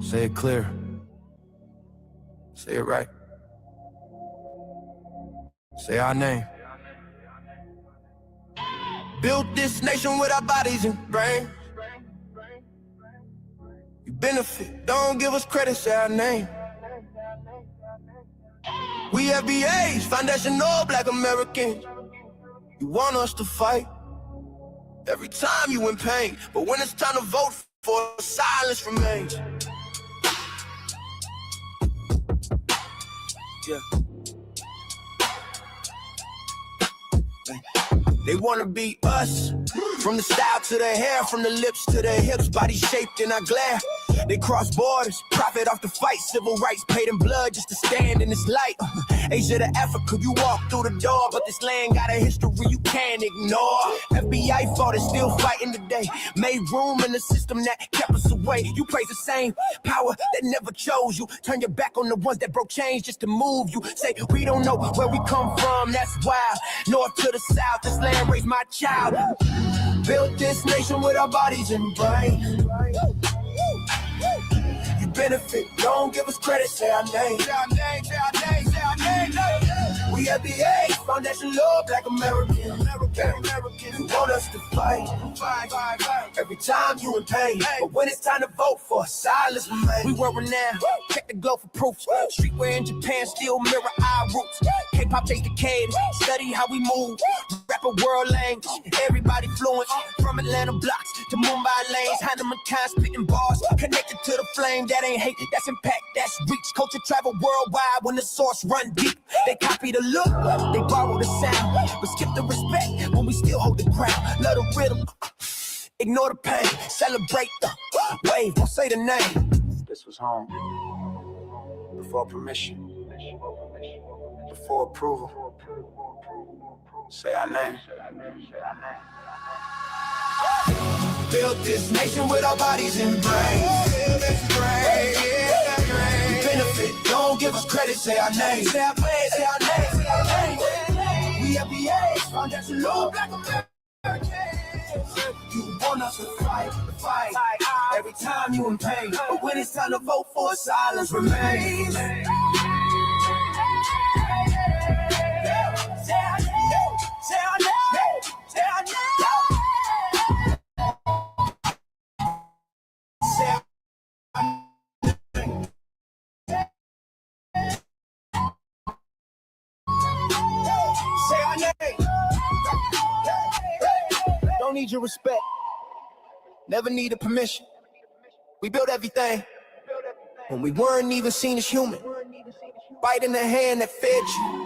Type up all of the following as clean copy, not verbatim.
Say it clear. Say it right. Say our name. Built this nation with our bodies and brains. You benefit, don't give us credit, say our name. We FBAs, foundational Black Americans. You want us to fight every time you in pain, but when it's time to vote for, silence remains. Yeah. They wanna be us, from the style to the hair, from the lips to the hips, body shaped in our glare. They cross borders, profit off the fight, civil rights paid in blood just to stand in this light. Asia to Africa, you walk through the door, but this land got a history you can't ignore. FBI fought it, still fighting today, made room in the system that kept us away. You praise the same power that never chose you, turn your back on the ones that broke chains just to move you. Say we don't know where we come from, that's wild. North to the south, this land raised my child. Built this nation with our bodies and brains. You benefit, don't give us credit, say our name. Say our name, say our name, say our name. We FBA, foundation law, Black American. You want us to fight every time you in pain, but when it's time to vote for, silence remains. We were renowned, check the globe for proof. Streetwear in Japan still mirror our roots. K-pop chase the decade, study how we move. Rapper world language, everybody fluent. From Atlanta blocks to Mumbai lanes, Heinemann kind spitting bars, connected to the flame. That ain't hate, that's impact, that's reach. Culture travel worldwide when the source run deep. They copy the look, they borrow the sound, but skip the respect when we still hold the crown. Love the rhythm, ignore the pain, celebrate the wave, don't say the name. This was home, before permission, before approval. Say our name. Built this nation with our bodies and brains. Benefit, don't give us credit, say our name. Say our name, say our name, say our name. We FBA, foundation law, Black Americans. You want us to fight every time you in pain, but when it's time to vote for, silence remains. Say our name, say our name, say our name. Don't need your respect, never needed permission. We built everything when we weren't even seen as human. Biting the hand that fed you,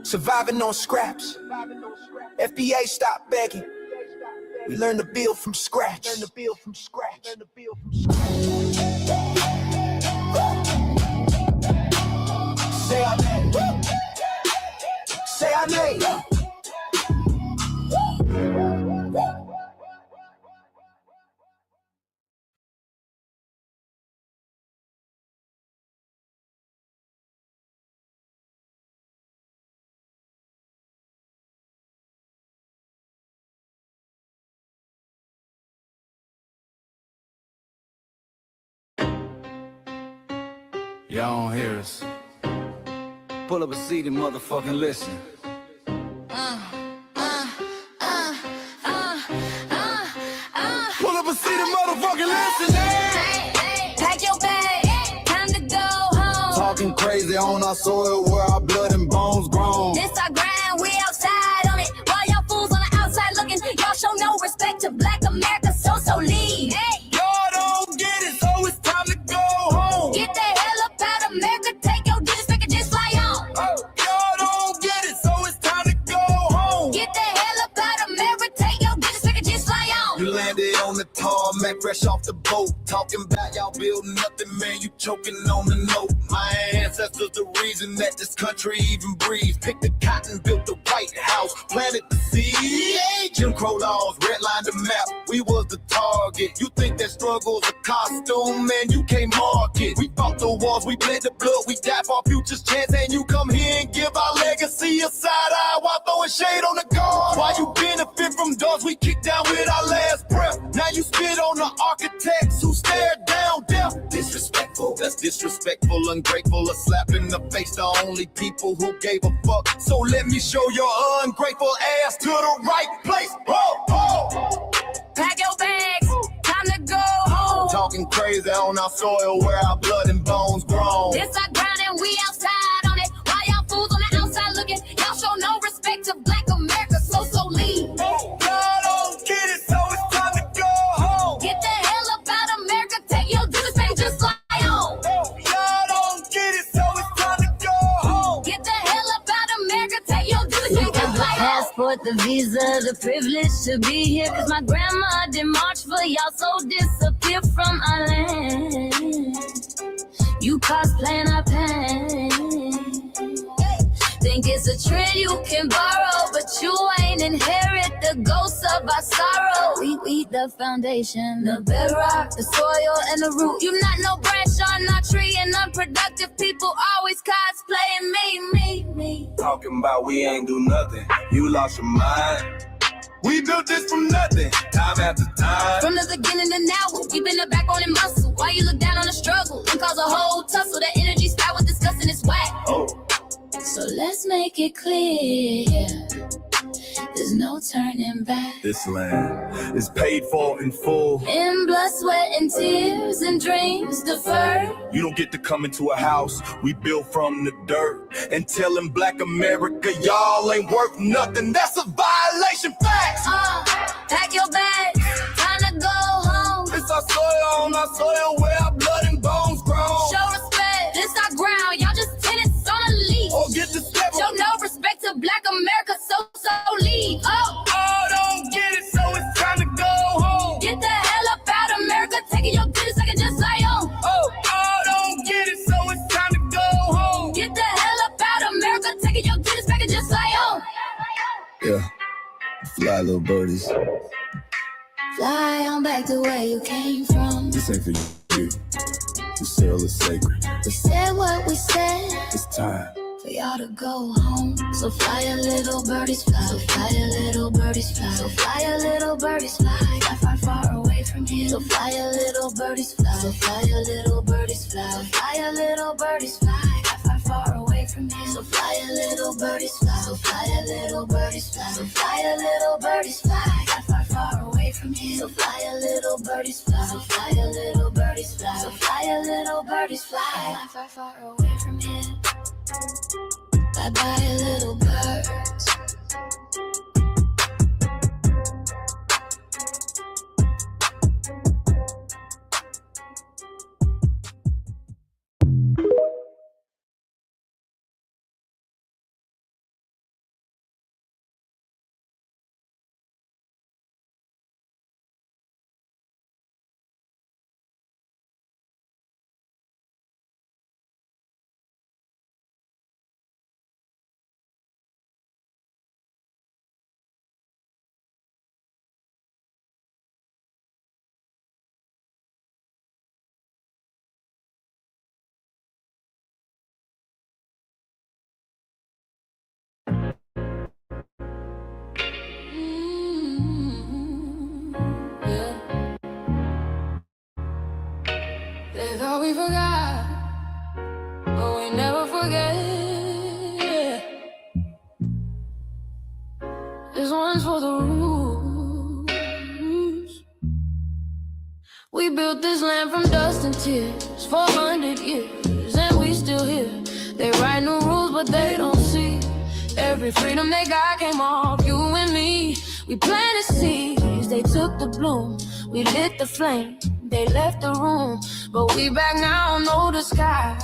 surviving on scraps. FBA stopped begging. We learned to build from scratch. Say our name. Say our name. Y'all don't hear us. Pull up a seat and motherfucking listen. Pull up a seat and motherfucking listen. Pack your bag, time to go home. Talking crazy on our soil where our blood and bones grown. This our grind, we outside on it. While y'all fools on the outside looking, y'all show no respect to Black America, so leave. Hey. Y'all don't get it, so it's time to go home. Get the hell up out of America, take your digits, make it just fly on. Y'all don't get it, so it's time to go home. Get the hell up out of America, take your digits, make it just fly on. You landed on the tarmac, fresh off the boat. Talking about y'all building nothing, man, you choking on the note. My ancestors the reason that this country even breathes. Picked the cotton, built the White House, planted the seed. Jim Crow laws, redlined the map, we was the target. You think that struggle's a costume, man, you can't mark it. We fought the wars, we bled the blood, we died for our future's chance. And you come here and give our legacy a side eye while throwing shade on the guard. While you benefit from doors we kicked down with our last breath. Now you spit on the architects who stared down death. This that's disrespectful, ungrateful, a slap in the face. The only people who gave a fuck. So let me show your ungrateful ass to the right place. Pack your bags, time to go home. Talking crazy on our soil where our blood and bones grown. This our ground and we outside on it. Why y'all fools on the outside looking? Y'all show no respect to Black America, so leave. Y'all don't get it, so it's time to go home. Get the hell up out America, take your duties back just like home. Y'all don't get it, so it's time to go home. Get the hell up out America, take your duties back just like home. Passport, the visa, the privilege to be here. Cause my grandma did march for y'all, so disappear from our land. You cosplaying our pain. Think it's a trend you can borrow, but you ain't inherit the ghosts of our sorrow. We the foundation, the bedrock, the soil, and the root. You not no branch on our tree, and unproductive people always cosplaying me. Talking about we ain't do nothing. You lost your mind. We built this from nothing, time after time. From the beginning to now, we been the backbone and muscle. Why you look down on the struggle and cause a whole tussle? That energy style with discussing is whack. So let's make it clear, there's no turning back. This land is paid for in full. In blood, sweat, and tears, and dreams deferred. You don't get to come into a house we built from the dirt and telling Black America y'all ain't worth nothing. That's a violation. Facts. Pack your bags, time to go home. It's our soil on our soil where our blood and bones grown. Show respect, this our ground. Y'all just tenants on a leash. Or get the step. Show no respect to Black America, so leave. Don't get it, so it's time to go home. Get the hell up out America, taking your business like it just like home. Don't get it, so it's time to go home. Get the hell up out America, taking your business back and just like home. Yeah, fly little birdies. Fly on back to where you came from. This ain't for you. The soil is sacred. We said what we said. It's time for y'all to go home. So fly a little birdies fly. So fly a little birdies fly. So fly a little birdies fly. Far, far away from here. So fly a little birdies fly. So fly a little birdies fly. So fly a little birdies fly. Far away from here. So fly a little birdies fly. So fly a little birdies fly. So fly a little birdies fly. Far away from here. So fly a little birdies fly. So fly a little birdies fly. So fly a little birdies fly. Far away from here. Bye bye, little birds. They thought we forgot, but we never forget. This one's for the roots. We built this land from dust and tears, 400 years, and we still here. They write new rules, but they don't see. Every freedom they got came off you and me. We planted seeds, they took the bloom. We lit the flame, they left the room. But we back now, know the skies.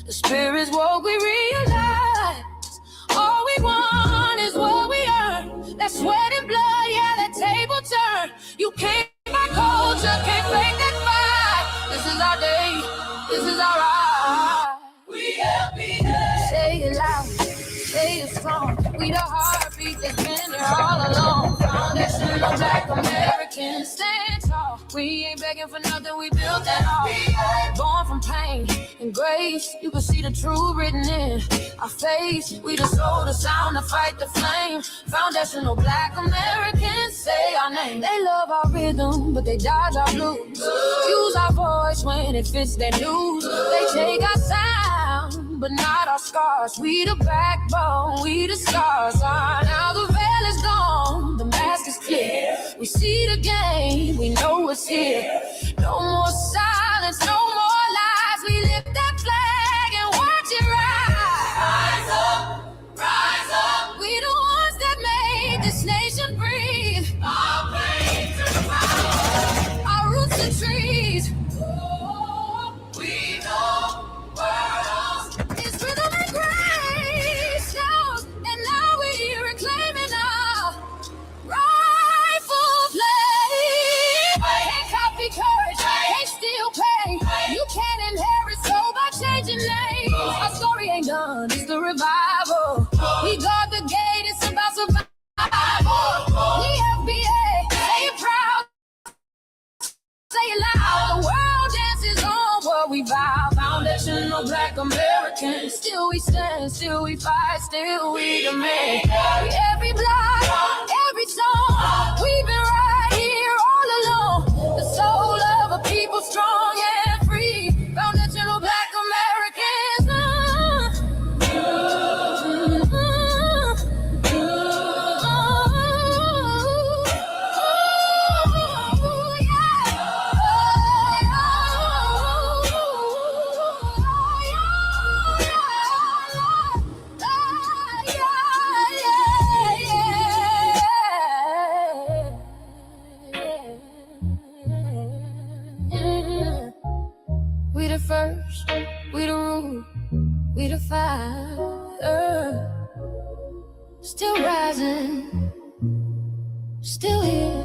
The spirits woke, we realize. All we want is what we earn. That sweat and blood, yeah, that table turn. You can't buy culture, can't fake that fight. This is our day, this is our ride. We happy day. Say it loud, say it strong. We the heartbeat that's been there all along. Foundation of Black Americans, stand tall. We ain't begging for nothing, we built that all. Born from pain and grace, you can see the truth written in our face. We the soul, the sound, the fight, the flame. Foundational Black Americans say our name. They love our rhythm, but they dodge our blues. Use our voice when it fits their news. They take our sound, but not our scars. We the backbone, we the scars. Now the veil is gone, the mask is clear. We see the game, we know what's here. No more silence, no more lies. We lift that flag and watch it rise. Rise up, rise up. We the ones that made this nation breathe. Our flames are power, our roots are trees. We know worlds. It's rhythm and grace shows, and now we're reclaiming our rightful place. Can't copy courage, can't steal pay. You can't inherit soul by changing names. Our story ain't done, it's the revival. We guard the gate, it's about survival. We FBA, say it proud, say it loud. The world dances on what we vow. Foundational Black Americans. Still we stand, still we fight, still we demand. Every block, every song, we've been right here all along. The soul of a people strong and free. Foundational Black Americans. We the first, we the rule, we the fire. Still rising, still here.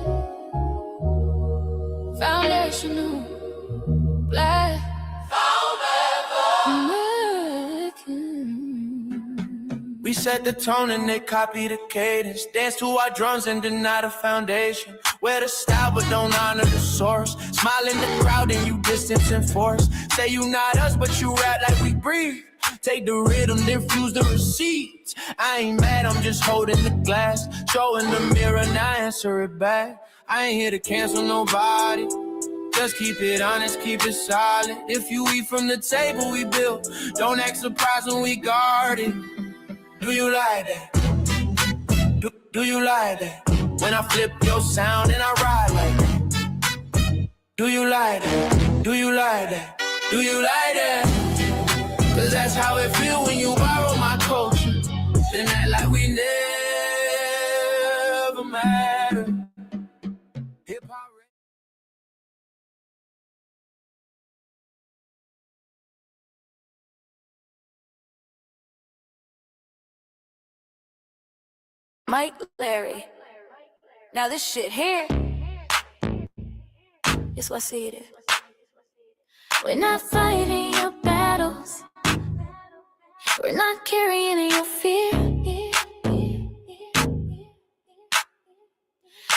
Foundational Black American. We set the tone and they copy the cadence. Dance to our drums and deny the foundation. Wear the style but don't honor the source. Smile in the crowd and you distance and force. Say you not us but you rap like we breathe. Take the rhythm, then fuse the receipts. I ain't mad, I'm just holding the glass. Showing the mirror, now answer it back. I ain't here to cancel nobody. Just keep it honest, keep it solid. If you eat from the table we built, don't act surprised when we guard it. Do you like that? Do you like that? When I flip your sound and I ride like that. Do you like that? Do you like that? Do you like that? Cause that's how it feel when you borrow my culture. Then act like we never mattered. Hip-hop. Mike Larry. Now this shit here, it's what I see it is. We're not fighting your battles. We're not carrying your fear.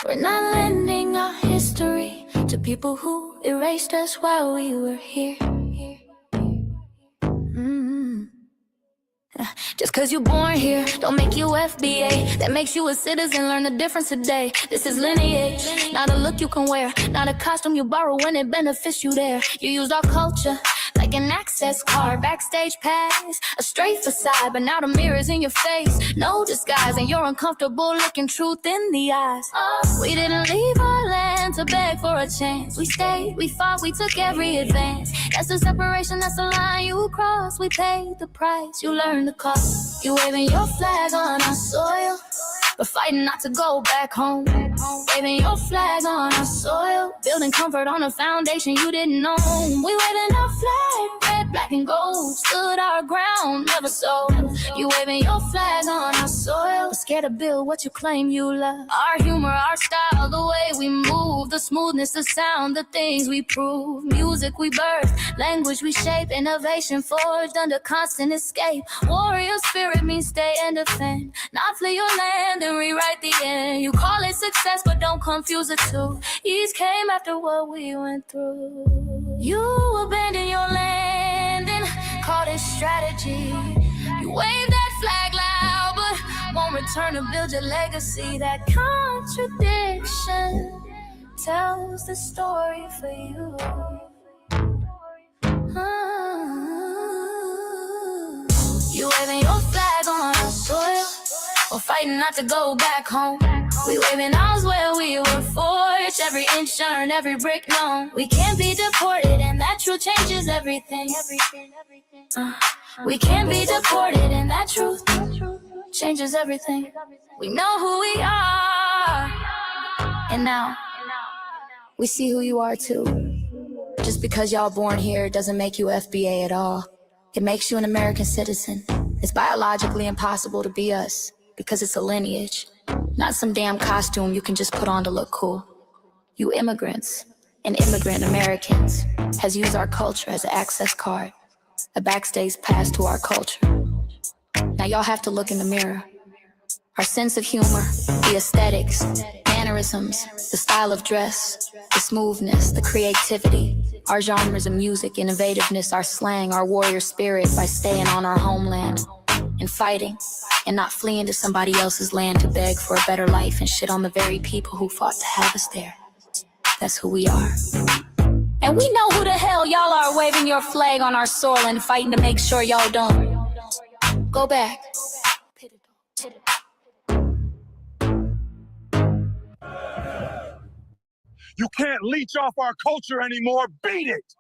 We're not lending our history to people who erased us while we were here. Just cause you born here, don't make you FBA. That makes you a citizen, learn the difference today. This is lineage, not a look you can wear. Not a costume you borrow when it benefits you there. You used our culture like an access card, backstage pass, a straight facade. But now the mirror's in your face, no disguise. And you're uncomfortable looking truth in the eyes. We didn't leave our land to beg for a chance. We stayed, we fought, we took every advance. That's the separation, that's the line you cross. We paid the price, you learned the cost. You waving your flag on our soil, but fighting not to go back home. Waving your flag on our soil, building comfort on a foundation you didn't know. We waving our flag, red, black, and gold. Stood our ground, never sold. You waving your flag on our soil, but scared to build what you claim you love. Our humor, our style, the way we move, the smoothness, the sound, the things we prove. Music we birth, language we shape, innovation forged under constant escape. Warrior spirit means stay and defend, not flee your land and rewrite the end. You call it success, but don't confuse the two. Ease came after what we went through. You abandoned your land and called it strategy. You wave that flag loud, but won't return to build your legacy. That contradiction tells the story for you. You waving your flag on our soil, or fighting not to go back home. We waving ours where we were forged, every inch earned, every brick known. We can't be deported, and that truth changes everything. We can't be deported, and that truth changes everything. We know who we are, and now we see who you are too. Just because y'all born here doesn't make you FBA at all. It makes you an American citizen. It's biologically impossible to be us because it's a lineage, not some damn costume you can just put on to look cool. You immigrants and immigrant Americans has used our culture as an access card, a backstage pass to our culture. Now y'all have to look in the mirror. Our sense of humor, the aesthetics, mannerisms, the style of dress, the smoothness, the creativity, our genres of music, innovativeness, our slang, our warrior spirit by staying on our homeland and fighting and not fleeing to somebody else's land to beg for a better life and shit on the very people who fought to have us there. That's who we are. And we know who the hell y'all are waving your flag on our soil and fighting to make sure y'all don't go back. You can't leech off our culture anymore. Beat it!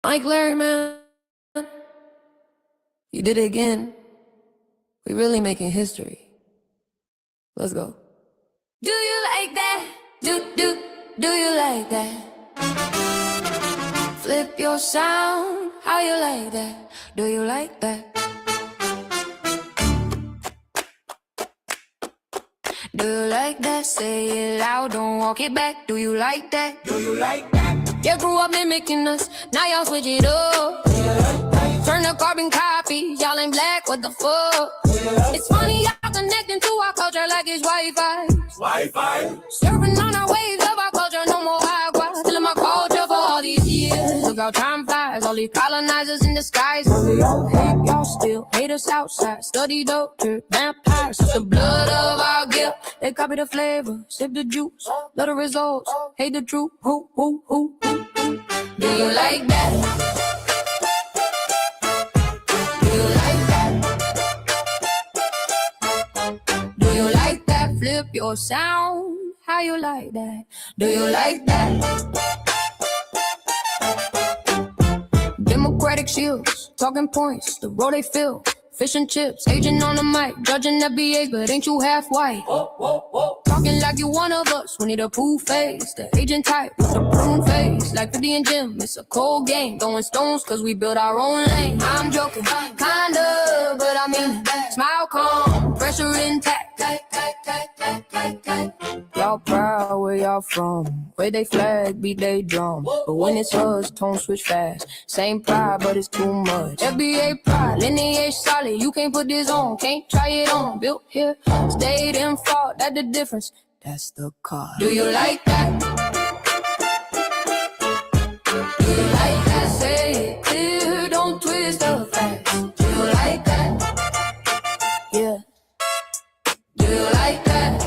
Mike Larry, man, you did it again. We really making history. Let's go. Do you like that? Do you like that? Flip your sound, how you like that? Do you like that? Do you like that? Say it loud, don't walk it back. Do you like that? Do you like that? You grew up mimicking us, now y'all switch it up. Turn the carbon copy, y'all ain't black, what the fuck? It's funny, y'all connecting to our culture like it's Wi-Fi. Surfing on our waves of our culture, no more agua. Still in my culture for all these years. Look how time flies, all these colonizers in disguise. Y'all hate, y'all still hate us outside. Study doctor, vampires, the blood of our guilt. They copy the flavor, sip the juice. Love the results, hate the truth. Who? Do you like that? Do you like that? Do you like that? Flip your sound. How you like that? Do you like that? Democratic shields, talking points, the road they fill. Fish and chips, agent on the mic, judging FBA, but ain't you half white? Talking like you one of us, we need a proof face. The agent type with the prune face, like 50 and Jim, it's a cold game. Throwing stones cause we built our own lane. I'm joking, kinda, but I mean, smile calm, pressure intact. Y'all proud where y'all from, where they flag, beat they drum. But when it's us, tone switch fast. Same pride, but it's too much. FBA pride, lineage solid. You can't put this on, can't try it on. Built here, stayed and fought, that's the difference. That's the car. Do you like that? Do you like that? Say it clear, don't twist the facts. Do you like that? Yeah. Do you like that?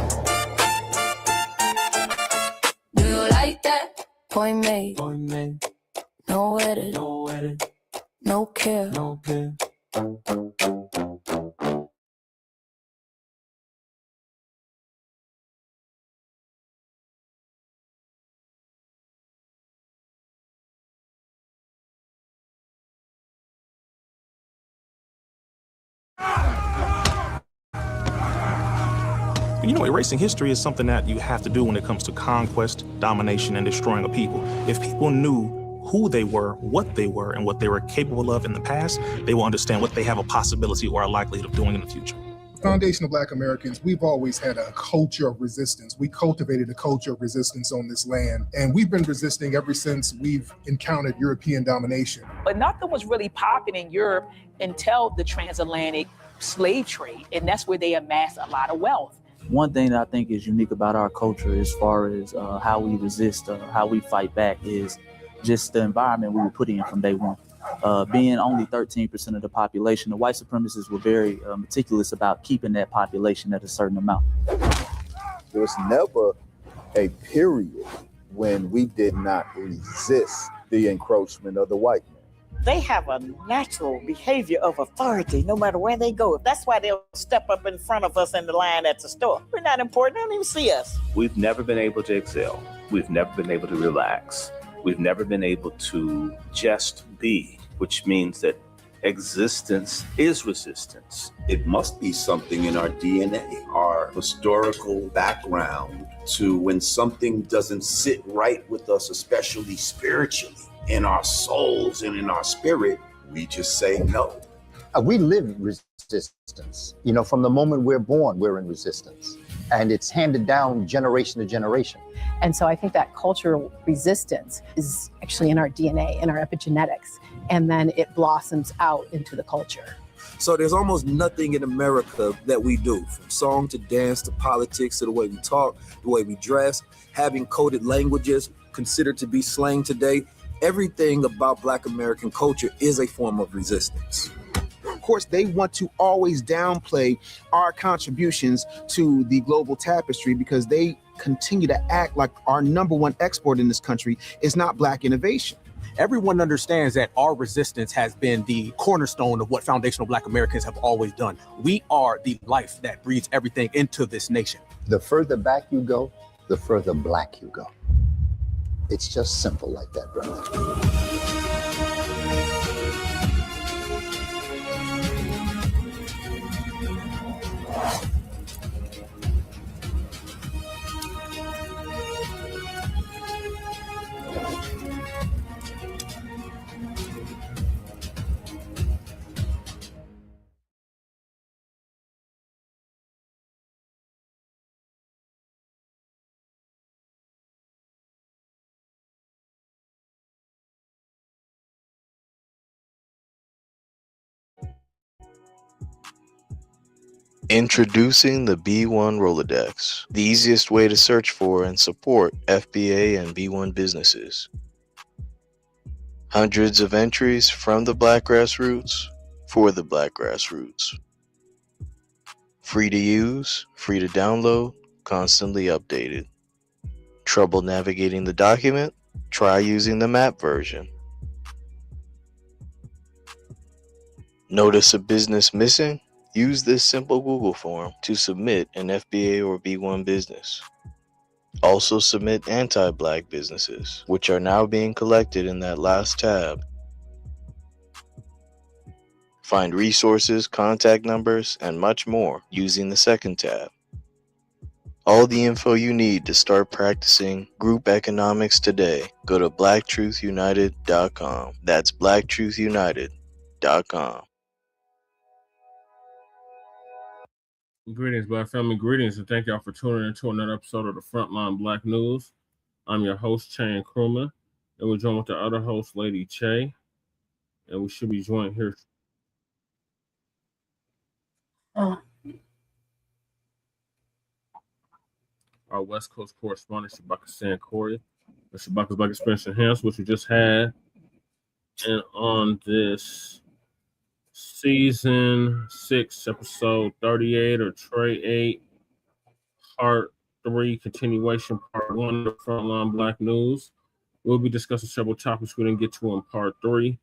Do you like that? Point made. No edit. No care. You know, erasing history is something that you have to do when it comes to conquest, domination, and destroying a people. If people knew who they were, and what they were capable of in the past, they will understand what they have a possibility or a likelihood of doing in the future. Foundational Black Americans, we've always had a culture of resistance. We cultivated a culture of resistance on this land, and we've been resisting ever since we've encountered European domination. But nothing was really popping in Europe until the transatlantic slave trade, and that's where they amassed a lot of wealth. One thing that I think is unique about our culture as far as how we resist, how we fight back is just the environment we were put in from day one. Being only 13% of the population, the white supremacists were very meticulous about keeping that population at a certain amount. There was never a period when we did not resist the encroachment of the white man. They have a natural behavior of authority no matter where they go. That's why they'll step up in front of us in the line at the store. We're not important. They don't even see us. We've never been able to excel. We've never been able to relax. We've never been able to just be, which means that existence is resistance. It must be something in our DNA, our historical background, to when something doesn't sit right with us, especially spiritually, in our souls and in our spirit, we just say no. We live in resistance. You know, from the moment we're born, we're in resistance. And it's handed down generation to generation. And so I think that cultural resistance is actually in our DNA, in our epigenetics, and then it blossoms out into the culture. So there's almost nothing in America that we do, from song to dance to politics to the way we talk, the way we dress, having coded languages considered to be slang today. Everything about Black American culture is a form of resistance. Of course, they want to always downplay our contributions to the global tapestry because they continue to act like our number one export in this country is not Black innovation. Everyone understands that our resistance has been the cornerstone of what foundational Black Americans have always done. We are the life that breathes everything into this nation. The further back you go, the further Black you go. It's just simple like that, brother. Introducing the B1 Rolodex, the easiest way to search for and support FBA and B1 businesses. Hundreds of entries from the Black grassroots for the Black grassroots. Free to use, free to download, constantly updated. Trouble navigating the document? Try using the map version. Notice a business missing? Use this simple Google form to submit an FBA or B1 business. Also submit anti-Black businesses, which are now being collected in that last tab. Find resources, contact numbers, and much more using the second tab. All the info you need to start practicing group economics today. Go to blacktruthunited.com. That's blacktruthunited.com. Greetings, Black family. Greetings, and thank y'all for tuning in to another episode of the Frontline Black News. I'm your host, Che Crewman, and we're joined with the other host, Lady Che, and we should be joined here. Our West Coast correspondent, Shabaka San Corey, the Shabaka's Black Experience Enhanced, which we just had, and on this Season 6, Episode 38, or Trey 8, Part 3, Continuation, Part 1 of the Frontline Black News. We'll be discussing several topics we didn't get to in Part 3,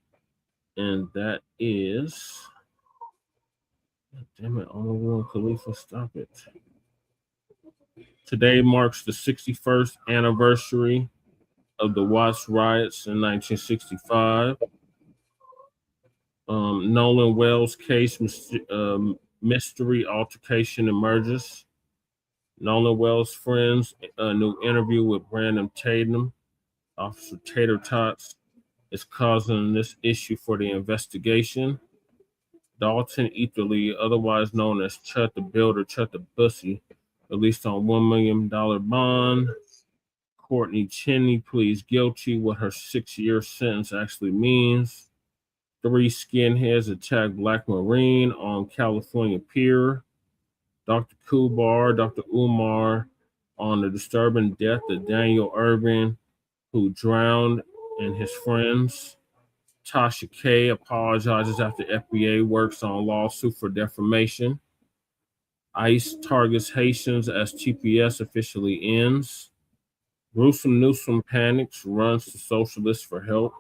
and that is... Damn it, only one Khalifa, stop it. Today marks the 61st anniversary of the Watts riots in 1965. Nolan Wells case mystery altercation emerges. Nolan Wells' friends, a new interview with Brandon Tatum. Officer Tater Tots is causing this issue for the investigation. Dalton Eatherly, otherwise known as Chud the Builder, Chud the Bussy, released on $1 million bond. Courtney Cheney pleads guilty, what her 6-year sentence actually means. 3 skinheads attack Black Marine on California Pier. Dr. Kubar, Dr. Umar on the disturbing death of Daniel Erving, who drowned, and his friends. Tasha K apologizes after FBA works on lawsuit for defamation. ICE targets Haitians as TPS officially ends. Gruesome NEWSOM panics, runs to Socialist for help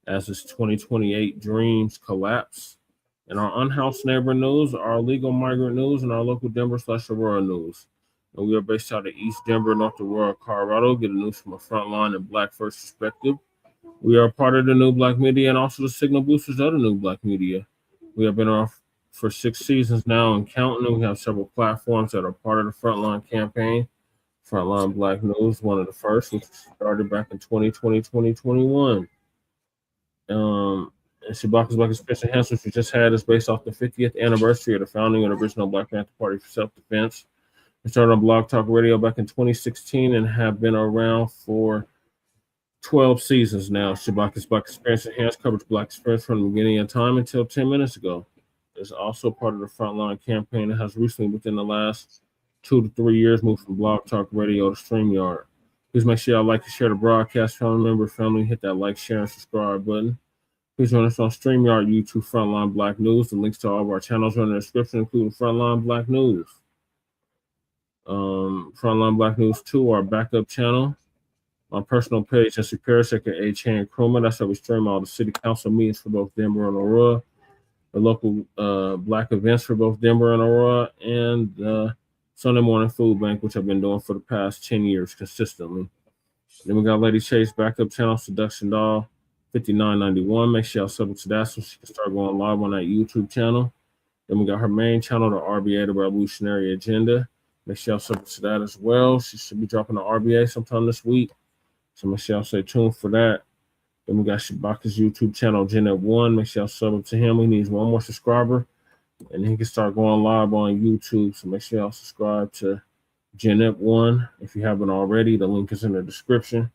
as his 2028 dreams collapse. In our Unhoused neighbor news, our legal migrant news, and our local Denver/Aurora news. And we are based out of East Denver, North Aurora, Colorado. Get news from a frontline and Black first perspective. We are part of the New Black Media and also the signal boosters of the New Black Media. We have been off for 6 seasons now and counting. We have several platforms that are part of the Frontline campaign. Frontline Black News, one of the first, which started back in 2020, 2021. And Shabaka's Black Experience Enhanced, which we just had, is based off the 50th anniversary of the founding of the original Black Panther Party for Self-Defense. We started on Blog Talk Radio back in 2016 and have been around for 12 seasons now. Shabaka's Black Experience Enhanced covers Black experience from the beginning of time until 10 minutes ago. It's also part of the Frontline campaign that has recently, within the last 2 to 3 years, moved from Blog Talk Radio to StreamYard. Please make sure y'all like and share the broadcast. Family, hit that like, share, and subscribe button. Please join us on StreamYard, YouTube, Frontline Black News. The links to all of our channels are in the description, including Frontline Black News. Frontline Black News 2, our backup channel. My personal page, Jesse Paris, aka Chain Chroma. That's how we stream all the city council meetings for both Denver and Aurora, the local Black events for both Denver and Aurora, and the Sunday morning food bank, which I've been doing for the past 10 years consistently. Then we got Lady Chase backup channel, Seduction Doll, 5991. Make sure y'all sub to that so she can start going live on that YouTube channel. Then we got her main channel, the RBA, the Revolutionary Agenda. Make sure y'all sub to that as well. She should be dropping the RBA sometime this week. So make sure y'all stay tuned for that. Then we got Shabaka's YouTube channel, Genet1. Make sure y'all sub up to him. He needs one more subscriber, and he can start going live on YouTube. So make sure y'all subscribe to Genet1 if you haven't already. The link is in the description.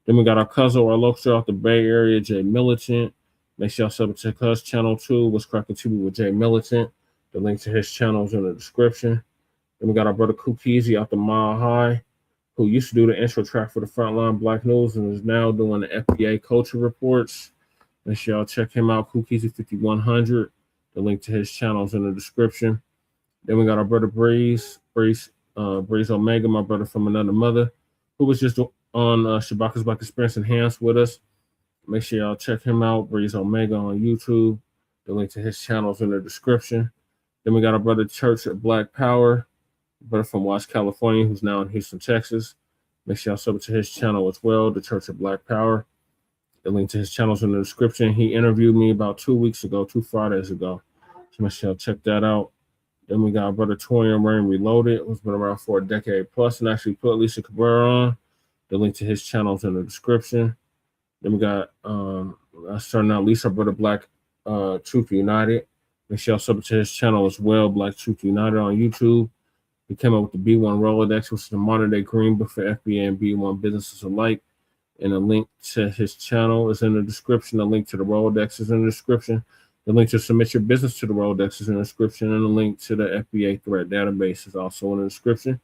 Then we got our cousin, our local out the Bay Area, Jay Militant. Make sure y'all sub to Cuz channel 2, What's Cracking TV with Jay Militant. The link to his channel is in the description. Then we got our brother Kukizi out the Mile High, who used to do the intro track for the Frontline Black News and is now doing the FBA culture reports. Make sure y'all check him out, Kukizi 5100. The link to his channel is in the description. Then we got our brother Breeze Omega, my brother from another mother, who was just on Shabaka's Black Experience Enhanced with us. Make sure y'all check him out, Breeze Omega on YouTube. The link to his channel is in the description. Then we got our brother Church at Black Power, brother from West California, who's now in Houston, Texas. Make sure y'all sub to his channel as well, the Church of Black Power. The link to his channel is in the description. He interviewed me about 2 weeks ago, 2 Fridays ago. So make sure y'all check that out. Then we got our brother Torian Rain Reloaded, who's been around for a decade plus and actually put Lisa Cabrera on. The link to his channel is in the description. Then we got starting out Lisa, brother Black Truth United. Make sure y'all sub to his channel as well, Black Truth United on YouTube. He came up with the B1 Rolodex, which is a modern day green book for FBA and B1 businesses alike. And a link to his channel is in the description. The link to the Rolodex is in the description. The link to submit your business to the Rolodex is in the description. And the link to the FBA threat database is also in the description.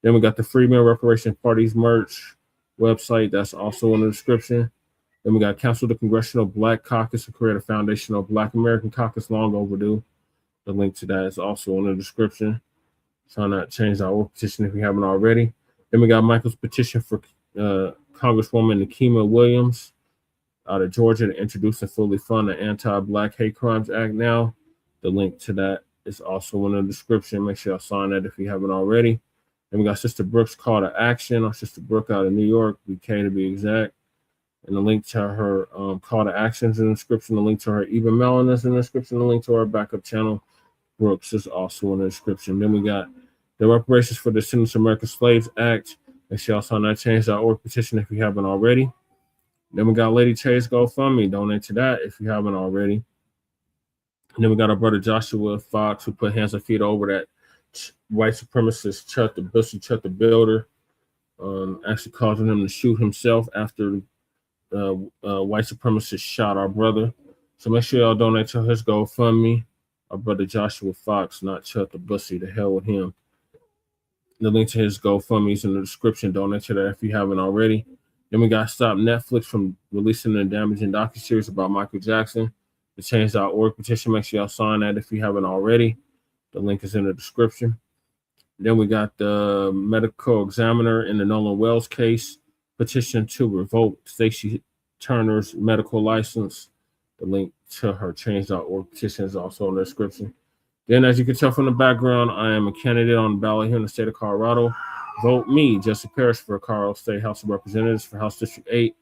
Then we got the Freedmen Reparation Parties merch website. That's also in the description. Then we got Council of the Congressional Black Caucus to create a foundation of Black American Caucus, long overdue. The link to that is also in the description. Trying not to change our petition if we haven't already. Then we got Michael's petition for Congresswoman Nikema Williams out of Georgia to introduce and fully fund the Anti-Black Hate Crimes Act now. The link to that is also in the description. Make sure y'all sign that if you haven't already. Then we got Sister Brooks' call to action, or Sister Brooke out of New York, BK to be exact. And the link to her call to action is in the description. The link to her email is in the description. The link to our backup channel, Brooks, is also in the description. Then we got The Reparations for Descendants of American Slaves Act. Make sure y'all sign that change.org petition if you haven't already. Then we got Lady Chase GoFundMe. Donate to that if you haven't already. And then we got our brother Joshua Fox, who put hands and feet over that white supremacist Chud the Builder, actually causing him to shoot himself after white supremacist shot our brother. So make sure y'all donate to his GoFundMe. Our brother Joshua Fox, not Chud the Bussy. The hell with him. The link to his GoFundMe is in the description. Donate to that if you haven't already. Then we got Stop Netflix from releasing a damaging docuseries about Michael Jackson. The change.org petition. Make sure y'all sign that if you haven't already. The link is in the description. Then we got the medical examiner in the Nolan Wells case. Petition to revoke Stacey Turner's medical license. The link to her change.org petition is also in the description. Then, as you can tell from the background, I am a candidate on the ballot here in the state of Colorado. Vote me, Jesse Parrish, for Colorado State House of Representatives for House District 8.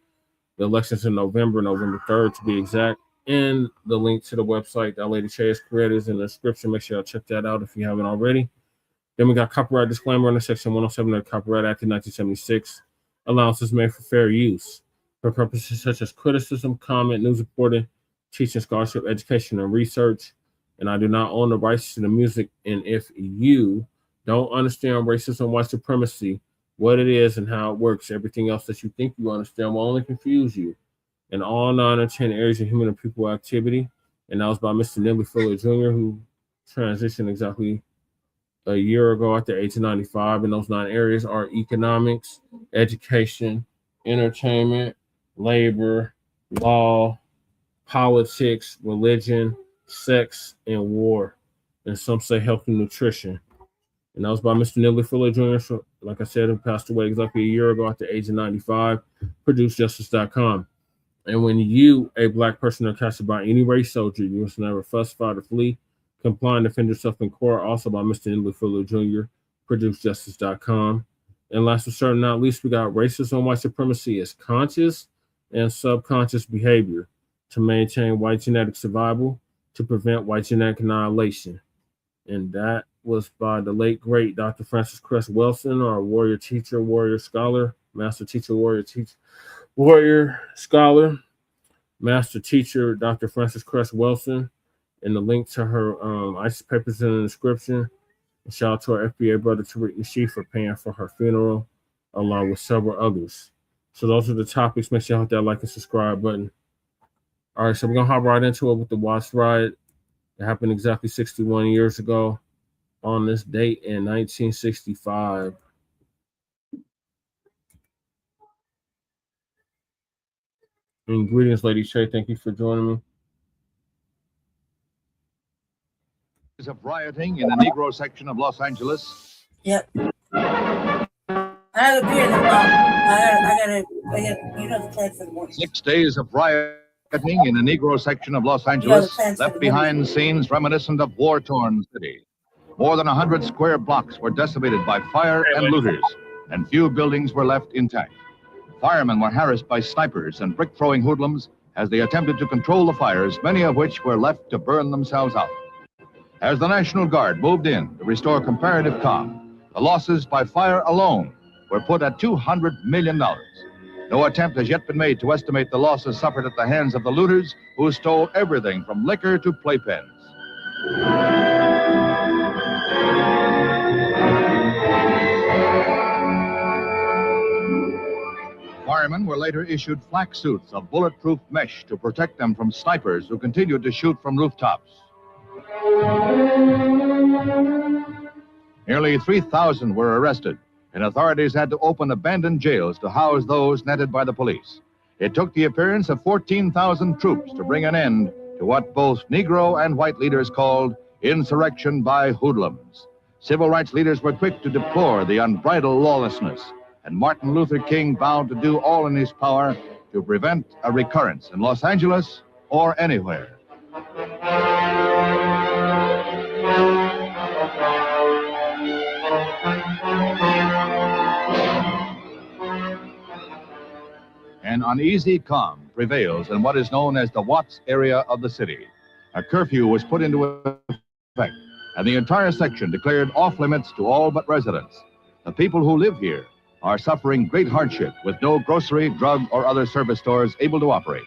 The election's in November 3rd to be exact. And the link to the website that Lady Che has created is in the description. Make sure y'all check that out if you haven't already. Then we got copyright disclaimer under Section 107 of the Copyright Act of 1976. Allowances made for fair use for purposes such as criticism, comment, news reporting, teaching, scholarship, education, and research. And I do not own the rights to the music. And if you don't understand racism, white supremacy, what it is and how it works, everything else that you think you understand will only confuse you. In all non-entertainment areas of human and people activity. And that was by Mr. Nelly Fuller Jr., who transitioned exactly a year ago at the age of 95. And those 9 areas are economics, education, entertainment, labor, law, politics, religion, sex, and war. And some say health and nutrition. And that was by Mr. Nelly Fuller Jr., so, like I said, who passed away exactly a year ago at the age of 95. ProduceJustice.com. And when you, a Black person, are captured by any race soldier, you must never fuss, fight, or flee. Comply and defend yourself in court. Also by Mr. Nelly Fuller Jr., ProduceJustice.com. And last but certainly not least, we got racism, white supremacy is conscious and subconscious behavior to maintain white genetic survival, to prevent white genetic annihilation. And that was by the late, great Dr. Francis Cress Welsing, our warrior teacher, warrior scholar, master teacher, warrior scholar, master teacher, Dr. Francis Cress Welsing. And the link to her ISIS papers in the description. And shout out to our FBA brother, Tariq Nasheed, for paying for her funeral, along with several others. So those are the topics. Make sure you hit that like and subscribe button. All right, so we're going to hop right into it with the Watts riot. It happened exactly 61 years ago on this date in 1965. And greetings, Lady Che. Thank you for joining me. Of rioting in the Negro section of Los Angeles. Yep. I have a beer I gotta, you know the plan for the morning. 6 days of rioting in the Negro section of Los Angeles left behind scenes reminiscent of war-torn city. More than 100 square blocks were decimated by fire and looters, and few buildings were left intact. Firemen were harassed by snipers and brick-throwing hoodlums as they attempted to control the fires, many of which were left to burn themselves out. As the National Guard moved in to restore comparative calm, the losses by fire alone were put at $200 million. No attempt has yet been made to estimate the losses suffered at the hands of the looters who stole everything from liquor to playpens. Firemen were later issued flak suits of bulletproof mesh to protect them from snipers who continued to shoot from rooftops. Nearly 3,000 were arrested, and authorities had to open abandoned jails to house those netted by the police. It took the appearance of 14,000 troops to bring an end to what both Negro and white leaders called insurrection by hoodlums. Civil rights leaders were quick to deplore the unbridled lawlessness, and Martin Luther King vowed to do all in his power to prevent a recurrence in Los Angeles or anywhere. An uneasy calm prevails in what is known as the Watts area of the city. A curfew was put into effect, and the entire section declared off limits to all but residents. The people who live here are suffering great hardship with no grocery, drug, or other service stores able to operate.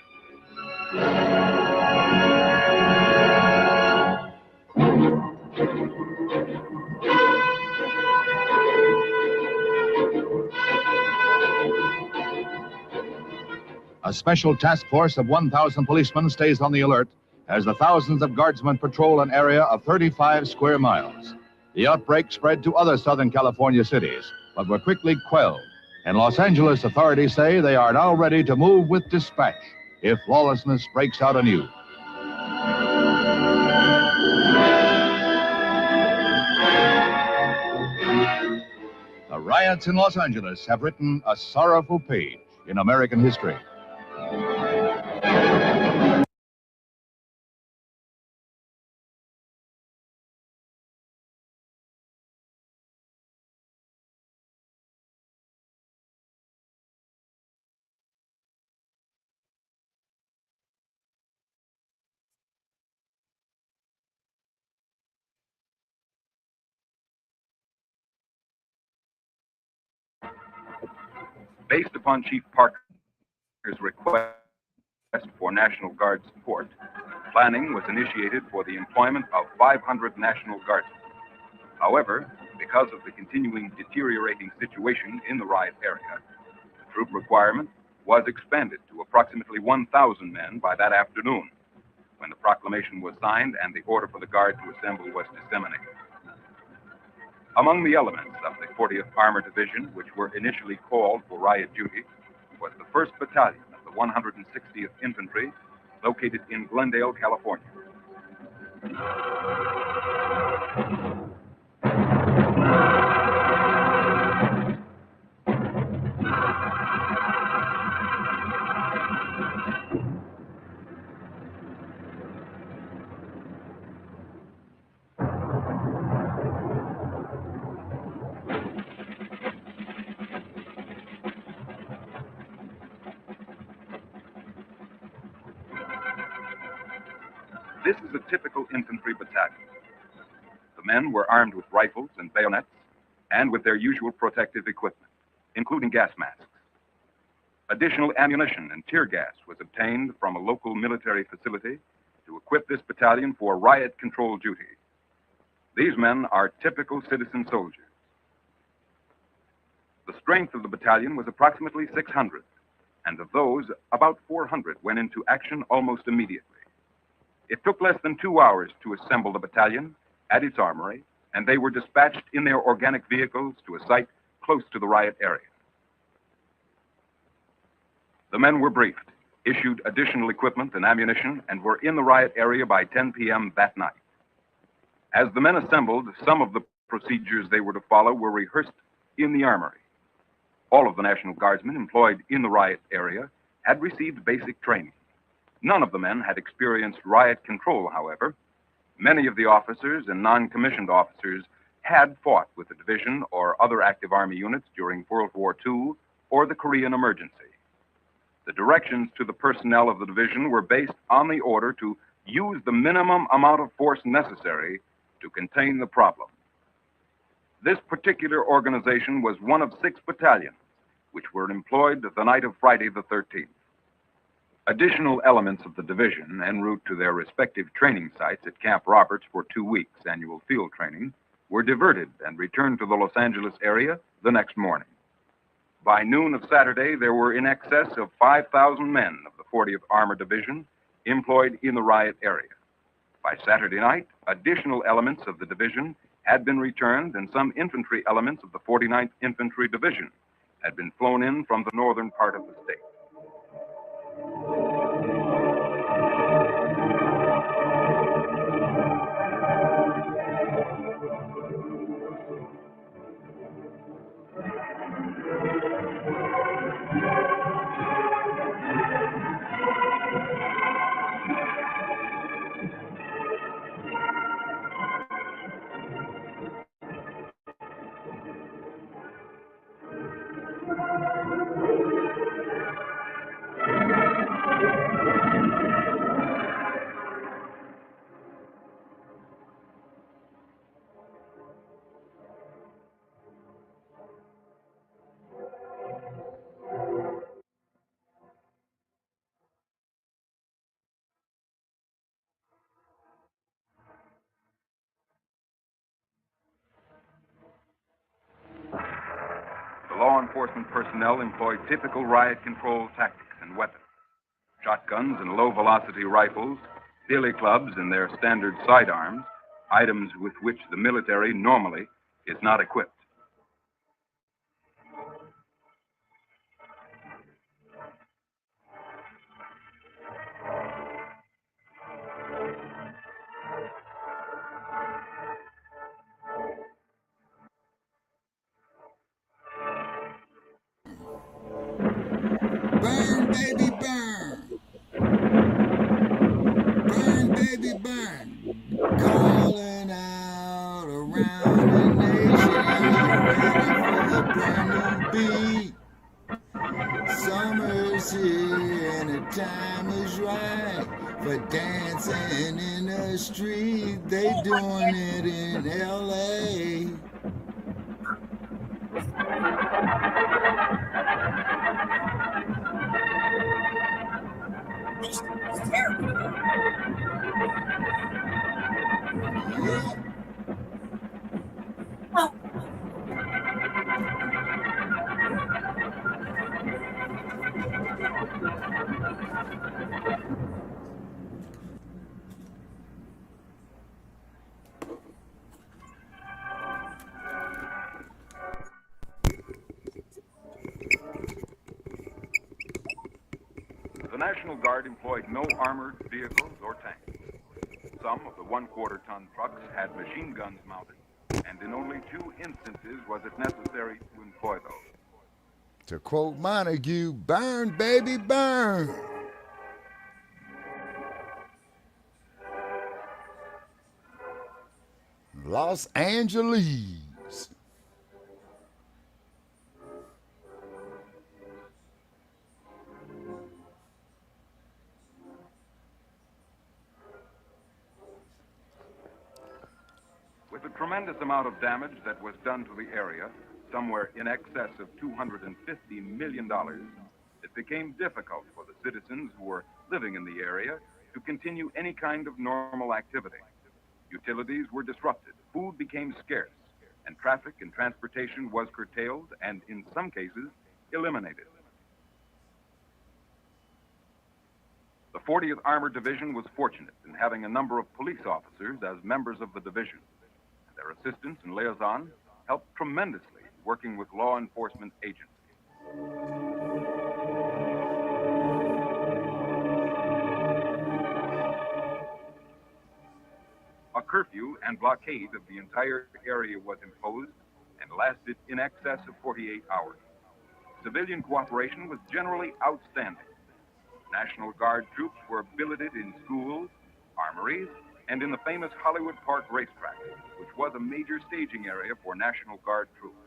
A special task force of 1,000 policemen stays on the alert as the thousands of guardsmen patrol an area of 35 square miles. The outbreak spread to other Southern California cities, but were quickly quelled. And Los Angeles authorities say they are now ready to move with dispatch if lawlessness breaks out anew. The riots in Los Angeles have written a sorrowful page in American history. Based upon Chief Parker's request for National Guard support, planning was initiated for the employment of 500 National Guardsmen. However, because of the continuing deteriorating situation in the riot area, the troop requirement was expanded to approximately 1,000 men by that afternoon, when the proclamation was signed and the order for the Guard to assemble was disseminated. Among the elements of the 40th Armored Division, which were initially called for riot duty, was the 1st Battalion of the 160th Infantry, located in Glendale, California. This is a typical infantry battalion. The men were armed with rifles and bayonets and with their usual protective equipment, including gas masks. Additional ammunition and tear gas was obtained from a local military facility to equip this battalion for riot control duty. These men are typical citizen soldiers. The strength of the battalion was approximately 600, and of those, about 400 went into action almost immediately. It took less than 2 hours to assemble the battalion at its armory, and they were dispatched in their organic vehicles to a site close to the riot area. The men were briefed, issued additional equipment and ammunition, and were in the riot area by 10 p.m. that night. As the men assembled, some of the procedures they were to follow were rehearsed in the armory. All of the National Guardsmen employed in the riot area had received basic training. None of the men had experienced riot control, however. Many of the officers and non-commissioned officers had fought with the division or other active Army units during World War II or the Korean emergency. The directions to the personnel of the division were based on the order to use the minimum amount of force necessary to contain the problem. This particular organization was one of 6 battalions, which were employed the night of Friday the 13th. Additional elements of the division, en route to their respective training sites at Camp Roberts for 2 weeks annual field training, were diverted and returned to the Los Angeles area the next morning. By noon of Saturday, there were in excess of 5,000 men of the 40th Armored Division employed in the riot area. By Saturday night, additional elements of the division had been returned, and some infantry elements of the 49th Infantry Division had been flown in from the northern part of the state. enforcement personnel employed typical riot control tactics and weapons. Shotguns and low-velocity rifles, billy clubs and their standard sidearms, items with which the military normally is not equipped. Burn, baby, burn. Burn, baby, burn. Calling out around the nation, ready for a brand new beat. Summer's here and the time is right for dancing in the street. They doing it in LA. It's terrible. Yeah. Oh. The National Guard employed no armored vehicles or tanks. Some of the one-quarter-ton trucks had machine guns mounted, and in only 2 instances was it necessary to employ those. To quote Montague, burn, baby, burn. Los Angeles. With the tremendous amount of damage that was done to the area, somewhere in excess of $250 million, it became difficult for the citizens who were living in the area to continue any kind of normal activity. Utilities were disrupted, food became scarce, and traffic and transportation was curtailed and, in some cases, eliminated. The 40th Armored Division was fortunate in having a number of police officers as members of the division. Their assistance and liaison helped tremendously working with law enforcement agencies. A curfew and blockade of the entire area was imposed and lasted in excess of 48 hours. Civilian cooperation was generally outstanding. National Guard troops were billeted in schools, armories, and in the famous Hollywood Park racetrack, which was a major staging area for National Guard troops.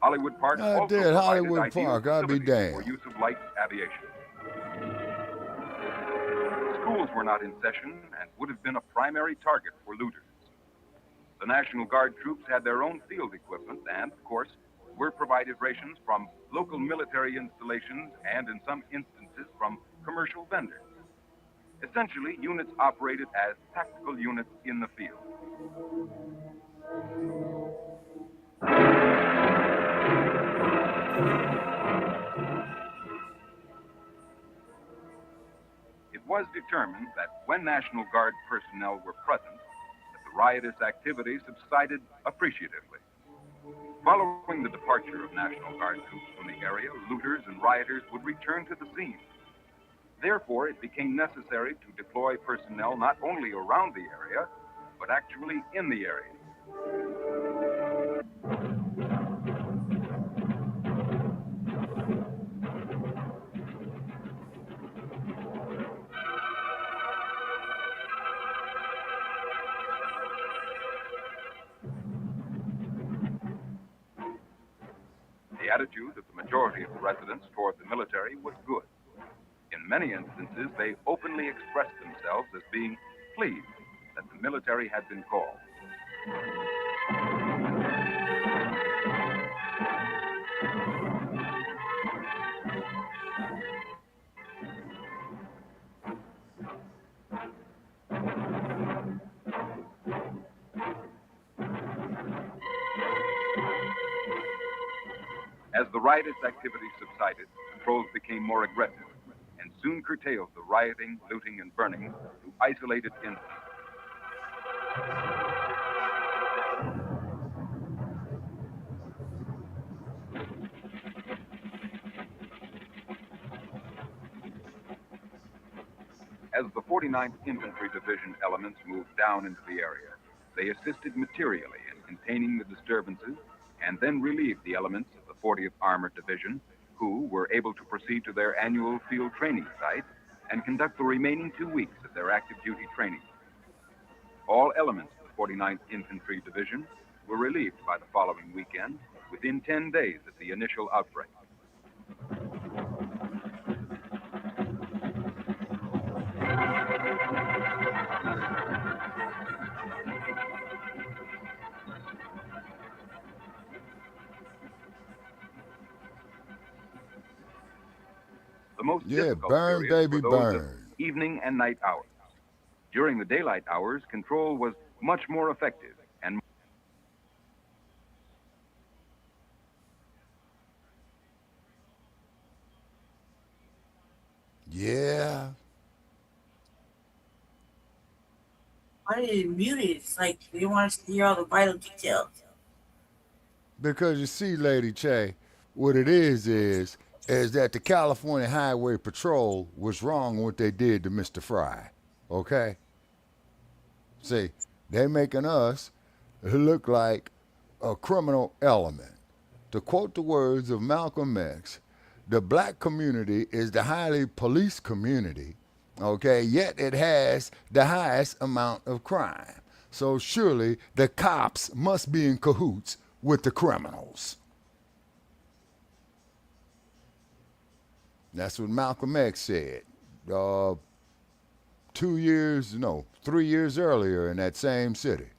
Hollywood Park I also did provided Hollywood ideal Park, I'll be facilities for damned. use of light aviation. Schools were not in session and would have been a primary target for looters. The National Guard troops had their own field equipment and, of course, were provided rations from local military installations and, in some instances, from commercial vendors. Essentially, units operated as tactical units in the field. It was determined that when National Guard personnel were present, that the riotous activity subsided appreciatively. Following the departure of National Guard troops from the area, looters and rioters would return to the scene. Therefore, it became necessary to deploy personnel not only around the area, but actually in the area. The attitude of the majority of the residents toward the military was good. In many instances, they openly expressed themselves as being pleased that the military had been called. As the the riotous activity subsided, patrols became more aggressive and soon curtailed the rioting, looting, and burning to isolated incidents. As the 49th Infantry Division elements moved down into the area, they assisted materially in containing the disturbances and then relieved the elements of the 40th Armored Division, who were able to proceed to their annual field training site and conduct the remaining 2 weeks of their active duty training. All elements of the 49th Infantry Division were relieved by the following weekend within 10 days of the initial outbreak. The most difficult burn, periods baby, were those burn. of evening and night hours. During the daylight hours, control was much more effective and Yeah. Why did it mute it? It's like we want us to hear all the vital details. Because you see, Lady Che, what it is that the California Highway Patrol was wrong on what they did to Mr. Fry. Okay? See, they making us look like a criminal element. To quote the words of Malcolm X, the black community is the highly policed community, okay, yet it has the highest amount of crime. So surely the cops must be in cahoots with the criminals. That's what Malcolm X said 3 years earlier in that same city.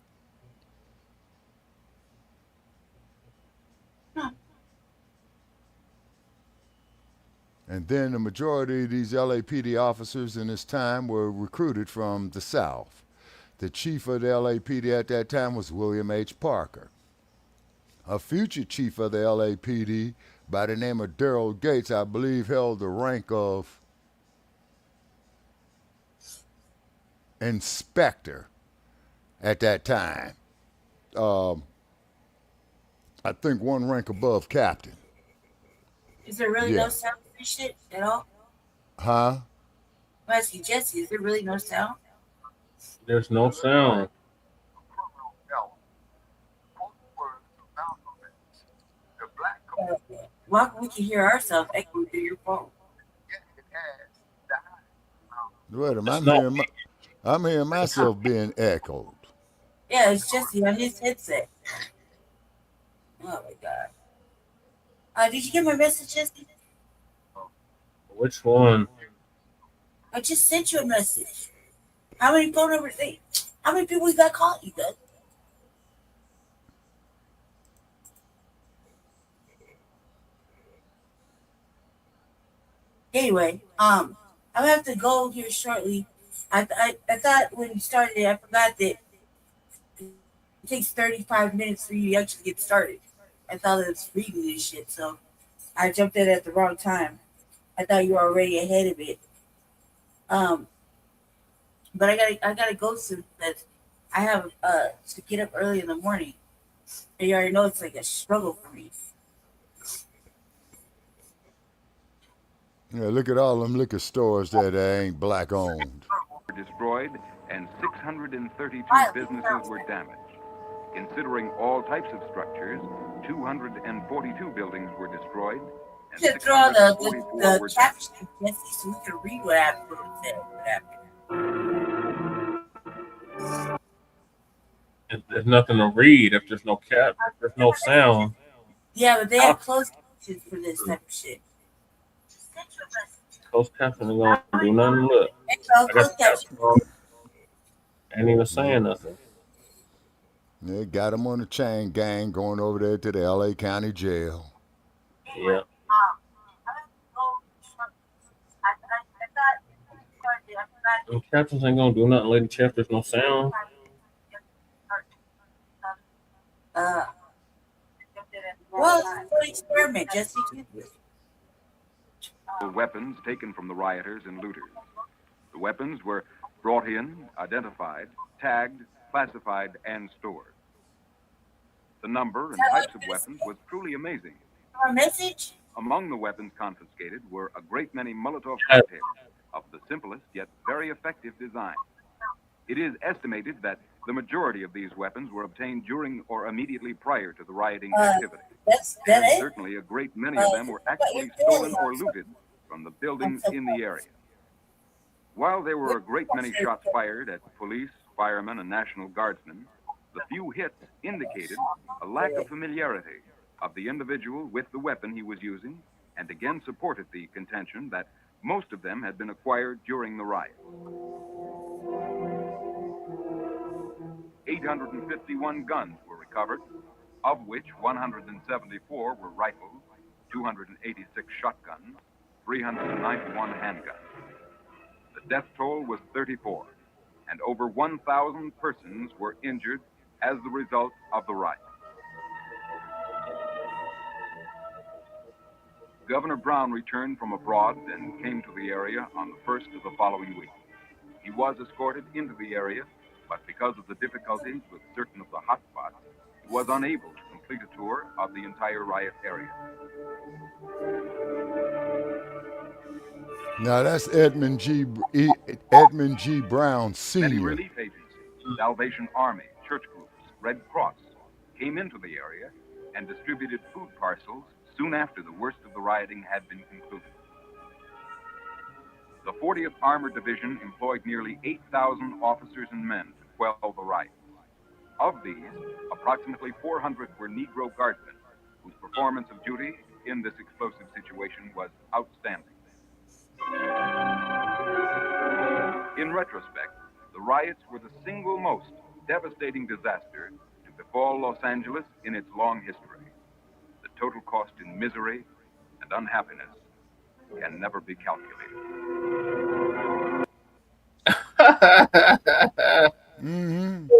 And then the majority of these LAPD officers in this time were recruited from the South. The chief of the LAPD at that time was William H. Parker. A future chief of the LAPD by the name of Daryl Gates, I believe, held the rank of inspector at that time. I think one rank above captain. Is there really no sound for this shit at all? Huh? I'm asking Jesse, is there really no sound? There's no sound. Well, we can hear ourselves echoing through your phone. Wait a minute, I'm hearing myself being echoed. Yeah, it's Jesse on his headset. Oh my god. Did you get my message, Jesse? Which one? I just sent you a message. How many phone numbers? How many people you got calling you, guys? Anyway, I'm gonna have to go here shortly. I thought when you started it, I forgot that it takes 35 minutes for you to actually get started. I thought it was reading this shit, so I jumped in at the wrong time. I thought you were already ahead of it. But I gotta go soon because I have to get up early in the morning. And you already know it's like a struggle for me. Yeah, look at all them liquor stores that ain't black owned. Were destroyed and 632 businesses were damaged. Considering all types of structures, 242 buildings were destroyed. And You should throw all the 644 were caption, Jesse, so we can read what happened. There's nothing to read if there's no cap, if there's no sound. Yeah, but they have closed captions for this type of shit. Closed caption ain't gonna do nothing. Look, I got the caption on. Ain't even saying nothing. They got them on the chain gang going over there to the LA County Jail. Yeah. Them captions ain't gonna do nothing, Lady Chef. There's no sound. Well, experiment, Jesse. Weapons taken from the rioters and looters. The weapons were brought in, identified, tagged, classified, and stored. The number and types of weapons was truly amazing. Our message? Among the weapons confiscated were a great many Molotov cocktails of the simplest yet very effective design. It is estimated that the majority of these weapons were obtained during or immediately prior to the rioting activity. And certainly a great many of them were actually stolen or looted from the buildings in the area. While there were a great many shots fired at police, firemen, and National Guardsmen, the few hits indicated a lack of familiarity of the individual with the weapon he was using, and again supported the contention that most of them had been acquired during the riot. 851 guns were recovered, of which 174 were rifles, 286 shotguns, 391 handguns. The death toll was 34, and over 1,000 persons were injured as the result of the riot. Governor Brown returned from abroad and came to the area on the first of the following week. He was escorted into the area, but because of the difficulties with certain of the hot spots, he was unable to complete a tour of the entire riot area. Now that's Edmund G. Brown Many Sr. relief agencies, Salvation Army, church groups, Red Cross, came into the area and distributed food parcels soon after the worst of the rioting had been concluded. The 40th Armored Division employed nearly 8,000 officers and men to quell the riots. Of these, approximately 400 were Negro Guardsmen, whose performance of duty in this explosive situation was outstanding. In retrospect, the riots were the single most devastating disaster to befall Los Angeles in its long history. The total cost in misery and unhappiness can never be calculated.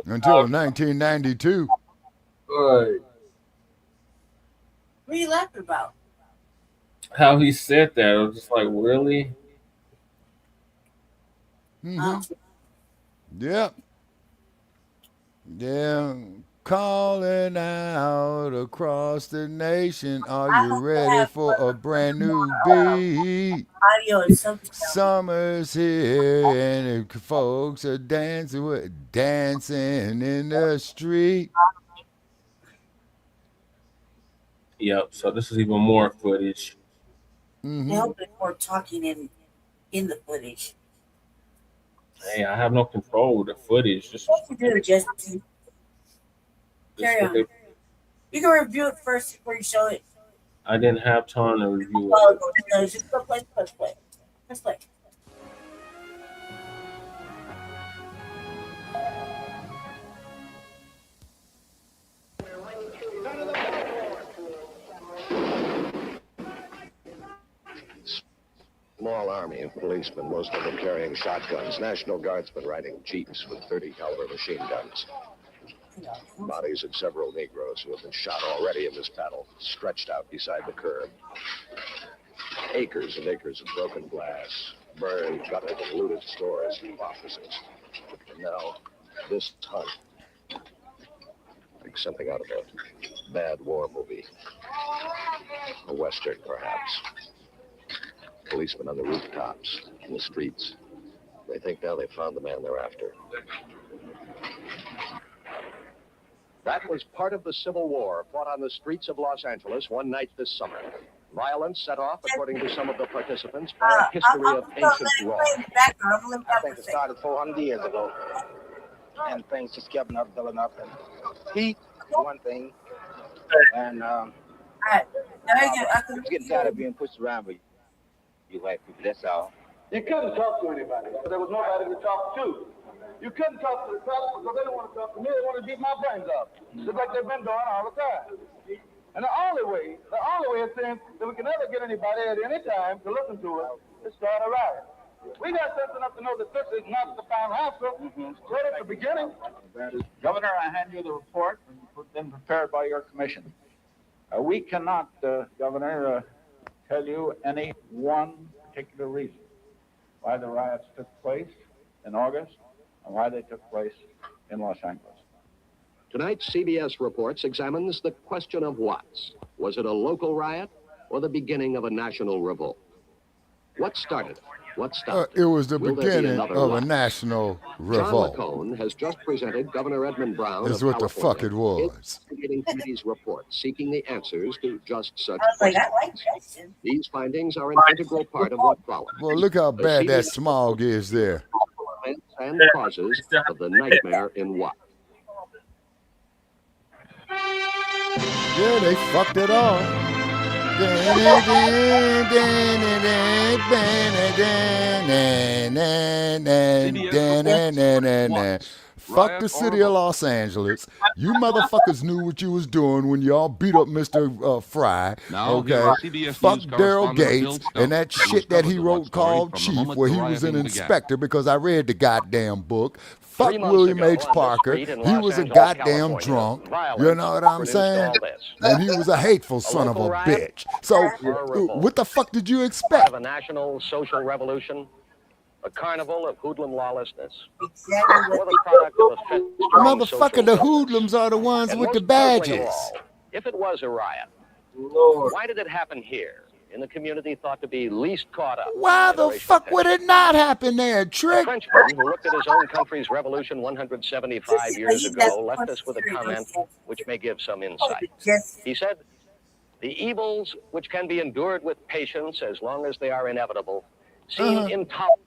Until 1992. Right. What are you laughing about? How he said that, I was just like, really? Yep. Yeah. Calling out across the nation. Are you ready for a brand new beat? Audio is something else. Summer's here and the folks are dancing in the street. Yep, so this is even more footage. They hope there's more talking in the footage. Hey, I have no control of the footage. Just What you do, Jesse? Carry on. You can review it first before you show it. I didn't have time to review Oh, it. just go play. Let's play. Let's play. Small army of policemen, most of them carrying shotguns. National Guardsmen riding jeeps with 30 caliber machine guns. Bodies of several Negroes who have been shot already in this battle, stretched out beside the curb. Acres and acres of broken glass, burned, gutted, and looted stores and offices. And now, this hunt, like something out of a bad war movie. A Western, perhaps. Policemen on the rooftops, in the streets. They think now they've found the man they're after. That was part of the Civil War fought on the streets of Los Angeles one night this summer. Violence set off, according to some of the participants, by a history of ancient wrong. I think it started 400 years ago. And things just kept building up. And heat, one thing. And I'm getting tired of being pushed around by you white people, that's all. You couldn't talk to anybody. There was nobody to talk to. You couldn't talk to the cops because they don't want to talk to me. They want to beat my brains up. Just like they've been doing all the time. And the only way it seems that we can ever get anybody at any time to listen to us is start a riot. We got sense enough to know that this is not the final answer. Right at the beginning. Governor, I hand you the report, been prepared by your commission. We cannot, Governor, tell you any one particular reason why the riots took place in August and why they took place in Los Angeles. Tonight, CBS Reports examines the question of what's. Was it a local riot or the beginning of a national revolt? What started it? What stopped it was the Will there be beginning another of a riot? national John revolt. McCone has just presented Governor Edmund Brown Is of what the fuck California it was. investigating committee's report seeking the answers to just such I was like, questions. I like Jackson. These findings are an integral part of what followed. Well, look how bad that smog is there. Events and causes of the nightmare in what? Yeah, they fucked it off. Fuck the city of Los Angeles. You motherfuckers knew what you was doing when y'all beat up Mr. Fry. Okay. Fuck Daryl Gates and that shit that he wrote called Chief, where he was an inspector, because I read the goddamn book. Fuck William H. Parker. He was a goddamn drunk. You know what I'm saying? And he was a hateful son of a bitch. So, what the fuck did you expect? Of a national social revolution, a carnival of hoodlum lawlessness, or the product of a Motherfucker, the hoodlums are the ones with the badges. If it was a riot, why did it happen here, in the community thought to be least caught up? Why the fuck would it not happen there, A Trick? Frenchman who looked at his own country's revolution 175 years ago left us with a comment which may give some insight. He said, "The evils which can be endured with patience as long as they are inevitable seem intolerable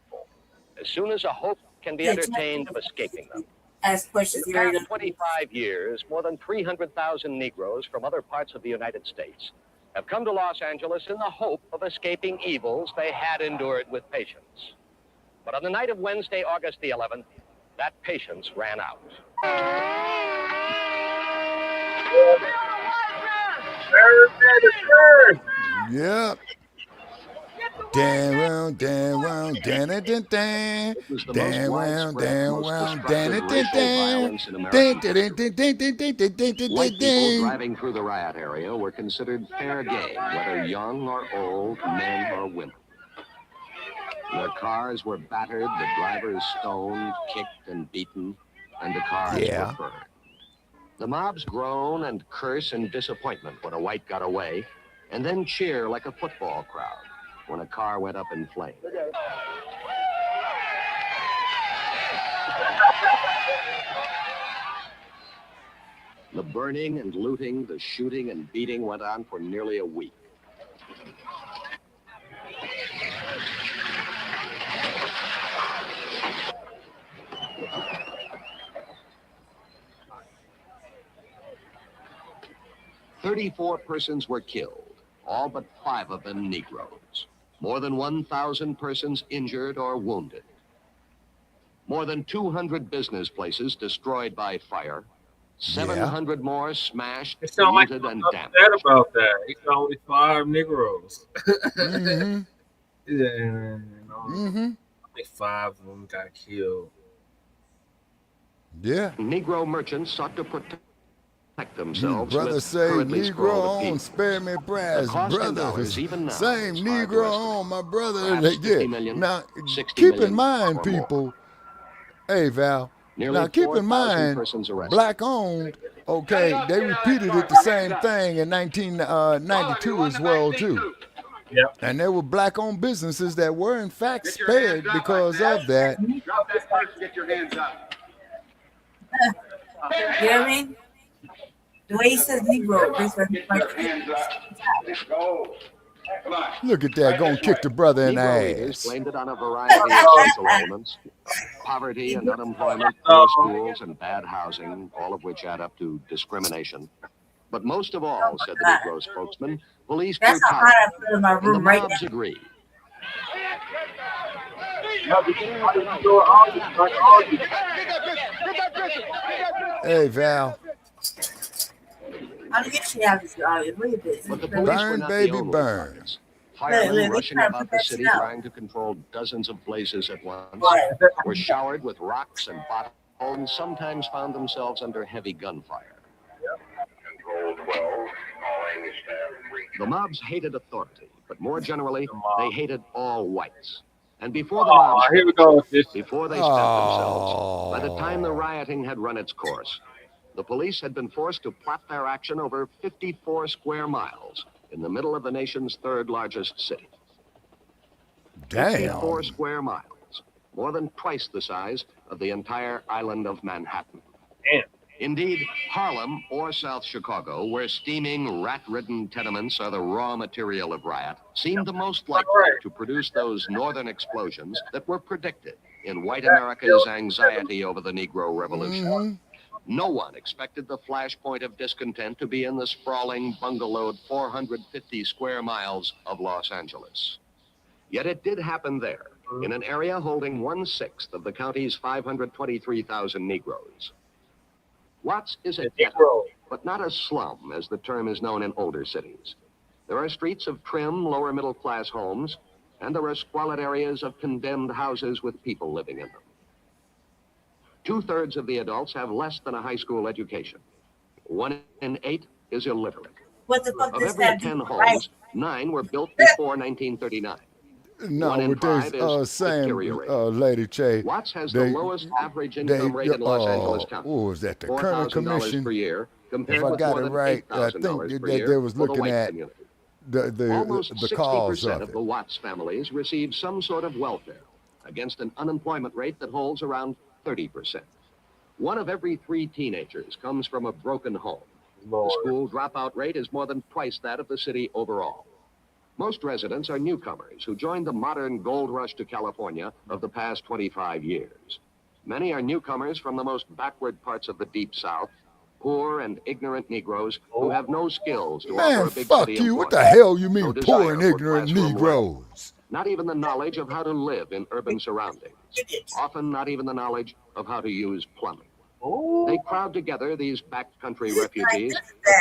as soon as a hope can be entertained of escaping them." Ask questions. In the past 25 years, more than 300,000 Negroes from other parts of the United States have come to Los Angeles in the hope of escaping evils they had endured with patience. But on the night of Wednesday, August the 11th, that patience ran out. Yep. Damn round, damn round, dan it, dan dan. Damn round, damn round, dan it, dan dan. Dan dan dan dan dan dan dan dan White people dan. driving through the riot area were considered fair game, whether young or old, men or women. Their cars were battered, the drivers stoned, kicked, and beaten, and the cars were burned. The mobs groan and curse in disappointment when a white got away, and then cheer like a football crowd when a car went up in flames. The burning and looting, the shooting and beating went on for nearly a week. "34 persons were killed, all but 5 of them Negroes. More than 1,000 persons injured or wounded. More than 200 business places destroyed by fire. 700 more smashed, It sounds like looted, and damaged. upset about that. It's only 5 Negroes. Mm-hmm. Yeah, Mm-hmm. only 5 of them got killed. Yeah. Negro merchants sought to protect themselves Brother with say hurriedly Negro scrawled on, appeals. spare me prize, cost in brothers. dollars, even now, Same is hard to Negro estimate. on, my brother. Perhaps 50 Yeah. million, Now, 60 keep in million mind, or more. people. Hey, Val. Nearly Now, keep in 4,000 mind, persons arrested. Black owned. Okay, they repeated it the same thing in 1992 as well too. Yep. And there were black-owned businesses that were in fact spared because of that. Drop that purse and get your hands up. You know what I mean? The way he says Negro, that's what Get your hands up. Let's go. Come on. Look at that, gonna kick the brother in the Negro leaders ass. blamed it on a variety of social elements. Poverty and unemployment, poor schools and bad housing, all of which add up to discrimination. But most of all, said the Negro spokesman, police That's how hot brutality. I feel in my And the room right mobs now. agree. Hey, Val. I'll get you out of this audience. Look at this. But the police were Burn, not baby, the only burn. targets. Firemen Look, rushing they're about trying to the put city that shit out. trying to control dozens of blazes at once Right. were showered with rocks and bottles and sometimes found themselves under heavy gunfire. Control 12, calling The mobs hated authority, but more generally, they hated all whites. And before the mobs, here we go with this. Before they spent themselves, by the time the rioting had run its course, the police had been forced to plot their action over 54 square miles in the middle of the nation's third largest city. Damn. 54 square miles, more than twice the size of the entire island of Manhattan. Damn. Indeed, Harlem or South Chicago, where steaming, rat-ridden tenements are the raw material of riot, seemed the most likely to produce those northern explosions that were predicted in white America's anxiety over the Negro Revolution. No one expected the flashpoint of discontent to be in the sprawling, bungalowed 450 square miles of Los Angeles. Yet it did happen there, in an area holding 1/6 of the county's 523,000 Negroes. Watts is a ghetto, but not a slum, as the term is known in older cities. There are streets of trim, lower middle-class homes, and there are squalid areas of condemned houses with people living in them. 2/3 of the adults have less than a high school education. 1 in 8 is illiterate. What the fuck Of does every that 10 do? homes, 9 were built before 1939. No, 1 in what 5 they is saying, deteriorating. Lady Che, Watts has the lowest average income rate in they, Los Angeles County. what was that, the Kerner $4,000 Commission? per year, compared If I with got more it than right, I $8,000 think per that year they was for the looking white at community. the Almost cause 60% of of it. the Watts families receive some sort of welfare, against an unemployment rate that holds around 30%. 1 of every 3 teenagers comes from a broken home. The school dropout rate is more than twice that of the city overall. Most residents are newcomers who joined the modern gold rush to California of the past 25 years. Many are newcomers from the most backward parts of the Deep South, poor and ignorant Negroes who have no skills to offer Man, a big fuck city you. What the employment, hell you no mean, desire poor and for ignorant classroom learning, Negroes? not even the knowledge of how to live in urban surroundings, often not even the knowledge of how to use plumbing. They crowd together, these backcountry refugees,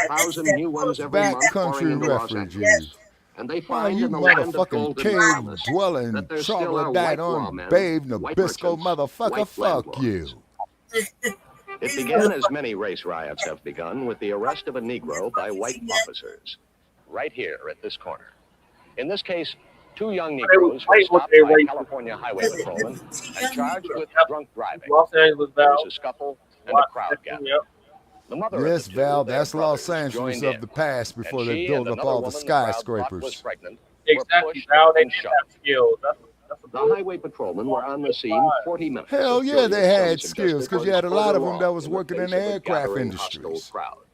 1,000 new ones every month pouring Backcountry into Los Angeles. refugees. And they Why, find you in the land of motherfucking golden promise cave-dwelling, that there still are troglodyte white raw on men, babe white Nabisco merchants, motherfucker, white fuck landlords. you. It began, as many race riots have begun, with the arrest of a Negro by white officers, right here at this corner. In this case, 2 young Negroes were stopped by California highway patrolmen and charged with drunk driving. Los Angeles, There Val. was a scuffle and a crowd gathered. The mother Yes, of the 2, Val, their that's Los brothers, Angeles joined of in, the past before and they she built and up another all the woman the crowd thought was skyscrapers. pregnant Exactly, were pushed Val. They and did shoved. have skills. The highway patrolmen were on the scene 40 minutes. Hell of yeah, they furious, had some skills, because suggested you had a lot of them law that was in working in face the of a aircraft gathering hostile industries. crowd.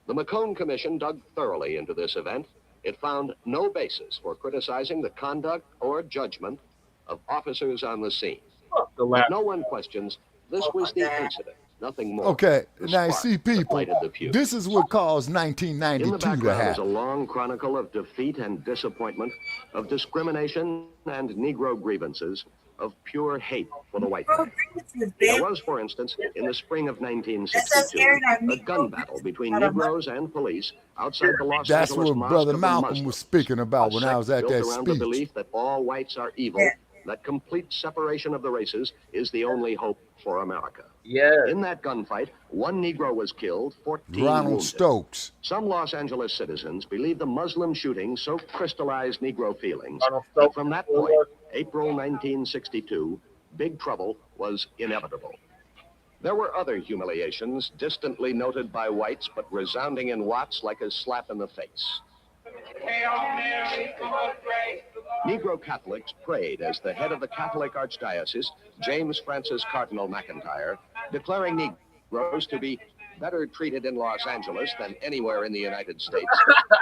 The McCone Commission dug thoroughly into this event. It found no basis for criticizing the conduct or judgment of officers on the scene. But no one questions this was the incident, nothing more. Okay, The now you spark see, that people, lighted the fuse. this is what caused In the 1992 to background is a happen. long chronicle of defeat and disappointment, of discrimination and Negro grievances, of pure hate for the white man. There was, for instance, in the spring of 1962, a gun battle between Negroes and police outside the Los That's Angeles what Mosque Brother of the Malcolm Muslims, was speaking about when I was at built that around the speech. belief that all whites are evil, that complete separation of the races is the only hope for America. Yeah. In that gunfight, 1 Negro was killed, 14 Ronald wounded. Stokes. Some Los Angeles citizens believe the Muslim shooting so crystallized Negro feelings that from that point, April 1962, big trouble was inevitable. There were other humiliations, distantly noted by whites, but resounding in Watts like a slap in the face. Negro Catholics prayed as the head of the Catholic Archdiocese, James Francis Cardinal McIntyre, declaring Negroes to be better treated in Los Angeles than anywhere in the United States,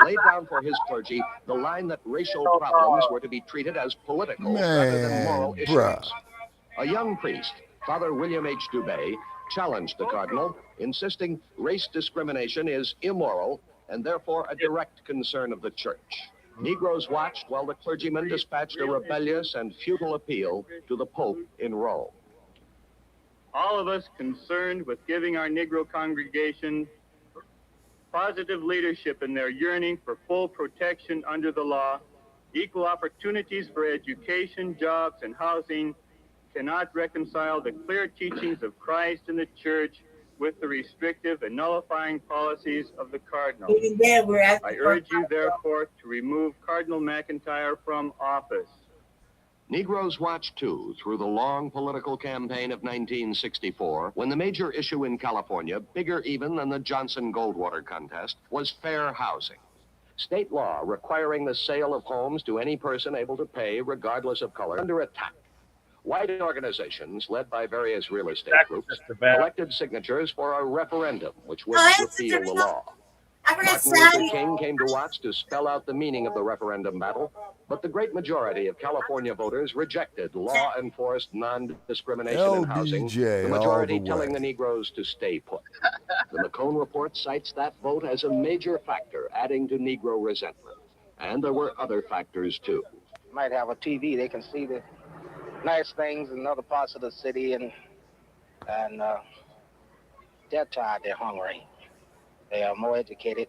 laid down for his clergy the line that racial problems were to be treated as political rather than moral issues. A young priest, Father William H. Dubé, challenged the cardinal, insisting race discrimination is immoral and therefore a direct concern of the church. Negroes watched while the clergyman dispatched a rebellious and futile appeal to the Pope in Rome. All of us concerned with giving our Negro congregation positive leadership in their yearning for full protection under the law, equal opportunities for education, jobs, and housing, cannot reconcile the clear teachings of Christ and the church with the restrictive and nullifying policies of the Cardinal. We're at I urge you, therefore, to remove Cardinal McIntyre from office. Negroes watched, too, through the long political campaign of 1964, when the major issue in California, bigger even than the Johnson-Goldwater contest, was fair housing. State law requiring the sale of homes to any person able to pay, regardless of color, under attack. White organizations, led by various real estate groups, collected signatures for a referendum which would repeal the law. Martin Luther King came to Watts to spell out the meaning of the referendum battle, but the great majority of California voters rejected law-enforced non-discrimination in housing, the majority telling the Negroes to stay put. The McCone report cites that vote as a major factor adding to Negro resentment. And there were other factors, too. Might have a TV, they can see the nice things in other parts of the city, and they're tired, they're hungry. They are more educated.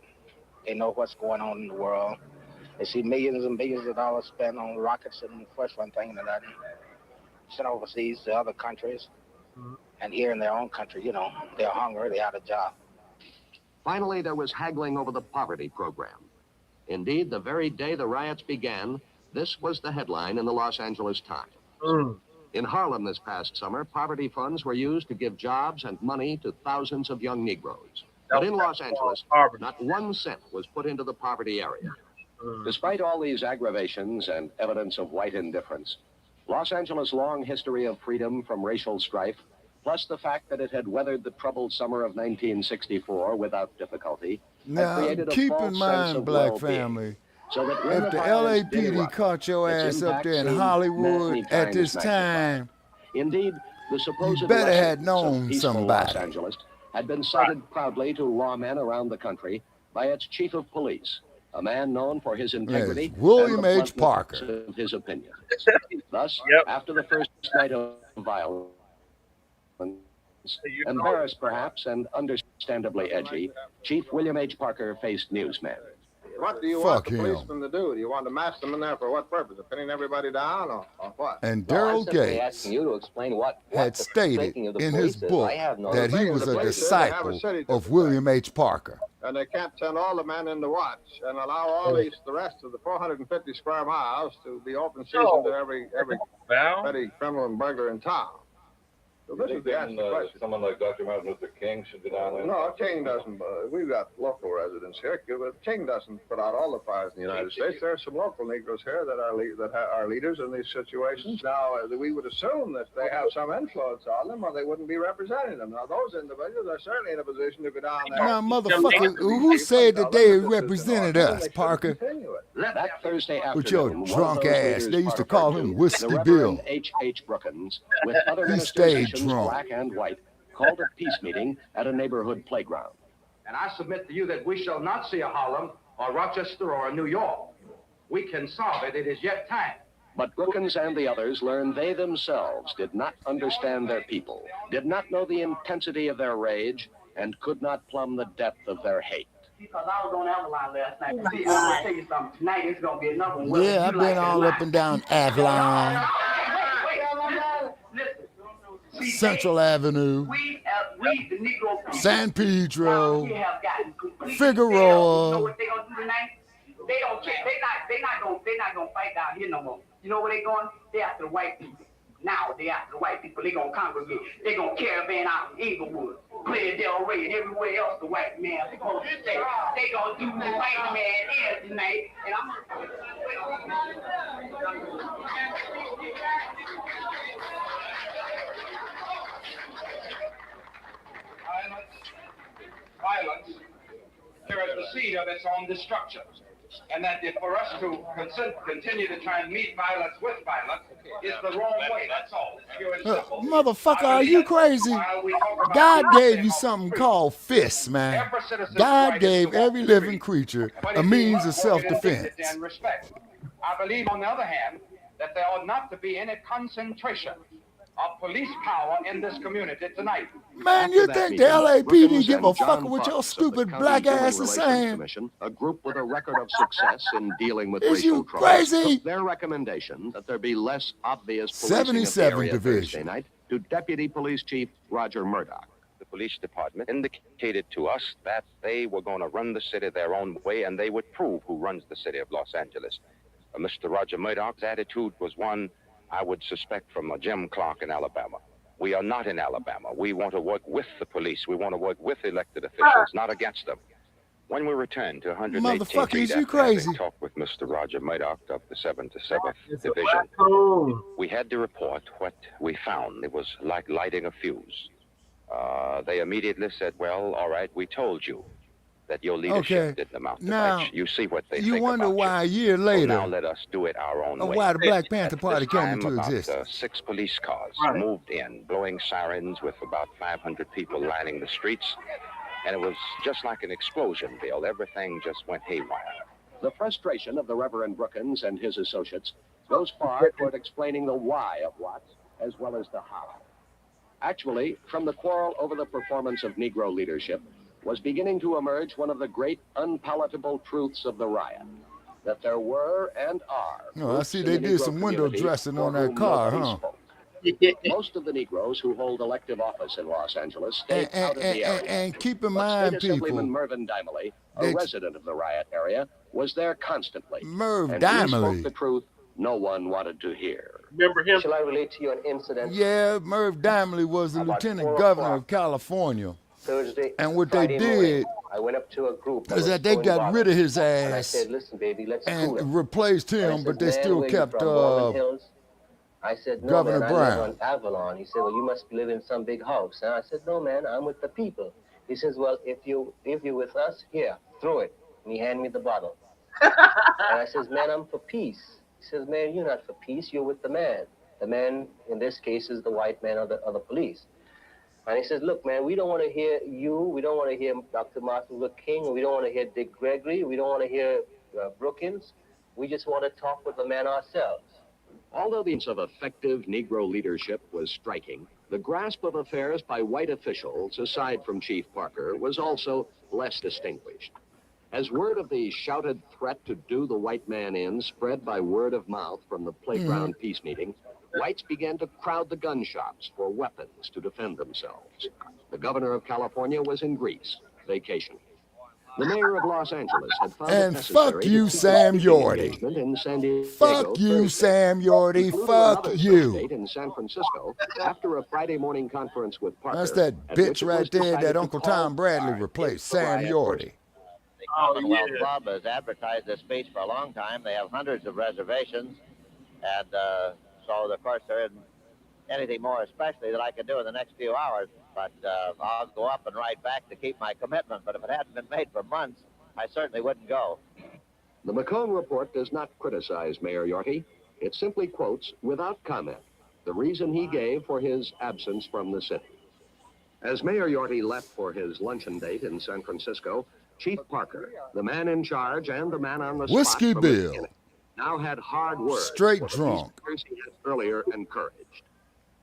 They know what's going on in the world. They see millions and billions of dollars spent on rockets and first one thing and another, sent overseas to other countries. And here in their own country, you know, they're hungry, they're out of job. Finally, there was haggling over the poverty program. Indeed, the very day the riots began, this was the headline in the Los Angeles Times. In Harlem this past summer, poverty funds were used to give jobs and money to thousands of young Negroes. But in Los Angeles, not 1 cent was put into the poverty area. Despite all these aggravations and evidence of white indifference, Los Angeles' long history of freedom from racial strife, plus the fact that it had weathered the troubled summer of 1964 without difficulty, now, had created a keep false in sense mind, of Black well-being. family, So that when if the violence did LAPD erupt, caught your its ass up impact there in seemed Hollywood many at times this magnified. time, Indeed, the supposed you better had lessons known of peaceful somebody. Los Angeles had been cited proudly to lawmen around the country by its chief of police, a man known for his integrity Yes, William and the H. Parker. bluntness of his opinions. Thus, after the first night of violence, embarrassed perhaps and understandably edgy, Chief William H. Parker faced newsmen. What do you want the policemen to do? Do you want to mass them in there for what purpose? Of pinning everybody down or what? And Daryl Gates you to explain had stated in his book that he was a disciple of William H. Parker. And they can't send all the men in to watch and allow all the rest of the 450 square miles to be open season to every petty criminal and burglar in town. So this is the answer to the question. Someone like Dr. Martin Luther King should be down there? No, King doesn't. We've got local residents here, but King doesn't put out all the fires in the United States. There are some local Negroes here that are leaders in these situations. Now, we would assume that they have some influence on them, or they wouldn't be representing them. Now, those individuals are certainly in a position to go down there. Now, motherfucker, who said that they represented us, Parker? That Thursday afternoon, With your one of drunk those ass, leaders they used to Parker call knew, him the Whiskey Reverend Bill. H.H. Brookins, with other He ministers, stayed Haitians, drunk. black and white, called a peace meeting at a neighborhood playground. And I submit to you that we shall not see a Harlem or Rochester or a New York. We can solve it. It is yet time. But Brookins and the others learned they themselves did not understand their people, did not know the intensity of their rage, and could not plumb the depth of their hate. Because I was on Avalon last night. See, I'm going to tell you something. Tonight it's going to be another one. Yeah, I've been all up and down Avalon, Central Avenue, the Negro people, San Pedro, we have gotten completely Figueroa. You know what they're going to do tonight? They don't care. They're not going to fight down here no more. You know where they're going? They're after the white people. Now they're after the white people. They're going to congregate. They're going to caravan out in Inglewood, Pleads, Del Rey, and everywhere else the white man is supposed to stay. They're going to do the white man in tonight. And I'm Violence, there is the seed of its own destruction. And that for us to continue to try and meet violence with violence is the wrong way, that's all. It's pure and simple. Motherfucker, are you crazy? God gave you something called fists, man. God gave every living creature a means of self-defense. And respect. I believe, on the other hand, that there ought not to be any concentration of police power in this community tonight. Man, you think the LAPD give a fuck what your stupid black ass is saying? Commission, a group with a record of success in dealing with Is racial you trouble, crazy? took their recommendation that there be less obvious policing of the 77 area Division. Thursday night to Deputy Police Chief Roger Murdoch. police department indicated to us that they were going to run the city their own way, and they would prove who runs the city of Los Angeles. Mr. Roger Murdoch's attitude was one I would suspect from Jim Clark in Alabama. We are not in Alabama. We want to work with the police. We want to work with elected officials, not against them. When we returned to 118th Street after having talked with Mr. Roger Murdoch of the 7th to 7th Division, we had to report what we found. It was like lighting a fuse. They immediately said, well, all right, we told you that your leadership didn't amount to much. You see what they think about you. You wonder why a year later, now let us do it our own way. Why the Black Panther Party came into existence. 6 police cars moved in, blowing sirens with about 500 people lining the streets. And it was just like an explosion, Bill. Everything just went haywire. The frustration of the Reverend Brookins and his associates goes far toward explaining the why of what, as well as the how. Actually, from the quarrel over the performance of Negro leadership was beginning to emerge one of the great unpalatable truths of the riot, that there were and are. Oh, I see they did some window dressing on that car, huh? Most of the Negroes who hold elective office in Los Angeles stayed out of the area. And keep in mind, State Assemblyman people, Mervyn Dimely, a resident of the riot area, was there constantly. Merv and he Dimely. spoke the truth no one wanted to hear. Remember him? Shall I relate to you an incident? Yeah, Merv Dimely was the lieutenant governor of California. Thursday, and what Friday they did morning, I went up to a group is that they got rid of his ass and I said, listen, baby, let's and cool it. replaced him, said, but they man, still where you kept from, Baldwin Hills? I said, no, Governor man, Brown. I live on Avalon. He said, well, you must live in some big house. And I said, no, man, I'm with the people. He says, well, if you're with us, here, throw it. And he handed me the bottle. And I says, man, I'm for peace. He says, man, you're not for peace. You're with the man. The man, in this case, is the white man of the police. And he says, look, man, we don't want to hear you. We don't want to hear Dr. Martin Luther King. We don't want to hear Dick Gregory. We don't want to hear Brookins. We just want to talk with the man ourselves. Although the sense of effective Negro leadership was striking, the grasp of affairs by white officials, aside from Chief Parker, was also less distinguished. As word of the shouted threat to do the white man in spread by word of mouth from the playground peace meeting, whites began to crowd the gun shops for weapons to defend themselves. The governor of California was in Greece, vacation. The mayor of Los Angeles had found it necessary fuck you, Sam Yorty. In San Diego Fuck you, Sam Yorty. Fuck you. In San Francisco, after a Friday morning conference with Parker. That's that bitch right there that Uncle Tom Bradley replaced, Sam Yorty. The Commonwealth Club has advertised this speech for a long time. They have hundreds of reservations, and so of course there isn't anything more especially that I can do in the next few hours. But I'll go up and write back to keep my commitment. But if it hadn't been made for months, I certainly wouldn't go. The McCone report does not criticize Mayor Yorty. It simply quotes, without comment, the reason he gave for his absence from the city. As Mayor Yorty left for his luncheon date in San Francisco, Chief Parker, the man in charge and the man on the spot Whiskey from the Bill, beginning, now had hard words straight for the drunk. peacemakers he had earlier encouraged.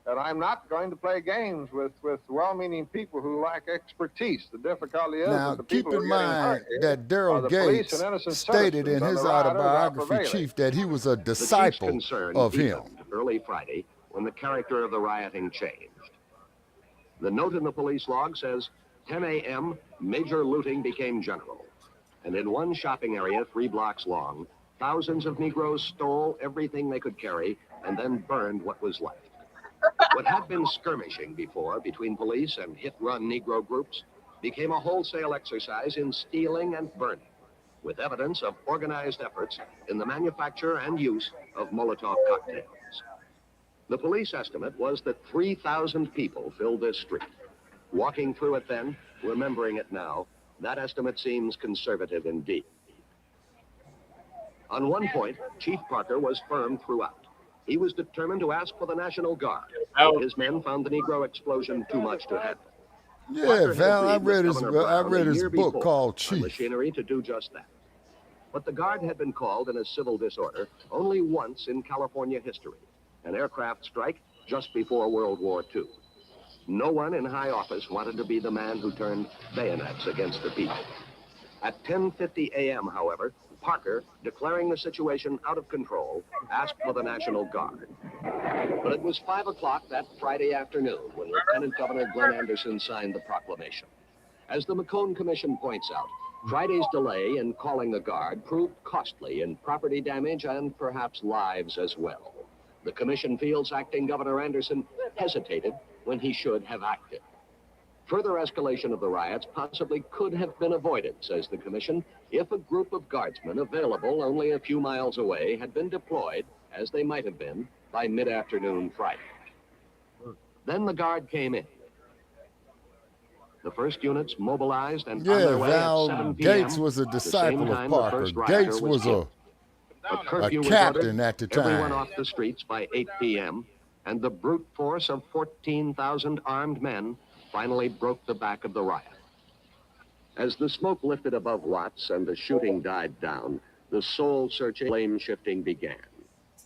That I'm not going to play games with well-meaning people who lack expertise. The difficulty is Now, that the keep people in who are getting mind hurt that are Daryl the police Gates and innocent stated in citizens, his and the rioters are autobiography, prevailing. Chief, that he was a The chief's disciple concern of him. deepened early Friday when the character of the rioting changed. The note in the police log says, 10 a.m., major looting became general. And in one shopping area 3 blocks long, thousands of Negroes stole everything they could carry and then burned what was left. What had been skirmishing before between police and hit-run Negro groups became a wholesale exercise in stealing and burning, with evidence of organized efforts in the manufacture and use of Molotov cocktails. The police estimate was that 3,000 people filled this street. Walking through it then, remembering it now, that estimate seems conservative indeed. On one point, Chief Parker was firm throughout. He was determined to ask for the National Guard. His men found the Negro explosion too much to handle. Yeah, Parker had Val, I agreed with read his Governor Brown a year book before called on Chief. machinery to do just that. But the Guard had been called in a civil disorder only once in California history, an aircraft strike just before World War II. No one in high office wanted to be the man who turned bayonets against the people. At 10:50 a.m., however, Parker, declaring the situation out of control, asked for the National Guard. But it was 5 o'clock that Friday afternoon when Lieutenant Governor Glenn Anderson signed the proclamation. As the McCone Commission points out, Friday's delay in calling the Guard proved costly in property damage and perhaps lives as well. The commission feels acting Governor Anderson hesitated when he should have acted. Further escalation of the riots possibly could have been avoided, says the commission, if a group of guardsmen available only a few miles away had been deployed, as they might have been, by mid-afternoon Friday. Then the Guard came in. The first units mobilized and on their way at 7 p.m. Gates was a disciple of Parker. Gates was a captain at the time. Everyone off the streets by 8 p.m., and the brute force of 14,000 armed men finally broke the back of the riot. As the smoke lifted above Watts and the shooting died down, the soul-searching blame-shifting began.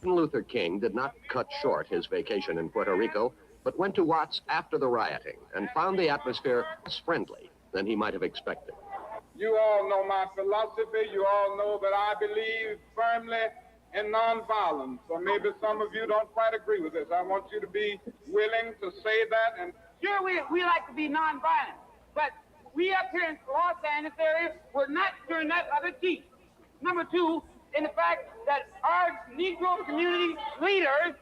Martin Luther King did not cut short his vacation in Puerto Rico, but went to Watts after the rioting and found the atmosphere less friendly than he might have expected. You all know my philosophy. You all know that I believe firmly in nonviolence. So maybe some of you don't quite agree with this. I want you to be willing to say that. And sure, we like to be nonviolent, but we up here in Los Angeles area, we're not doing that other teeth. Number two, in the fact that our Negro community leaders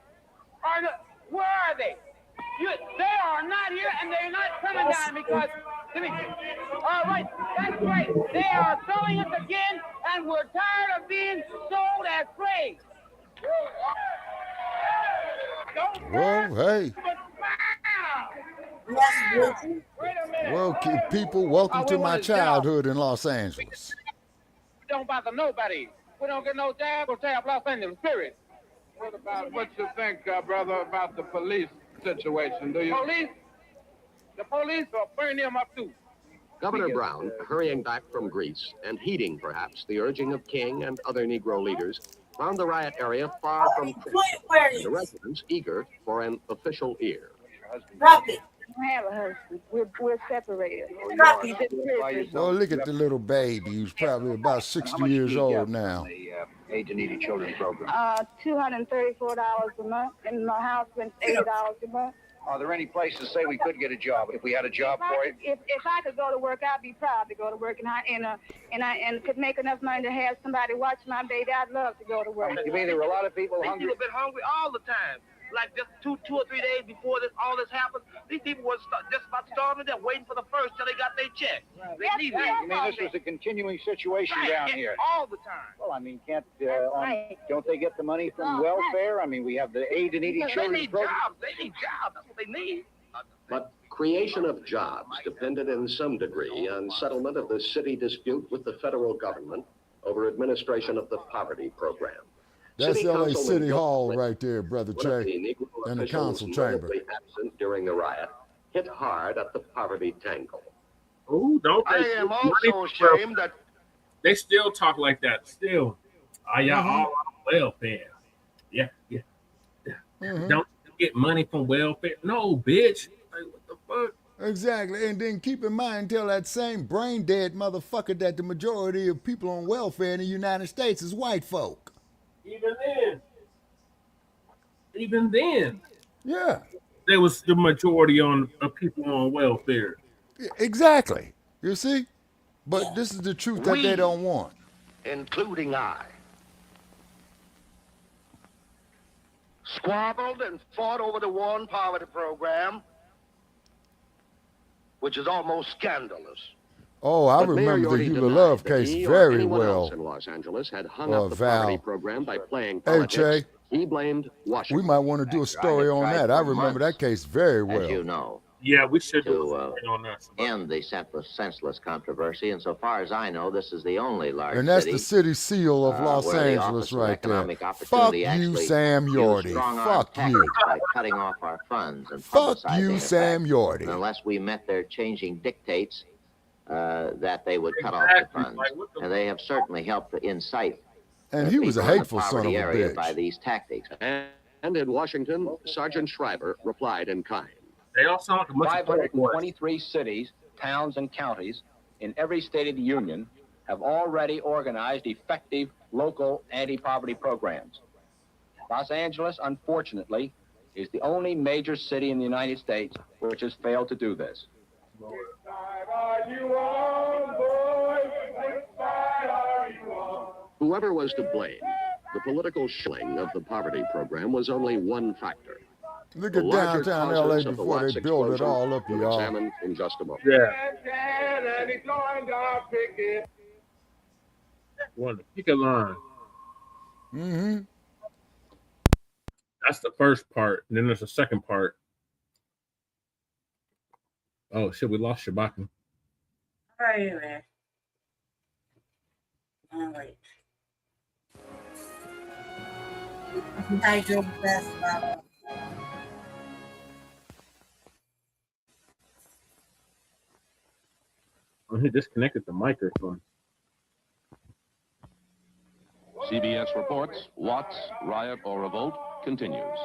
are where are they? They are not here, and they're not coming down because, all right, that's right. They are selling us again, and we're tired of being sold as slaves. Well, hey. Well, people, welcome to my childhood in Los Angeles. We don't bother nobody. We don't get no jab or tab Los Angeles, period. What about what you think, brother, about the police situation? Do you? The police will burn them up too. Governor Brown, hurrying back from Greece and heeding perhaps the urging of King and other Negro leaders, found the riot area far from critical, and the residents eager for an official ear. Drop it. I have a husband. We're separated. He's in Well, look at the little baby who's probably about 60 years old now. The age and needy children program. $234 a month, and my house went $80 a month. Are there any places say we could get a job if we had a job for you? If I could go to work, I'd be proud to go to work, and I could make enough money to have somebody watch my baby. I'd love to go to work. You mean there were a lot of people hungry? These people have been hungry all the time. Like just two or three days before all this happened, these people were just about starving to death, waiting for the first till they got their check. Right. They needed it. You mean this was a continuing situation down here? All the time. Well, I mean, don't they get the money from welfare? I mean, we have the aid and needy children program. They need jobs. That's what they need. But creation of jobs depended in some degree on settlement of the city dispute with the federal government over administration of the poverty program. That's LA City Hall right there, Brother Che, and the council chamber. Absent during the riot, hit hard at the poverty tangle. Oh, don't they? I am also ashamed that they still talk like that. Still, y'all all on welfare. Yeah. Don't get money from welfare. No, bitch. Like, what the fuck? Exactly, and then keep in mind, tell that same brain dead motherfucker that the majority of people on welfare in the United States is white folk. Even then, yeah, there was the majority of people on welfare. Exactly. You see, but this is the truth that they don't want, including I, squabbled and fought over the war on poverty program, which is almost scandalous. Oh, I remember the Eula Love case very well. In Los Angeles had hung up the poverty program by playing politics. Hey, Che, he blamed Washington. We might want to do a story on that. I remember that case very well. As you know. Yeah, we should do on that. End the senseless controversy, and so far as I know, this is the only large and that's city, the city seal of Los Angeles right there. Fuck you, Sam Yorty. Fuck you. By cutting off our funds and fuck you, Sam Yorty. Unless we met their changing dictates, that they would cut off the funds, and they have certainly helped to incite. And he was a hateful son of a bitch. By these tactics. And in Washington, Sergeant Schreiber replied in kind. They all sound like a bunch of 523 cities, towns, and counties in every state of the Union have already organized effective local anti-poverty programs. Los Angeles, unfortunately, is the only major city in the United States which has failed to do this. Whoever was to blame, the political shilling of the poverty program was only one factor. Look The at larger downtown causes LA of the before Watts they build it explosion all up, we'll y'all. examine in just a moment. Well, the picket line. Mm-hmm. That's the first part. And then there's a second part. Oh shit, we lost Shabaka. Right, man. All right. I drove fast about. Oh, he disconnected the microphone. CBS reports Watts' riot or revolt continues.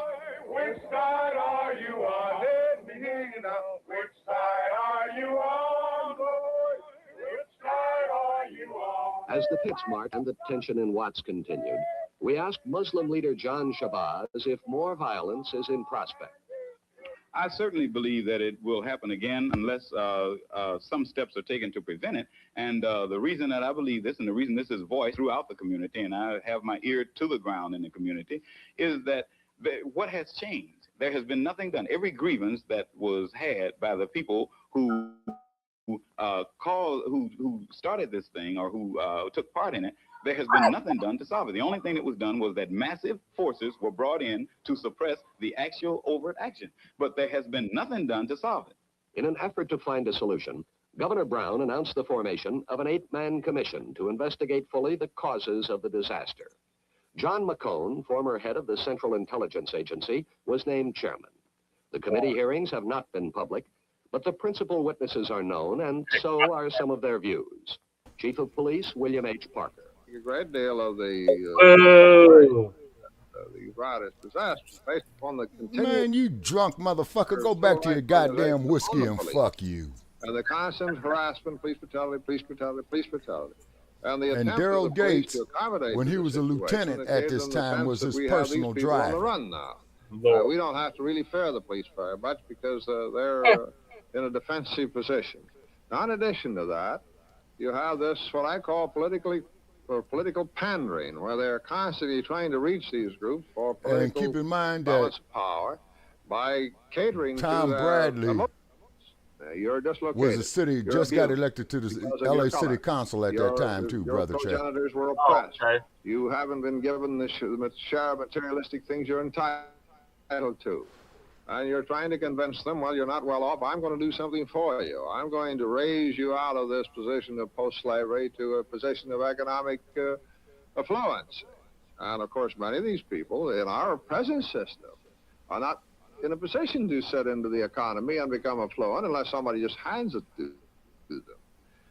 Which side are you on? Let me hear you now. Which side are you on, boy? Which side are you on? As the pits marched and the tension in Watts continued, we asked Muslim leader John Shabazz if more violence is in prospect. I certainly believe that it will happen again unless some steps are taken to prevent it. And the reason that I believe this, and the reason this is voiced throughout the community, and I have my ear to the ground in the community, is that what has changed? There has been nothing done. Every grievance that was had by the people who started this thing or who took part in it, there has been nothing done to solve it. The only thing that was done was that massive forces were brought in to suppress the actual overt action. But there has been nothing done to solve it. In an effort to find a solution, Governor Brown announced the formation of an 8-man commission to investigate fully the causes of the disaster. John McCone, former head of the Central Intelligence Agency, was named chairman. The committee hearings have not been public, but the principal witnesses are known, and so are some of their views. Chief of Police William H. Parker. A great deal of the riotous disaster based upon the continued... Man, you drunk motherfucker. Go back to your goddamn whiskey and fuck you. And the constant harassment, police brutality, police brutality, police brutality. And the attempt Daryl of the police Gates, to accommodate when he was a lieutenant at this time, was his personal driver. On the run now. We don't have to really fear the police very much because they're in a defensive position. Now, in addition to that, you have this, what I call political pandering, where they're constantly trying to reach these groups for political and keep in mind balance that of power by catering Tom to their Bradley emotions. You're dislocated. was a city, You're just got abused elected to the because of LA your City color. Council at that time too, your Brother Chet. progenitors were oppressed. You haven't been given the share of materialistic things you're entitled to. And you're trying to convince them, well, you're not well off. I'm going to do something for you. I'm going to raise you out of this position of post-slavery to a position of economic affluence. And, of course, many of these people in our present system are not in a position to set into the economy and become affluent unless somebody just hands it to them.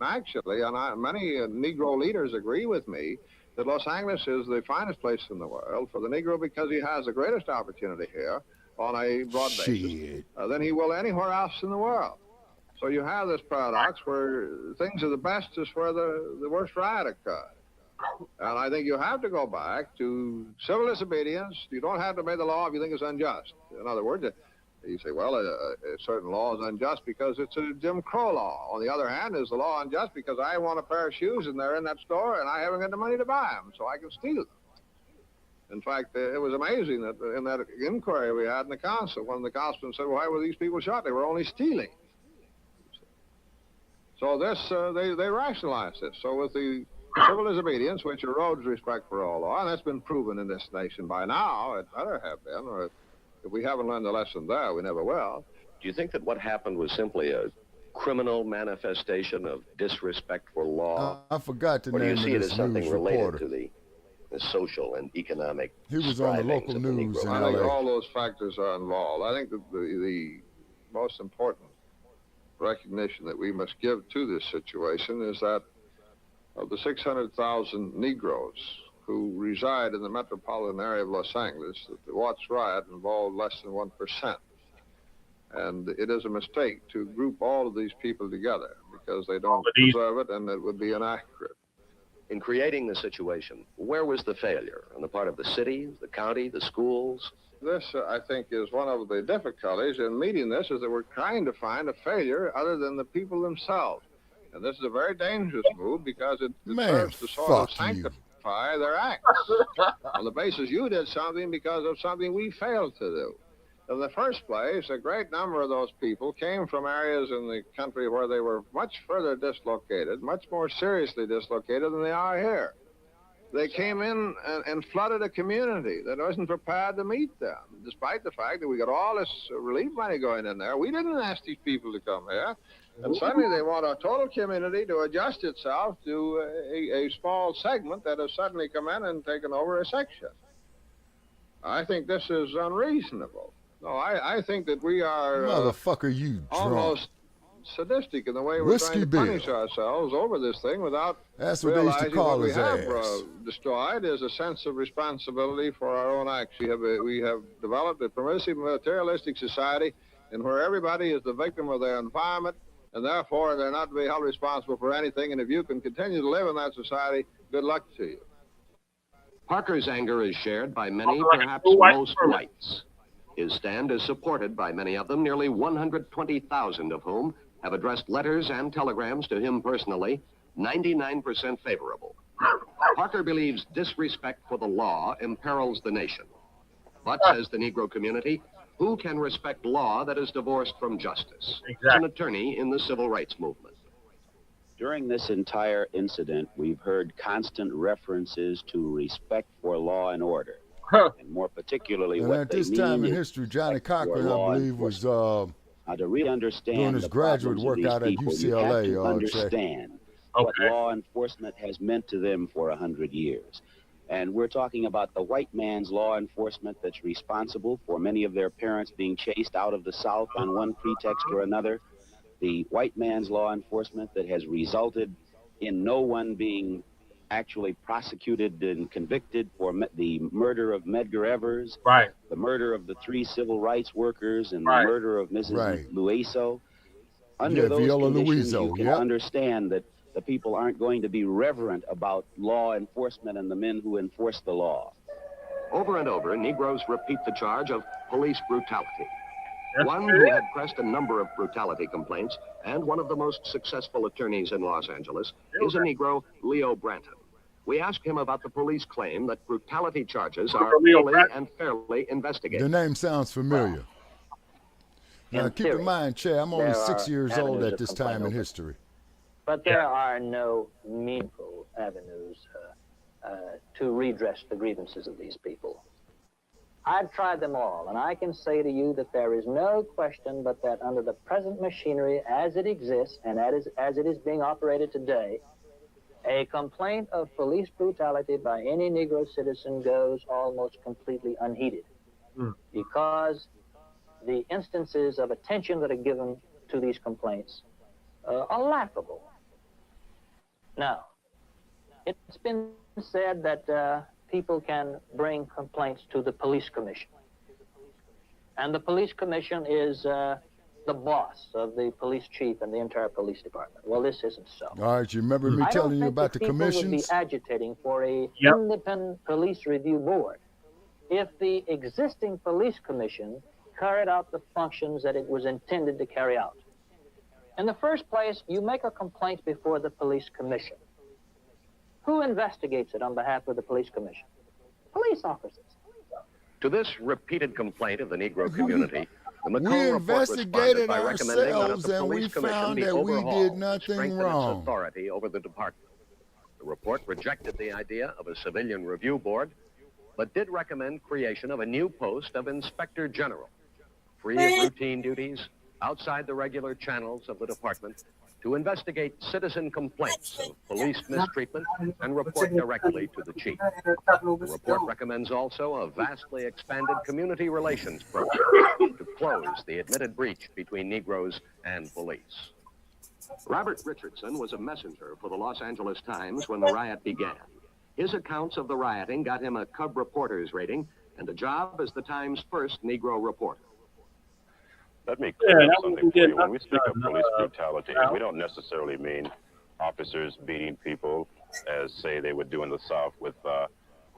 Actually, and many Negro leaders agree with me that Los Angeles is the finest place in the world for the Negro because he has the greatest opportunity here on a broad basis than he will anywhere else in the world. So you have this paradox where things are the best is where the worst riot occurred. And I think you have to go back to civil disobedience. You don't have to obey the law if you think it's unjust. In other words, you say, well, a certain law is unjust because it's a Jim Crow law. On the other hand, is the law unjust because I want a pair of shoes and they're in that store and I haven't got the money to buy them, so I can steal them. In fact, it was amazing that in that inquiry we had in the council, when the councilman said, well, why were these people shot? They were only stealing. So this, they rationalized this. So with the civil disobedience, which erodes respect for all law, and that's been proven in this nation by now, it better have been, or if we haven't learned the lesson there, we never will. Do you think that what happened was simply a criminal manifestation of disrespect for law? I forgot to or do name you see it this as something news related reporter. to the social and economic He was on the strivings local of the news Negro? in I think LA. all those factors are involved. I think that the most important recognition that we must give to this situation is that of the 600,000 Negroes who reside in the metropolitan area of Los Angeles, that the Watts riot involved less than 1%. And it is a mistake to group all of these people together because they don't deserve it and it would be inaccurate. In creating the situation, where was the failure? On the part of the city, the county, the schools? This, I think, is one of the difficulties in meeting this, is that we're trying to find a failure other than the people themselves. And this is a very dangerous move because it serves to sort of sanctify their acts. On the basis you did something because of something we failed to do. In the first place, a great number of those people came from areas in the country where they were much further dislocated, much more seriously dislocated than they are here. They came in and flooded a community that wasn't prepared to meet them, despite the fact that we got all this relief money going in there. We didn't ask these people to come here. And suddenly they want a total community to adjust itself to a small segment that has suddenly come in and taken over a section. I think this is unreasonable. No, I think that we are motherfucker, you almost sadistic in the way we're trying to punish ourselves over this thing without realizing what we have destroyed is a sense of responsibility for our own acts. We have developed a permissive materialistic society in where everybody is the victim of their environment, and therefore they're not to be held responsible for anything. And if you can continue to live in that society, good luck to you. Parker's anger is shared by many, perhaps most whites. His stand is supported by many of them, nearly 120,000 of whom have addressed letters and telegrams to him personally, 99% favorable. Parker believes disrespect for the law imperils the nation. But, says the Negro community, who can respect law that is divorced from justice? He's an attorney in the civil rights movement. During this entire incident, we've heard constant references to respect for law and order. And more particularly, and what at this time in history, Johnny Cochran, I believe, was to really understand doing his graduate work out at UCLA. You have to understand what law enforcement has meant to them for 100 years. And we're talking about the white man's law enforcement that's responsible for many of their parents being chased out of the South on one pretext or another. The white man's law enforcement that has resulted in no one being actually prosecuted and convicted for the murder of Medgar Evers, the murder of the 3 civil rights workers, and the murder of Mrs. Luiso. Under those conditions, you can understand that the people aren't going to be reverent about law enforcement and the men who enforce the law. Over and over, Negroes repeat the charge of police brutality. One who had pressed a number of brutality complaints and one of the most successful attorneys in Los Angeles is a Negro, Leo Branton. We asked him about the police claim that brutality charges are fully and fairly investigated. The name sounds familiar. Now, keep in mind, Che, I'm only 6 years old at this time in history. But there are no meaningful avenues to redress the grievances of these people. I've tried them all, and I can say to you that there is no question but that under the present machinery as it exists and as it is being operated today, a complaint of police brutality by any Negro citizen goes almost completely unheeded because the instances of attention that are given to these complaints are laughable. Now, it's been said that people can bring complaints to the police commission. And the police commission is the boss of the police chief and the entire police department. Well, this isn't so. All right, you remember me telling you about the commissions? I don't think that people would be agitating for a independent police review board if the existing police commission carried out the functions that it was intended to carry out. In the first place, you make a complaint before the police commission. Who investigates it on behalf of the police commission? Police officers. To this repeated complaint of the Negro community, the McCall we report investigated responded by recommending that ourselves the and we police commission found be that we overhauled did nothing to strengthen wrong. its authority over the department. The report rejected the idea of a civilian review board, but did recommend creation of a new post of Inspector General, free of routine duties, outside the regular channels of the department, to investigate citizen complaints of police mistreatment and report directly to the chief. The report recommends also a vastly expanded community relations program to close the admitted breach between Negroes and police. Robert Richardson was a messenger for the Los Angeles Times when the riot began. His accounts of the rioting got him a Cub Reporters rating and a job as the Times' first Negro reporter. Let me clear up something for you. When we speak of police brutality, we don't necessarily mean officers beating people as, say, they would do in the South with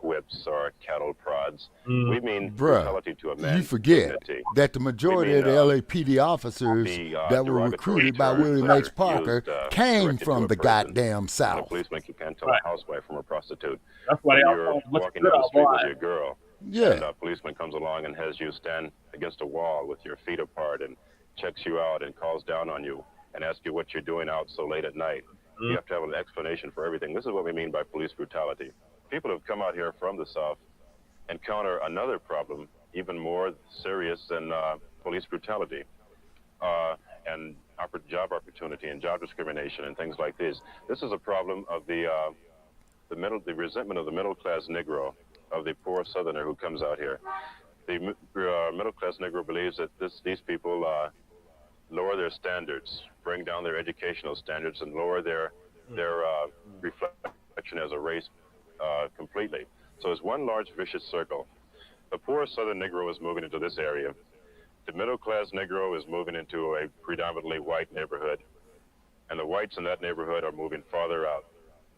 whips or cattle prods. We mean Bruh, brutality to a man's you forget dignity. that the majority We of the mean, LAPD officers that were derogatory recruited by terms William that H. are Parker used, came directed from to the a person. goddamn And a South. policeman, you can't tell a housewife from a prostitute. That's why when they all you're call them walking down the street with your girl, Yeah. and a policeman comes along and has you stand against a wall with your feet apart and checks you out and calls down on you and asks you what you're doing out so late at night. You have to have an explanation for everything. This is what we mean by police brutality. People who have come out here from the South encounter another problem even more serious than police brutality and job opportunity and job discrimination and things like this. This is a problem of the resentment of the middle-class Negro, of the poor Southerner who comes out here. The middle-class Negro believes that these people lower their standards, bring down their educational standards, and lower their reflection as a race completely. So it's one large vicious circle. The poor Southern Negro is moving into this area. The middle-class Negro is moving into a predominantly white neighborhood, and the whites in that neighborhood are moving farther out.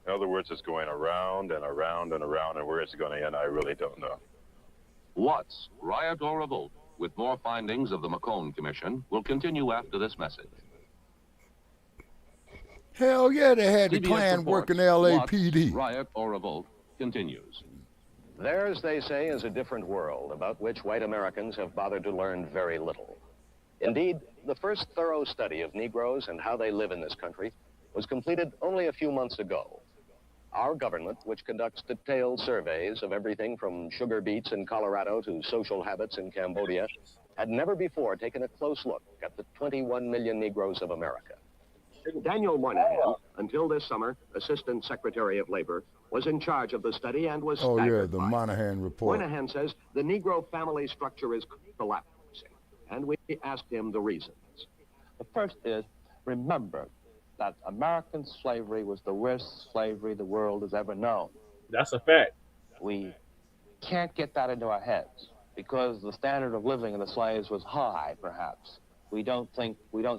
In other words, it's going around and around and around, and where it's going to end, I really don't know. Watts, Riot or Revolt, with more findings of the McCone Commission, will continue after this message. Hell yeah, they had the CBS Klan reports, working LAPD. Watts, Riot or Revolt continues. Theirs, they say, is a different world about which white Americans have bothered to learn very little. Indeed, the first thorough study of Negroes and how they live in this country was completed only a few months ago. Our government, which conducts detailed surveys of everything from sugar beets in Colorado to social habits in Cambodia, had never before taken a close look at the 21 million Negroes of America. Daniel Moynihan, until this summer, Assistant Secretary of Labor, was in charge of the study and was Oh, yeah, staggered the by it. Moynihan report. Moynihan says the Negro family structure is collapsing, and we asked him the reasons. The first is, remember that American slavery was the worst slavery the world has ever known. That's a fact. We can't get that into our heads because the standard of living of the slaves was high, perhaps. We don't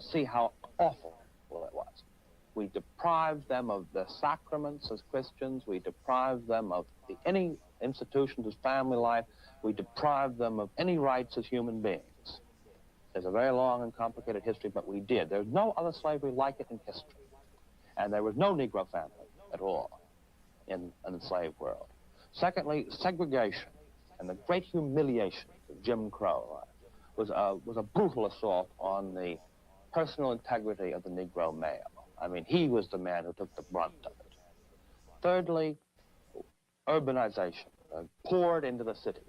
see how awful it was. We deprived them of the sacraments as Christians. We deprived them of any institutions as family life. We deprived them of any rights as human beings. There's a very long and complicated history, but we did. There's no other slavery like it in history. And there was no Negro family at all in the slave world. Secondly, segregation and the great humiliation of Jim Crow was a brutal assault on the personal integrity of the Negro male. I mean, he was the man who took the brunt of it. Thirdly, urbanization poured into the cities.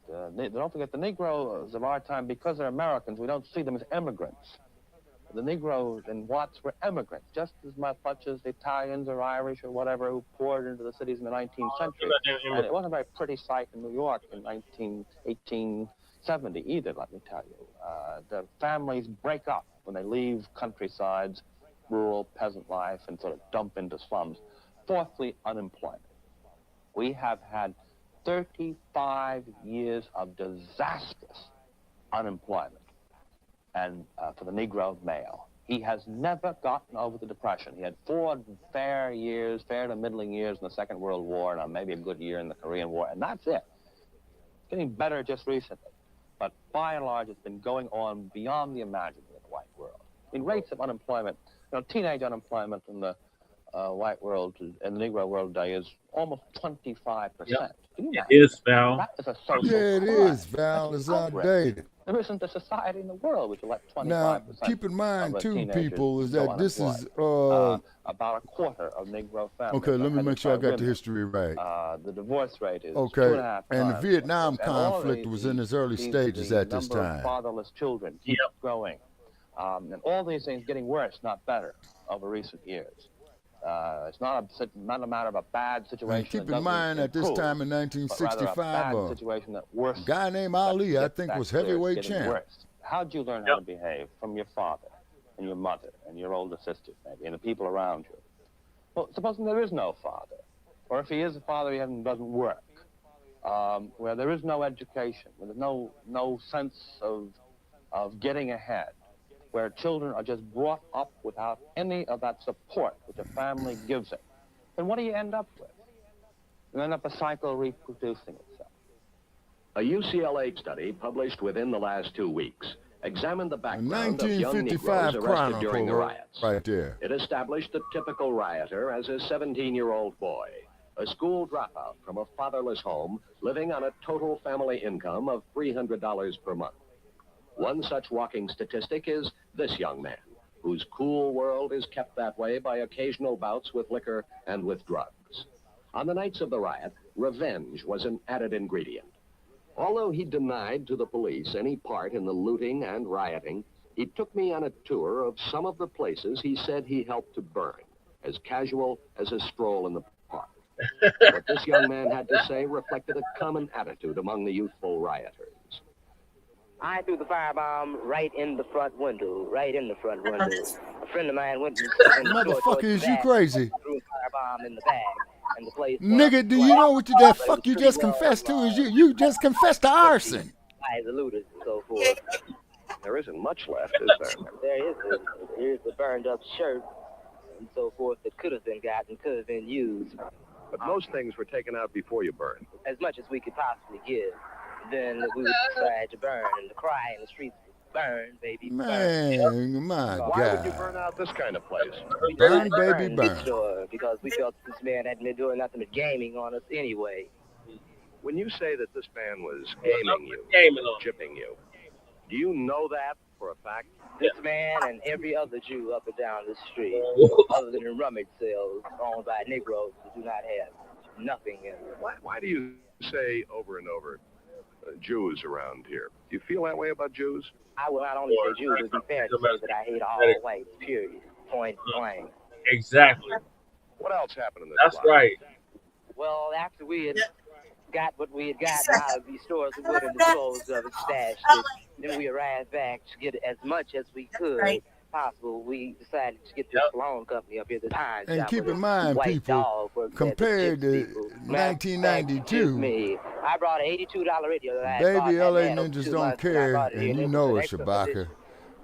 Don't forget, the Negroes of our time, because they're Americans, we don't see them as immigrants. The Negroes in Watts were immigrants, just as much as the Italians or Irish or whatever who poured into the cities in the 19th century. And it wasn't a very pretty sight in New York in 1870 either, let me tell you. The families break up when they leave countrysides, rural peasant life, and sort of dump into slums. Fourthly, unemployment. We have had 35 years of disastrous unemployment, and for the Negro male. He has never gotten over the Depression. He had 4 fair to middling years in the Second World War, and maybe a good year in the Korean War, and that's it. It's getting better just recently, but by and large, it's been going on beyond the imaginable in the white world. I mean, rates of unemployment, teenage unemployment in the white world, in the Negro world today, is almost 25%. Yep. It is, Val. That is a social Yeah, it crime. is, Val. It's outrage. outdated. There isn't a society in the world which will let 25% Now, keep in mind, of too, teenagers people, is go that this is... unemployed. About a quarter of Negro families. Okay, let me make sure I got the women. history right. The divorce rate is Okay, 2.5 and the times. Vietnam And all conflict was in its early stages the at this number of time. fatherless children keeps growing. And all these things getting worse, not better, over recent years. It's not a matter of a bad situation. And keep that in mind, doesn't at this improve, time in but rather a 1965, bad situation that worsens. a guy named Ali, I think, was heavyweight getting champ. worse. How'd you learn how to behave from your father and your mother and your older sisters, maybe, and the people around you? Well, supposing there is no father, or if he is a father, he doesn't work, where there is no education, where there's no sense of getting ahead, where children are just brought up without any of that support which a family gives it. then what do you end up with? You end up a cycle reproducing itself. A UCLA study published within the last 2 weeks examined the background of young Negroes 1955 arrested during the Chronicle riots. right there. It established the typical rioter as a 17-year-old boy, a school dropout from a fatherless home, living on a total family income of $300 per month. One such walking statistic is this young man, whose cool world is kept that way by occasional bouts with liquor and with drugs. On the nights of the riot, revenge was an added ingredient. Although he denied to the police any part in the looting and rioting, he took me on a tour of some of the places he said he helped to burn, as casual as a stroll in the park. What this young man had to say reflected a common attitude among the youthful rioters. I threw the firebomb right in the front window, A friend of mine went in the store Motherfucker, is you crazy? threw a firebomb in the bag, and the place... Nigga, do you know what that fuck you just confessed to? Is you just confessed to arson. I eluded and so forth. There isn't much left, is there? There is here's the burned up shirt and so forth that could have been gotten, could have been used. But most things were taken out before you burned. As much as we could possibly give. Then we would decide to burn, and the cry in the streets would burn, baby, burn. Man, my God. Why would you burn out this kind of place? Burn, baby, burn. Because we felt this man hadn't been doing nothing but gaming on us anyway. When you say that this man was gaming you, chipping you, do you know that for a fact? This man and every other Jew up and down the street, other than the rummage sales owned by Negroes who do not have nothing in them. Why do you say over and over, Jews around here? Do you feel that way about Jews? I will not only say Jews, it would be fair to say that I hate all whites, period, point blank. Exactly. What else happened in this That's block? right. Well, after we had got what we had gotten out of these stores and put in the clothes of it, stashed it, then we arrived back to get as much as we could possible. We decided to get this loan company up here, the Pine And Shop, keep with in a mind, white people, dog worked there, the compared gypsy to people. 1992, I brought an $82 radio that I had bought baby, that LA man over Ninjas 2 don't months, and I care, brought it here, and you it know was it, an extra Shabaka. edition.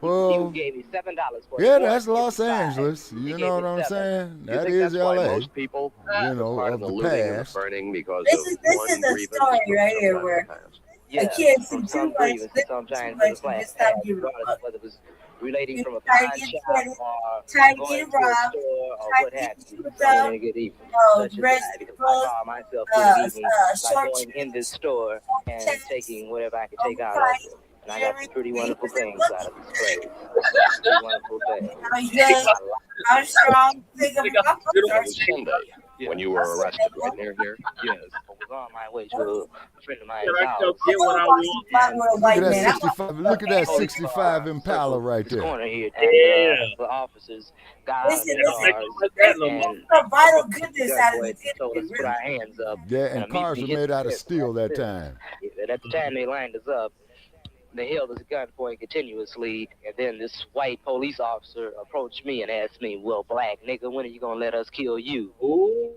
Well, He gave me $7 for it. yeah, It was that's Los $55. Angeles. You He know gave what me I'm $7. saying? You That think is that's why LA. most people, You know, part of of the the looting and the past. burning because This of is one a grievance story from right here sometime where in the past. I can't see too some much. grievance Listen sometimes too much. in the You past, just stop giving a regardless of fuck. whether it was relating You from a try to pawn get shop credit, or try to going get to a robbed, store or try what to have get you. you Going up, in to get even, such as dress that, because I clothes, call myself getting even by short going in this shorts, store and text, taking whatever I could take out of overpriced, it. And I got some pretty wonderful things out of this place. Pretty wonderful things. I'm young, I'm strong, think of It was Sunday when you were arrested right near here? Yes. I was on my way to a friend of mine's Can I house. still get what I want? Look at that 65. Look at that 65 Impala right This there. corner here, and the officers got out of Listen, their cars and some vital goodness out of gunpoint it. told us to put our hands up. Yeah, and cars immediately were hit made out of the steel that time. And at the time they lined us up, they held us at gunpoint continuously, and then this white police officer approached me and asked me, "Well, Blacc, nigga, when are you gonna let us kill you?" So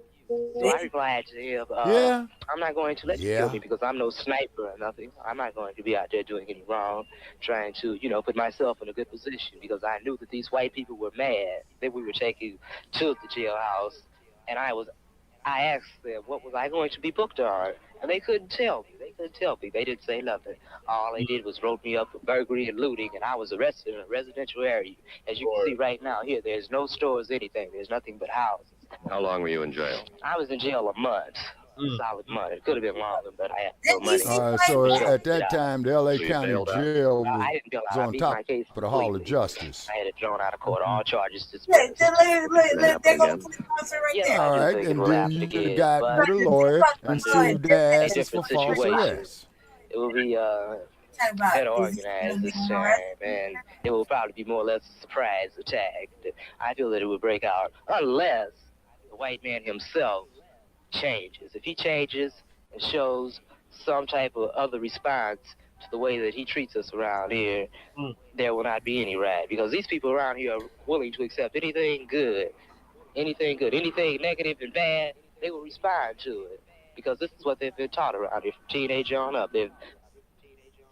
I replied to him, Yeah. I'm not going to let you kill me because I'm no sniper or nothing. I'm not going to be out there doing any wrong, trying to, put myself in a good position, because I knew that these white people were mad that we were taking to the jailhouse, and I asked them, what was I going to be booked on? And they couldn't tell me. They didn't say nothing. All they did was wrote me up for burglary and looting, and I was arrested in a residential area. As you can see right now here, there's no stores, anything. There's nothing but houses. How long were you in jail? I was in jail a month. A solid month. It could have been longer, but I had no money. All right, so at that time, the LA County Jail I didn't bail was out. I on beat top my case of the Hall of completely. Justice. I had it thrown out of court. All charges dismissed. They're going to put the concert right there. All right, and then you got with a lawyer and sued their asses for false arrest. It will be better organized this time, and it will probably be more or less a surprise attack. I feel that it will break out unless the white man himself changes. If he changes and shows some type of other response to the way that he treats us around here, there will not be any riot, because these people around here are willing to accept anything good, anything negative and bad, they will respond to it, because this is what they've been taught around here from teenage on up. They've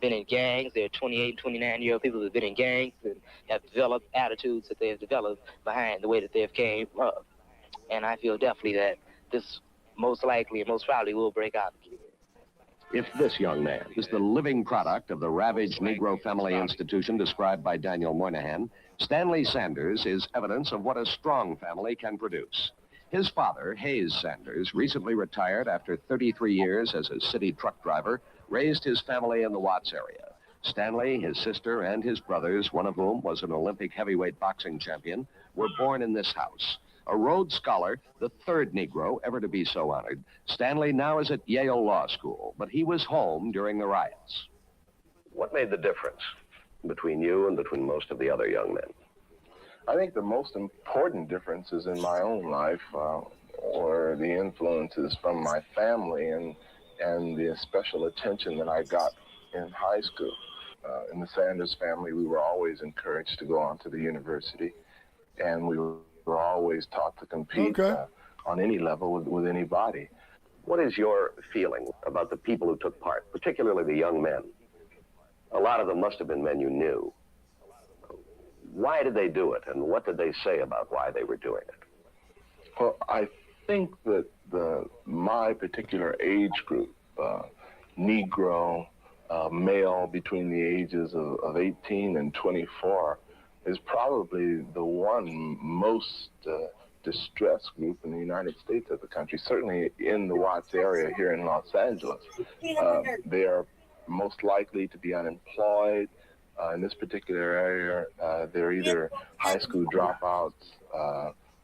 been in gangs. They're 28, 29-year-old people that have been in gangs and have developed attitudes that they have developed behind the way that they've came up. And I feel definitely that this most likely and most probably will break out again. If this young man is the living product of the ravaged Negro family institution described by Daniel Moynihan, Stanley Sanders is evidence of what a strong family can produce. His father, Hayes Sanders, recently retired after 33 years as a city truck driver, raised his family in the Watts area. Stanley, his sister, and his brothers, one of whom was an Olympic heavyweight boxing champion, were born in this house. A Rhodes Scholar, the third Negro ever to be so honored, Stanley now is at Yale Law School, but he was home during the riots. What made the difference between you and between most of the other young men? I think the most important differences in my own life were the influences from my family and the special attention that I got in high school. In the Sanders family, we were always encouraged to go on to the university, and we were always taught to compete on any level with anybody. What is your feeling about the people who took part, particularly the young men? A lot of them must have been men you knew. Why did they do it, and what did they say about why they were doing it? Well, I think that my particular age group, Negro, male between the ages of 18 and 24, is probably the one most distressed group in the United States of the country, certainly in the Watts area here in Los Angeles. They are most likely to be unemployed. In this particular area, they're either high school dropouts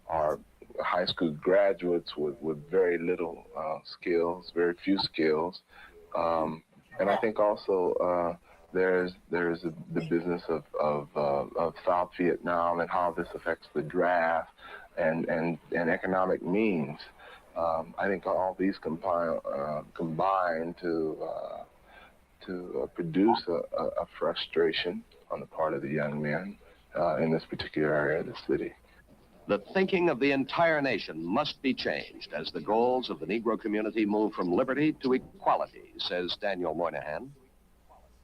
or high school graduates with very little skills, very few skills. And I think also there's the business of South Vietnam and how this affects the draft and economic means. I think all these combine to produce a frustration on the part of the young men in this particular area of the city. The thinking of the entire nation must be changed as the goals of the Negro community move from liberty to equality, says Daniel Moynihan.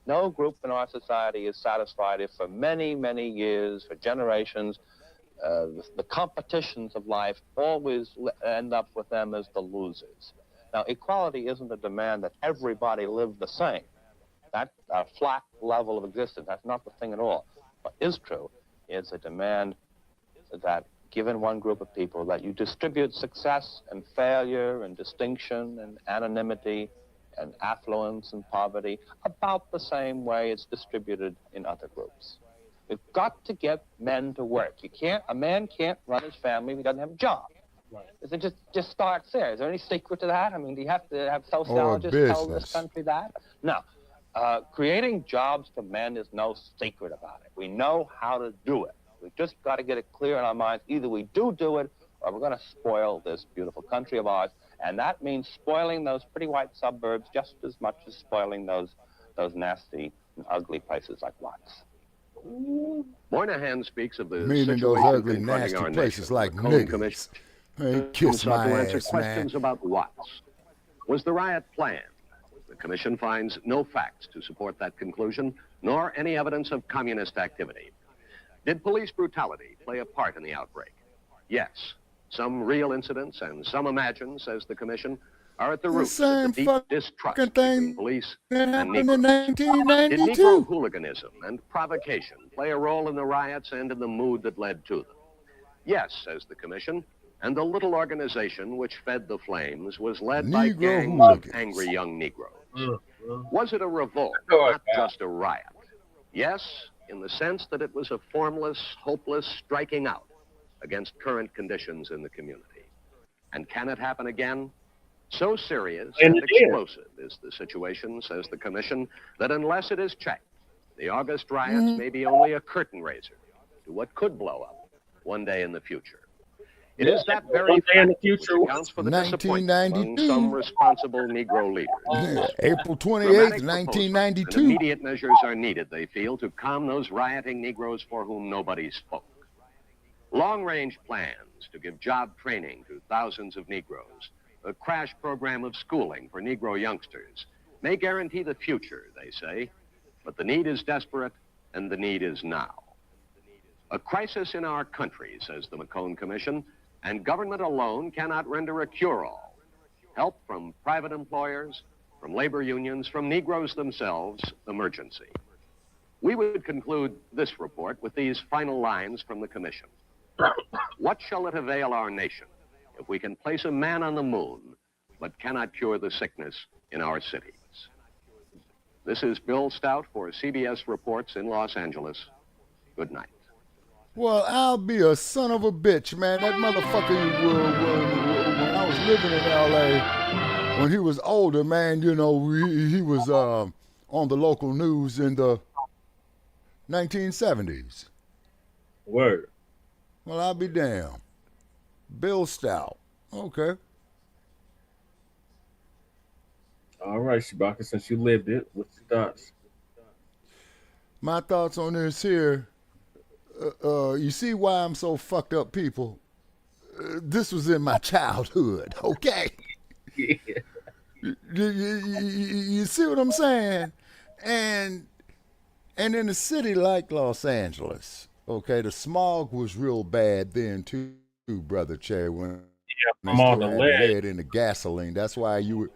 No group in our society is satisfied if for many, many years, for generations, the competitions of life always end up with them as the losers. Now, equality isn't a demand that everybody live the same. That's a flat level of existence. That's not the thing at all. What is true is a demand that, given one group of people, that you distribute success and failure and distinction and anonymity and affluence and poverty about the same way it's distributed in other groups. We've got to get men to work. A man can't run his family if he doesn't have a job. Right. It just starts there. Is there any secret to that? I mean, do you have to have sociologists tell this country that? No. Creating jobs for men is no secret about it. We know how to do it. We've just got to get it clear in our minds. Either we do it, or we're going to spoil this beautiful country of ours. And that means spoiling those pretty white suburbs just as much as spoiling those nasty and ugly places like Watts. Moynihan speaks of the meaning situation those ugly, confronting nasty our places nation. like The Cohen niggas. Hey, kiss my to answer ass, questions man. about Watts. Was the riot planned? The commission finds no facts to support that conclusion, nor any evidence of communist activity. Did police brutality play a part in the outbreak? Yes. Some real incidents and some imagined, says the commission, are at the roots of the deep distrust between police and happened Negroes. in Did 1992. Negro hooliganism and provocation play a role in the riots and in the mood that led to them? Yes, says the commission, and the little organization which fed the flames was led by Negro gangs hooligans. of angry young Negroes. Was it a revolt, not just a riot? Yes, in the sense that it was a formless, hopeless striking out against current conditions in the community. And can it happen again? So serious and explosive is the situation, says the commission, that unless it is checked, the August riots may be only a curtain raiser to what could blow up one day in the future. It is that very fact which accounts for the disappointment among some responsible Negro leaders. April 28th, Dramatic 1992. proposals and immediate measures are needed, they feel, to calm those rioting Negroes for whom nobody spoke. Long-range plans to give job training to thousands of Negroes, a crash program of schooling for Negro youngsters, may guarantee the future, they say, but the need is desperate, and the need is now. A crisis in our country, says the McCone Commission, And government alone cannot render a cure-all. Help from private employers, from labor unions, from Negroes themselves, emergency. We would conclude this report with these final lines from the Commission. What shall it avail our nation if we can place a man on the moon, but cannot cure the sickness in our cities? This is Bill Stout for CBS Reports in Los Angeles. Good night. Well, I'll be a son of a bitch, man. That motherfucker, when I was living in L.A., when he was older, man, you know, he was on the local news in the 1970s. Word. Well, I'll be damned. Bill Stout. Okay. All right, Shabaka, since you lived it, what's your thoughts? My thoughts on this here, you see why I'm so fucked up, people? This was in my childhood, okay? Yeah. You see what I'm saying? And in a city like Los Angeles, okay, the smog was real bad then too, Brother Che, when they from all still the had lead. lead in the gasoline. That's why you would,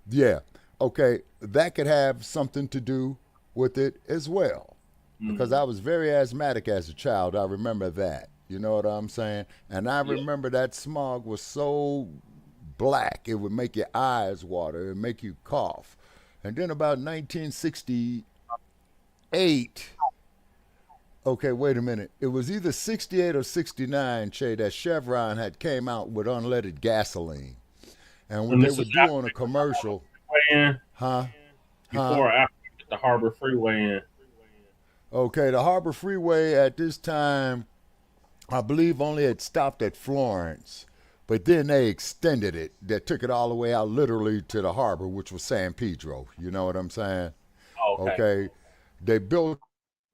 yeah, okay, that could have something to do with it as well. Because I was very asthmatic as a child. I remember that. You know what I'm saying? And I remember that smog was so black, it would make your eyes water, it would make you cough. And then about 1968, okay, wait a minute. It was either 68 or 69, Che, that Chevron had came out with unleaded gasoline. And when they were doing a commercial. Before or after the Harbor Freeway in? Okay, the Harbor Freeway at this time, I believe only had stopped at Florence. But then they extended it. They took it all the way out literally to the harbor, which was San Pedro. You know what I'm saying? Okay. They built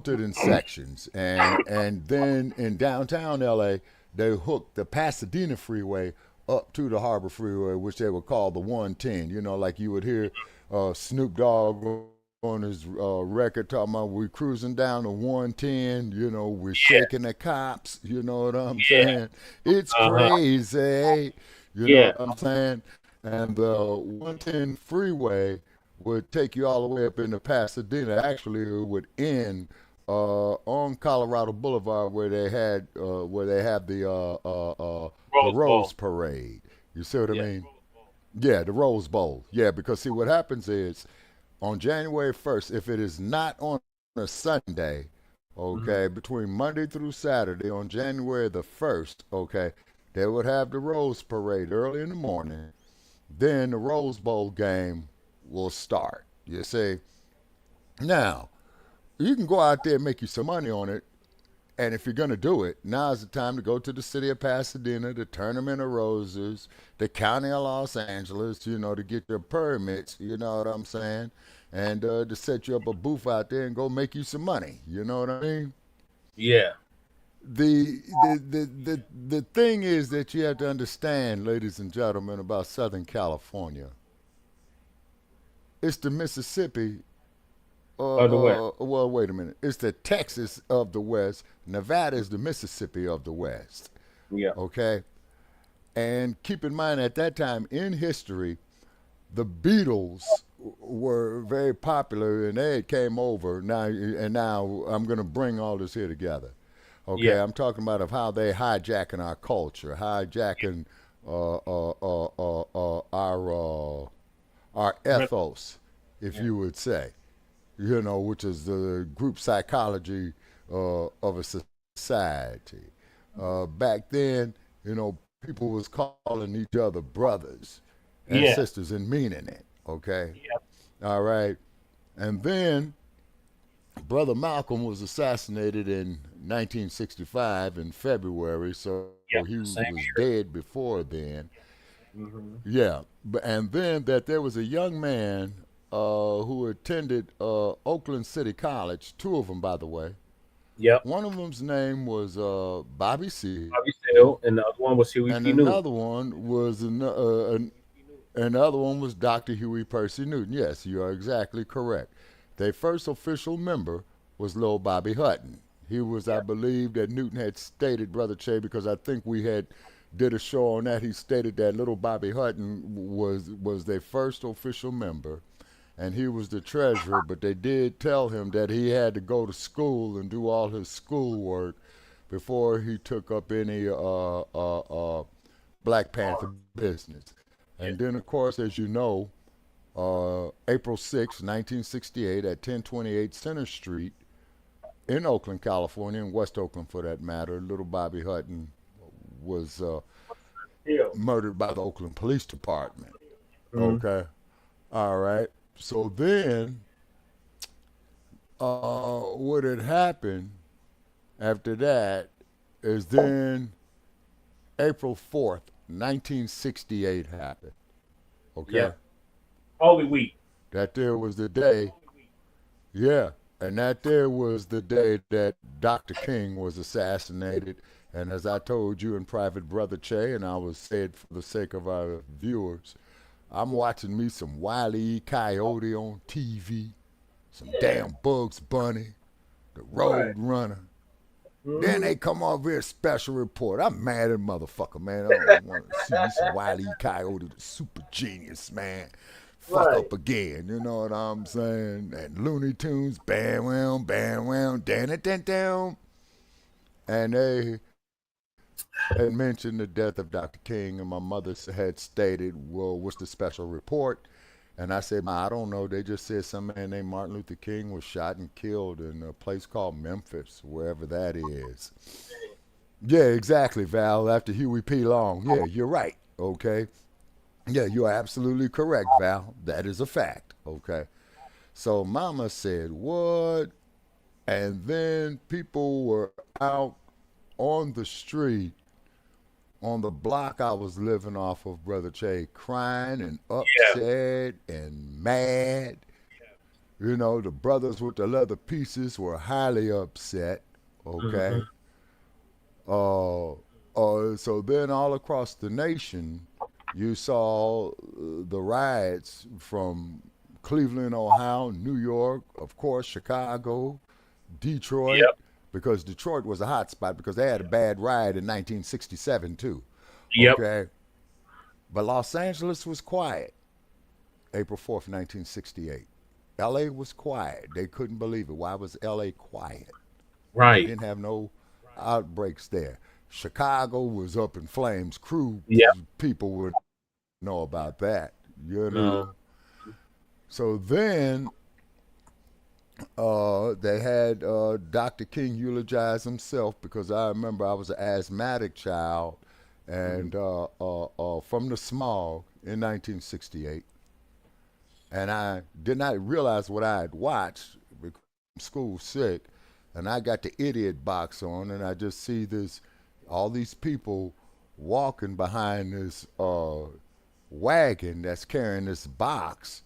it in sections. And then in downtown L.A., they hooked the Pasadena Freeway up to the Harbor Freeway, which they would call the 110. You know, like you would hear Snoop Dogg on his record talking about we cruising down the 110, you know, we're shaking the cops, you know what I'm saying? It's crazy, you know what I'm saying? And the 110 freeway would take you all the way up into Pasadena. Actually, it would end on Colorado Boulevard where they had the Rose Parade. You see what I mean? Yeah, the Rose Bowl. Yeah, because see what happens is on January 1st, if it is not on a Sunday, okay, between Monday through Saturday on January the 1st, okay, they would have the Rose Parade early in the morning. Then the Rose Bowl game will start. You see? Now, you can go out there and make you some money on it. And if you're going to do it, now's the time to go to the city of Pasadena, the Tournament of Roses, the County of Los Angeles, you know, to get your permits, you know what I'm saying? And to set you up a booth out there and go make you some money. You know what I mean? Yeah. The thing is that you have to understand, ladies and gentlemen, about Southern California. It's the Mississippi. Of the West. Well, wait a minute. It's the Texas of the West. Nevada is the Mississippi of the West. Yeah. Okay? And keep in mind, at that time in history, the Beatles were very popular, and they came over. Now I'm going to bring all this here together. Okay? Yeah. I'm talking about of how they hijacking our culture, hijacking our ethos, if you would say. You know, which is the group psychology of a society. Back then, you know, people was calling each other brothers and sisters and meaning it, okay? All right. And then Brother Malcolm was assassinated in 1965 in February, so he was dead before then. Yeah. And then that there was a young man who attended Oakland City College, two of them, by the way. Yep. One of them's name was Bobby Seale. Bobby Seale, and the other one was Huey And P. Newton. another one was and the other one was Dr. Huey Percy Newton. Yes, you are exactly correct. Their first official member was Lil Bobby Hutton. He was, I believe, that Newton had stated, Brother Che, because I think we had did a show on that. He stated that little Bobby Hutton was their first official member, and he was the treasurer. But they did tell him that he had to go to school and do all his schoolwork before he took up any Black Panther business. And then, of course, as you know, April 6, 1968, at 1028 Center Street in Oakland, California, in West Oakland for that matter, little Bobby Hutton was murdered by the Oakland Police Department. Okay. All right. So then, what had happened after that is then April 4th, 1968 happened. Okay. Yeah. Holy Week. That there was the day. Yeah. And that there was the day that Dr. King was assassinated. And as I told you in private, Brother Che, and I will say it for the sake of our viewers, I'm watching me some Wile E. Coyote on TV, some damn Bugs Bunny, the Road Runner. Then they come off here, special report. I'm mad at motherfucker, man. I don't want to see me some Wile E. Coyote, the super genius, man. Fuck up again, you know what I'm saying? And Looney Tunes, bam, wham, dan it, down. And they had mentioned the death of Dr. King, and my mother had stated, well, what's the special report? And I said, I don't know. They just said some man named Martin Luther King was shot and killed in a place called Memphis, wherever that is. Yeah, exactly, Val, after Huey P. Long. Yeah, you're right, okay? Yeah, you're absolutely correct, Val. That is a fact, okay? So Mama said, what? And then people were out on the street, on the block I was living off of, Brother Che, crying and upset and mad. You know, the brothers with the leather pieces were highly upset, okay? So then all across the nation, you saw the riots from Cleveland, Ohio, New York, of course, Chicago, Detroit, because Detroit was a hot spot because they had a bad riot in 1967 too. Okay. But Los Angeles was quiet. April 4th, 1968. LA was quiet. They couldn't believe it. Why was LA quiet? Right. They didn't have no outbreaks there. Chicago was up in flames. Crew people would know about that, you know. So then they had Dr. King eulogize himself, because I remember I was an asthmatic child and from the smog in 1968. And I did not realize what I had watched because I'm school sick. And I got the idiot box on, and I just see all these people walking behind this wagon that's carrying this box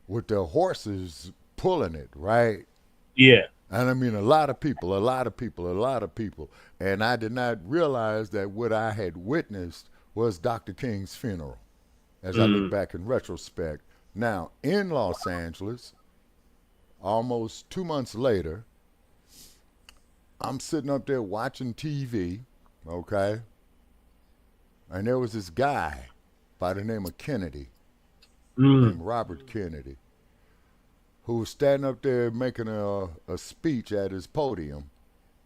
with their horses pulling it, right? Yeah. And I mean, a lot of people. And I did not realize that what I had witnessed was Dr. King's funeral, as I look back in retrospect. Now, in Los Angeles, almost 2 months later, I'm sitting up there watching TV, okay? And there was this guy by the name of Kennedy, named Robert Kennedy, who was standing up there making a speech at his podium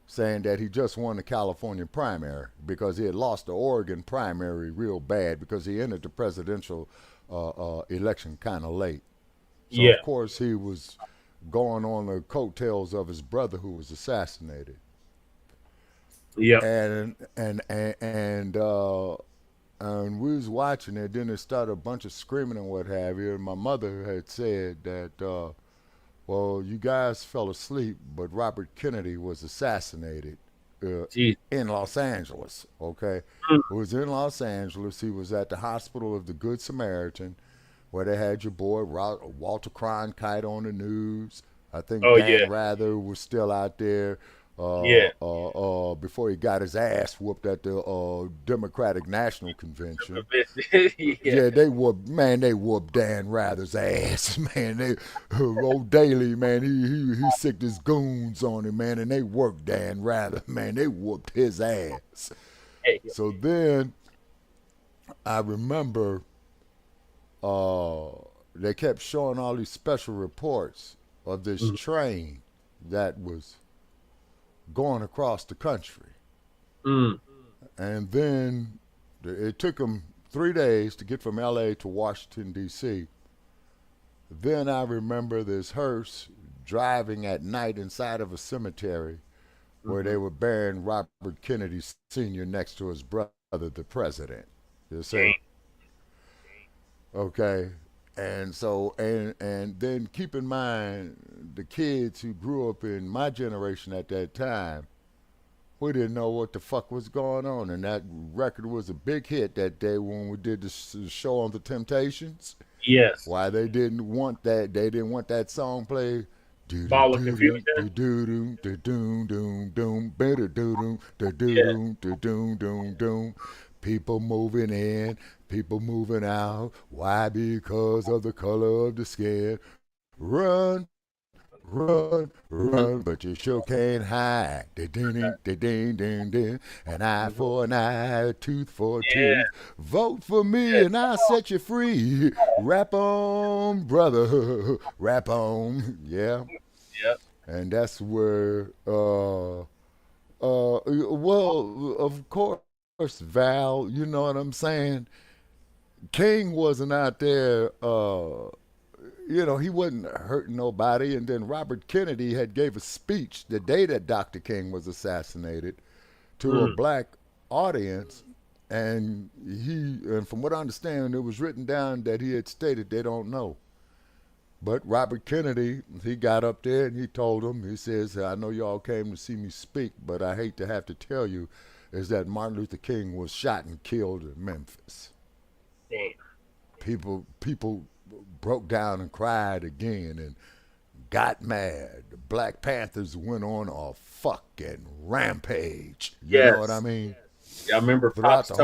saying that he just won the California primary because he had lost the Oregon primary real bad because he entered the presidential election kind of late. So, of course, he was going on the coattails of his brother who was assassinated. Yeah. And we was watching it. Then it started a bunch of screaming and what have you. And my mother had said that, well, you guys fell asleep, but Robert Kennedy was assassinated in Los Angeles, okay? It was in Los Angeles. He was at the Hospital of the Good Samaritan, where they had your boy Walter Cronkite on the news. I think Dan Rather was still out there before he got his ass whooped at the Democratic National Convention. They whooped Dan Rather's ass, man. Old Daley, man, he sicked his goons on him, man, and they worked Dan Rather, man. They whooped his ass. So then I remember they kept showing all these special reports of this train that was going across the country. And then it took them 3 days to get from LA to Washington, D.C. Then I remember this hearse driving at night inside of a cemetery where they were burying Robert Kennedy Sr. next to his brother, the president. You see? Okay. And so, and then keep in mind the kids who grew up in my generation at that time, we didn't know what the fuck was going on. And that record was a big hit that day when we did the show on the Temptations. Yes. Why they didn't want that? They didn't want that song played. Ball of confusion. People moving in, people moving out. Why? Because of the color of the skin. Run, run, run, but you sure can't hide. An eye for an eye, a tooth for a tooth. Vote for me and I'll set you free. Rap on, brother, rap on. Yeah. Yep. And that's where, well, of course, Val, you know what I'm saying? King wasn't out there, he wasn't hurting nobody. And then Robert Kennedy had gave a speech the day that Dr. King was assassinated to a black audience. And from what I understand, it was written down that he had stated they don't know. But Robert Kennedy, he got up there and he told them, he says, I know y'all came to see me speak, but I hate to have to tell you is that Martin Luther King was shot and killed in Memphis. Damn. People broke down and cried again and got mad. The Black Panthers went on a fucking rampage. You know what I mean? Yeah, I remember throughout the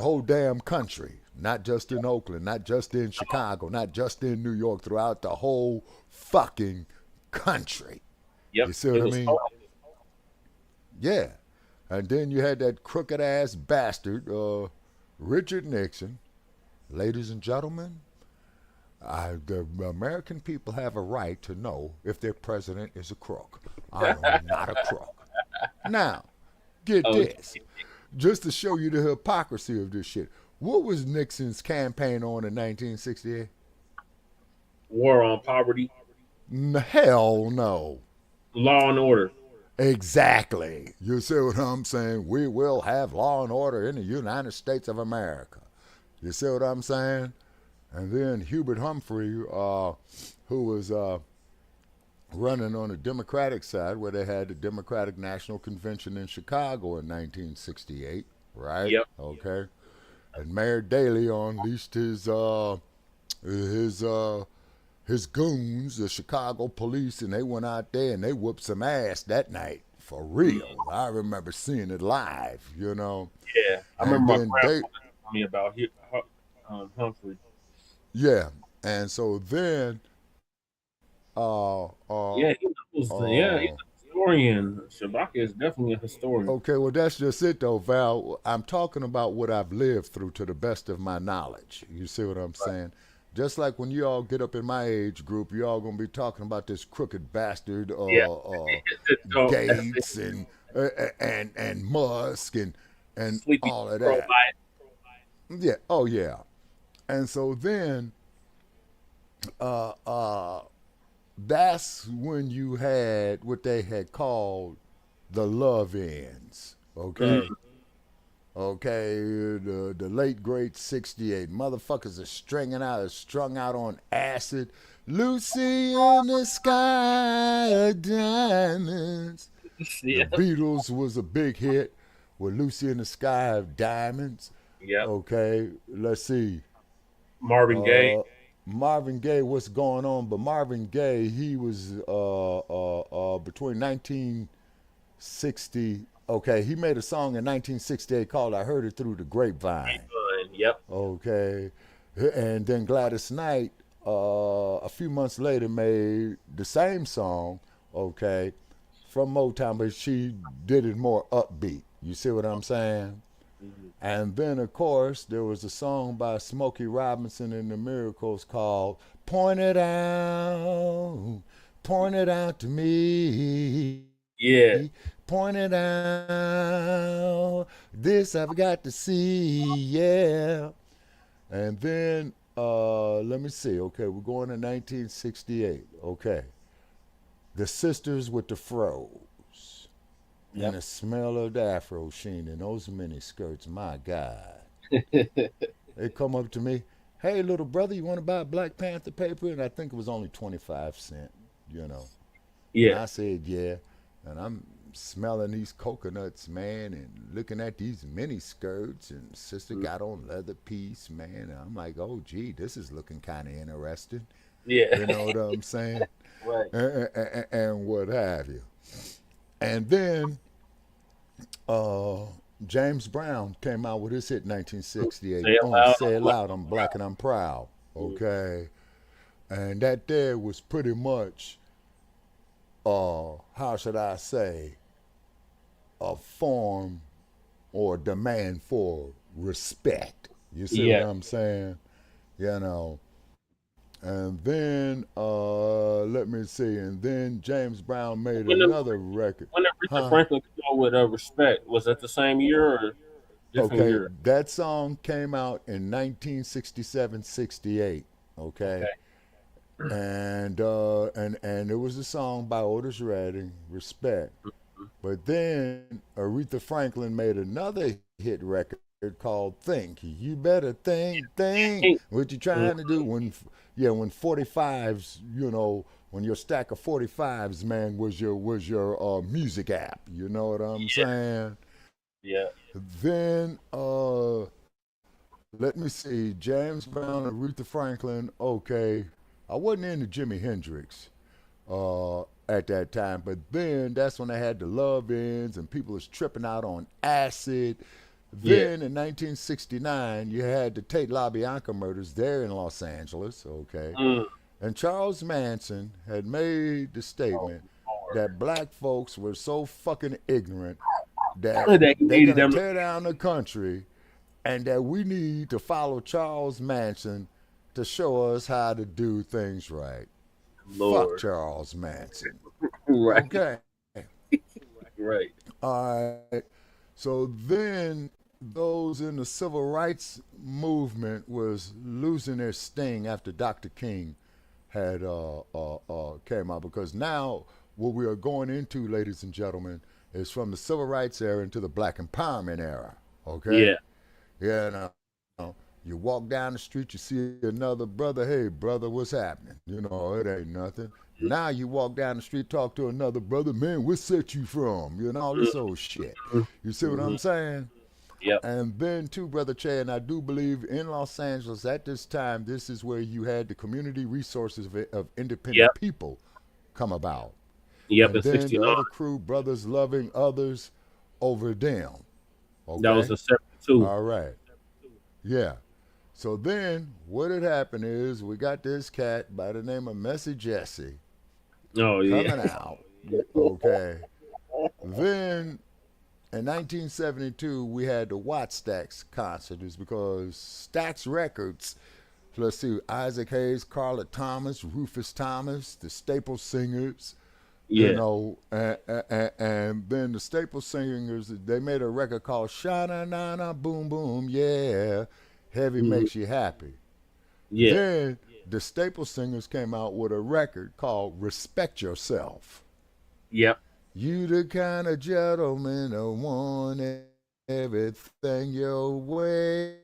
whole damn country. Not just in Oakland, not just in Chicago, not just in New York, throughout the whole fucking country. Yep. You see what I mean? Yeah. And then you had that crooked ass bastard, Richard Nixon. Ladies and gentlemen, the American people have a right to know if their president is a crook. I am not a crook. Now, get this. Just to show you the hypocrisy of this shit. What was Nixon's campaign on in 1968? War on poverty. Hell no. Law and order. Exactly. You see what I'm saying? We will have law and order in the United States of America. You see what I'm saying? And then Hubert Humphrey, who was running on the Democratic side, where they had the Democratic National Convention in Chicago in 1968, right? Yep. Okay. And Mayor Daley unleashed his goons, the Chicago police, and they went out there and they whooped some ass that night. For real. I remember seeing it live, you know. Yeah. I remember my grandpa told me about Humphrey. Yeah. And so then he's a historian. Shabaka is definitely a historian. Okay, well, that's just it, though, Val. I'm talking about what I've lived through to the best of my knowledge. You see what I'm saying? Just like when you all get up in my age group, you all going to be talking about this crooked bastard Gates and Musk and Sleepy all of that. Yeah, oh, yeah. And so then that's when you had what they had called the love ends, okay? Okay, the late great 68. Motherfuckers are strung out on acid. Lucy in the Sky of Diamonds. The Beatles was a big hit with Lucy in the Sky of Diamonds. Yeah. Okay, let's see. Marvin Gaye. Marvin Gaye, what's going on? But Marvin Gaye, he was between 1960. Okay, he made a song in 1968 called "I Heard It Through the Grapevine." Yep. Okay, and then Gladys Knight, a few months later, made the same song. Okay, from Motown, but she did it more upbeat. You see what I'm saying? And then, of course, there was a song by Smokey Robinson and the Miracles called Point It Out to Me. Yeah. Point it out, this I've got to see, yeah. And then, let me see, okay, we're going to 1968, okay. The Sisters with the Froze. Yep. And the smell of the Afro sheen and those mini skirts, my God. They come up to me, hey, little brother, you want to buy Black Panther paper? And I think it was only 25 cents, you know. Yeah. And I said, yeah. And I'm smelling these coconuts, man, and looking at these mini skirts. And sister got on leather piece, man. And I'm like, oh, gee, this is looking kind of interesting. Yeah. You know what I'm saying? Right. And what have you. And then James Brown came out with his hit in 1968. Say It Loud, I'm Black and I'm Proud. Okay. And that there was pretty much, how should I say, a form or demand for respect. You see what I'm saying? You know. And then, let me see, and then James Brown made another record. When did Aretha Franklin come out with Respect? Was that the same year or different year? That song came out in 1967-68, okay? And it was a song by Otis Redding, Respect. But then Aretha Franklin made another hit record called Think. You better think what you trying to do when 45s, you know, when your stack of 45s, man, was your music app. You know what I'm saying? Yeah. Then let me see, James Brown, Aretha Franklin. Okay, I wasn't into Jimi Hendrix at that time, but then that's when they had the love-ins and people was tripping out on acid. Then in 1969, you had the Tate LaBianca murders there in Los Angeles, okay? And Charles Manson had made the statement that black folks were so fucking ignorant that they're going to tear down the country and that we need to follow Charles Manson to show us how to do things right. Lord. Fuck Charles Manson. Right. Okay. Right. All right. So then those in the civil rights movement was losing their sting after Dr. King had came out, because now what we are going into, ladies and gentlemen, is from the civil rights era into the black empowerment era. Okay? Yeah. Yeah, now, you walk down the street, you see another brother, hey brother, what's happening? You know, it ain't nothing. Now you walk down the street, talk to another brother, man, where set you from? You know, all this old shit. You see what I'm saying? Yep. And then too, Brother Che, and I do believe in Los Angeles at this time, this is where you had the community resources of independent people come about. Yep, and in then 69. the other crew, brothers loving others over them. Okay? That was a 72. All right. Yeah. So then what had happened is we got this cat by the name of Messy Jesse coming out. Okay. Then in 1972, we had the Watt Stax concert. It's because Stax Records, let's see, Isaac Hayes, Carla Thomas, Rufus Thomas, the Staple Singers, you know, and then the Staple Singers, they made a record called Sha-Na-Na-Na Boom Boom, yeah, Heavy Makes You Happy. Yeah. Then the Staple Singers came out with a record called Respect Yourself. Yep. You the kind of gentleman that want everything your way.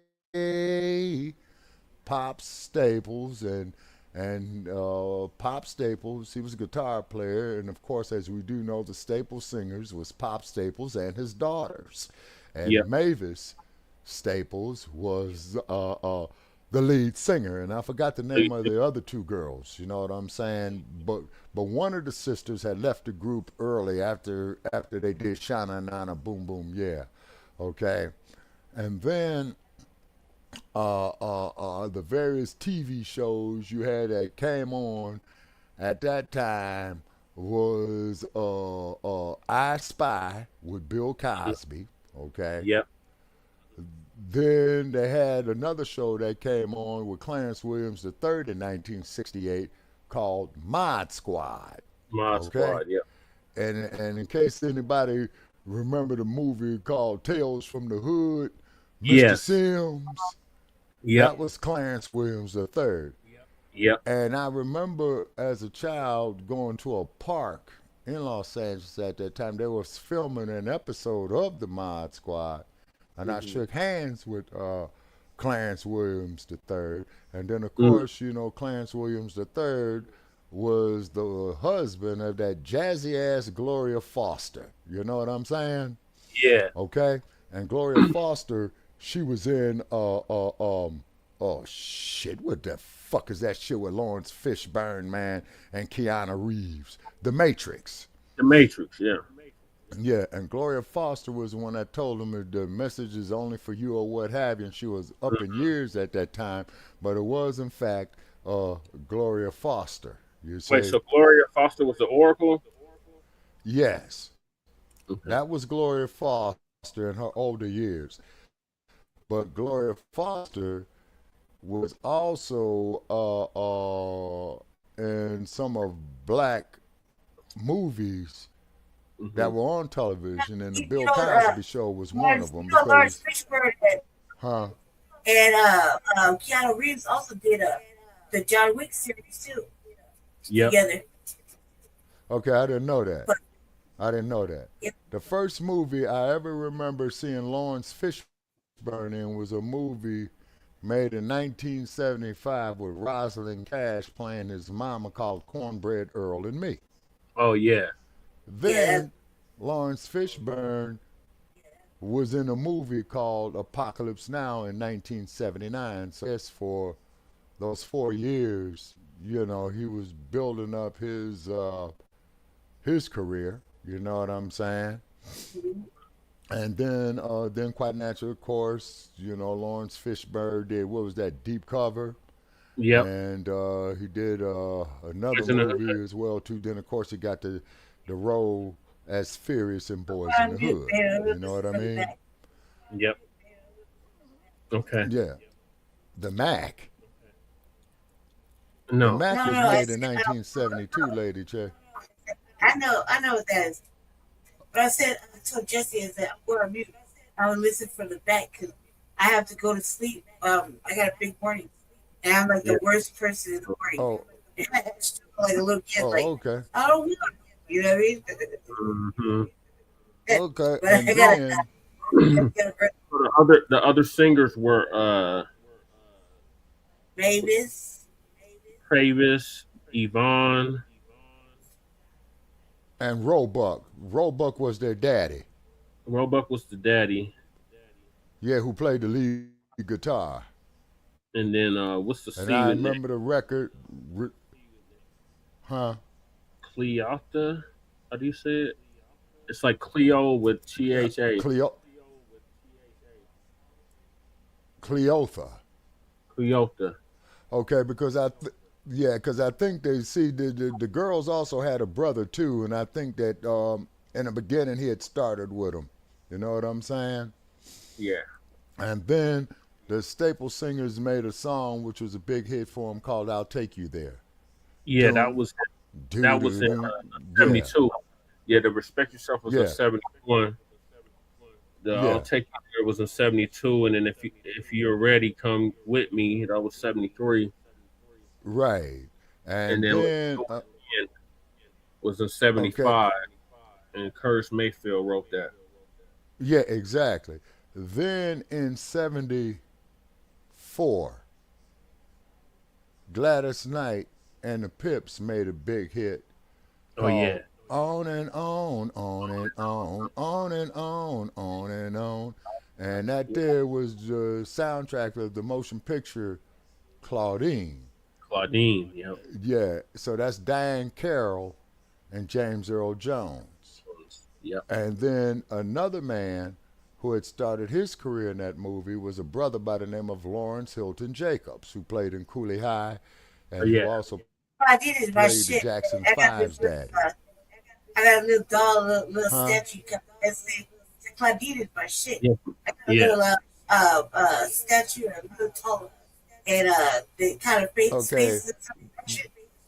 Pop Staples and Pop Staples, he was a guitar player, and of course, as we do know, the Staple Singers was Pop Staples and his daughters. And Mavis Staples was the lead singer, and I forgot the name of the other two girls. You know what I'm saying? But one of the sisters had left the group early after they did Shana Nana Boom Boom Yeah, okay, and then the various TV shows you had that came on at that time was I Spy with Bill Cosby, okay. Yep. Then they had another show that came on with Clarence Williams III in 1968 called Mod Squad. Mod Squad, yeah. And in case anybody remember the movie called Tales from the Hood, Mr. Yes. Sims, Yep. that was Clarence Williams III. Yep. And I remember as a child going to a park in Los Angeles at that time. They were filming an episode of the Mod Squad, and I shook hands with Clarence Williams III. And then, of course, you know, Clarence Williams III was the husband of that jazzy ass Gloria Foster. You know what I'm saying? Yeah. Okay. And Gloria Foster, she was in oh shit, what the fuck is that shit with Lawrence Fishburne, man, and Keanu Reeves? The Matrix. The Matrix, yeah. Yeah, and Gloria Foster was the one that told him that the message is only for you or what have you, and she was up in years at that time, but it was in fact Gloria Foster. You see? Wait, so Gloria Foster was the Oracle? Yes. Okay. That was Gloria Foster in her older years. But Gloria Foster was also in some of Blacc movies that were on television, and the Bill Cosby Show was one of them. Lawrence Fishburne and Keanu Reeves also did the John Wick series too. Yep. Together. Okay, I didn't know that. Yep. The first movie I ever remember seeing Lawrence Fishburne in was a movie made in 1975 with Rosalind Cash playing his mama called Cornbread Earl and Me. Oh, yeah. Then Lawrence Fishburne was in a movie called Apocalypse Now in 1979. So yes, for those 4 years, you know, he was building up his career. You know what I'm saying? And then quite naturally, of course, you know, Lawrence Fishburne did, what was that, Deep Cover? Yep. And he did another movie as well, too. Then, of course, he got the role as Furious in Boys in the Hood. You know what I mean? Yep. Okay. Yeah. The Mac. No. The Mac was made in 1972, Lady J. I know what that is. But I told Jesse that I'm going to mute. I would listen from the back because I have to go to sleep. I got a big morning, and I'm like the worst person in the morning. Oh. Like a little kid. Okay. I don't know. You know what I mean? Okay. But And I then, the other singers were Mavis, Yvonne, and Roebuck. Roebuck was their daddy. Roebuck was the daddy. Yeah, who played the lead guitar. And then what's the And I remember the record. Cleota? How do you say it? It's like Cleo with THA. Cleota. Okay, because I think they see the girls also had a brother too, and I think that in the beginning he had started with them. You know what I'm saying? Yeah. And then the Staple Singers made a song which was a big hit for them called "I'll Take You There." Yeah, that was in 72. Yeah, the Respect Yourself was in 71. The I'll Take You There was in 72, and then if you're ready, come with me. That was 73. Right, and then was in 75, and Curtis Mayfield wrote that. Yeah, exactly. Then in 74, Gladys Knight and the Pips made a big hit. Oh yeah. On and on, on and on, on and on, on and on. And that there was the soundtrack of the motion picture Claudine. Yep. Yeah, so that's Diane Carroll and James Earl Jones. Yep. And then another man who had started his career in that movie was a brother by the name of Lawrence Hilton Jacobs, who played in Cooley High, and who also played the Jackson 5's daddy. I got a little doll, little statue. Claudine is my shit. Yeah. I got a little statue and a little taller, and the kind of Okay. faces,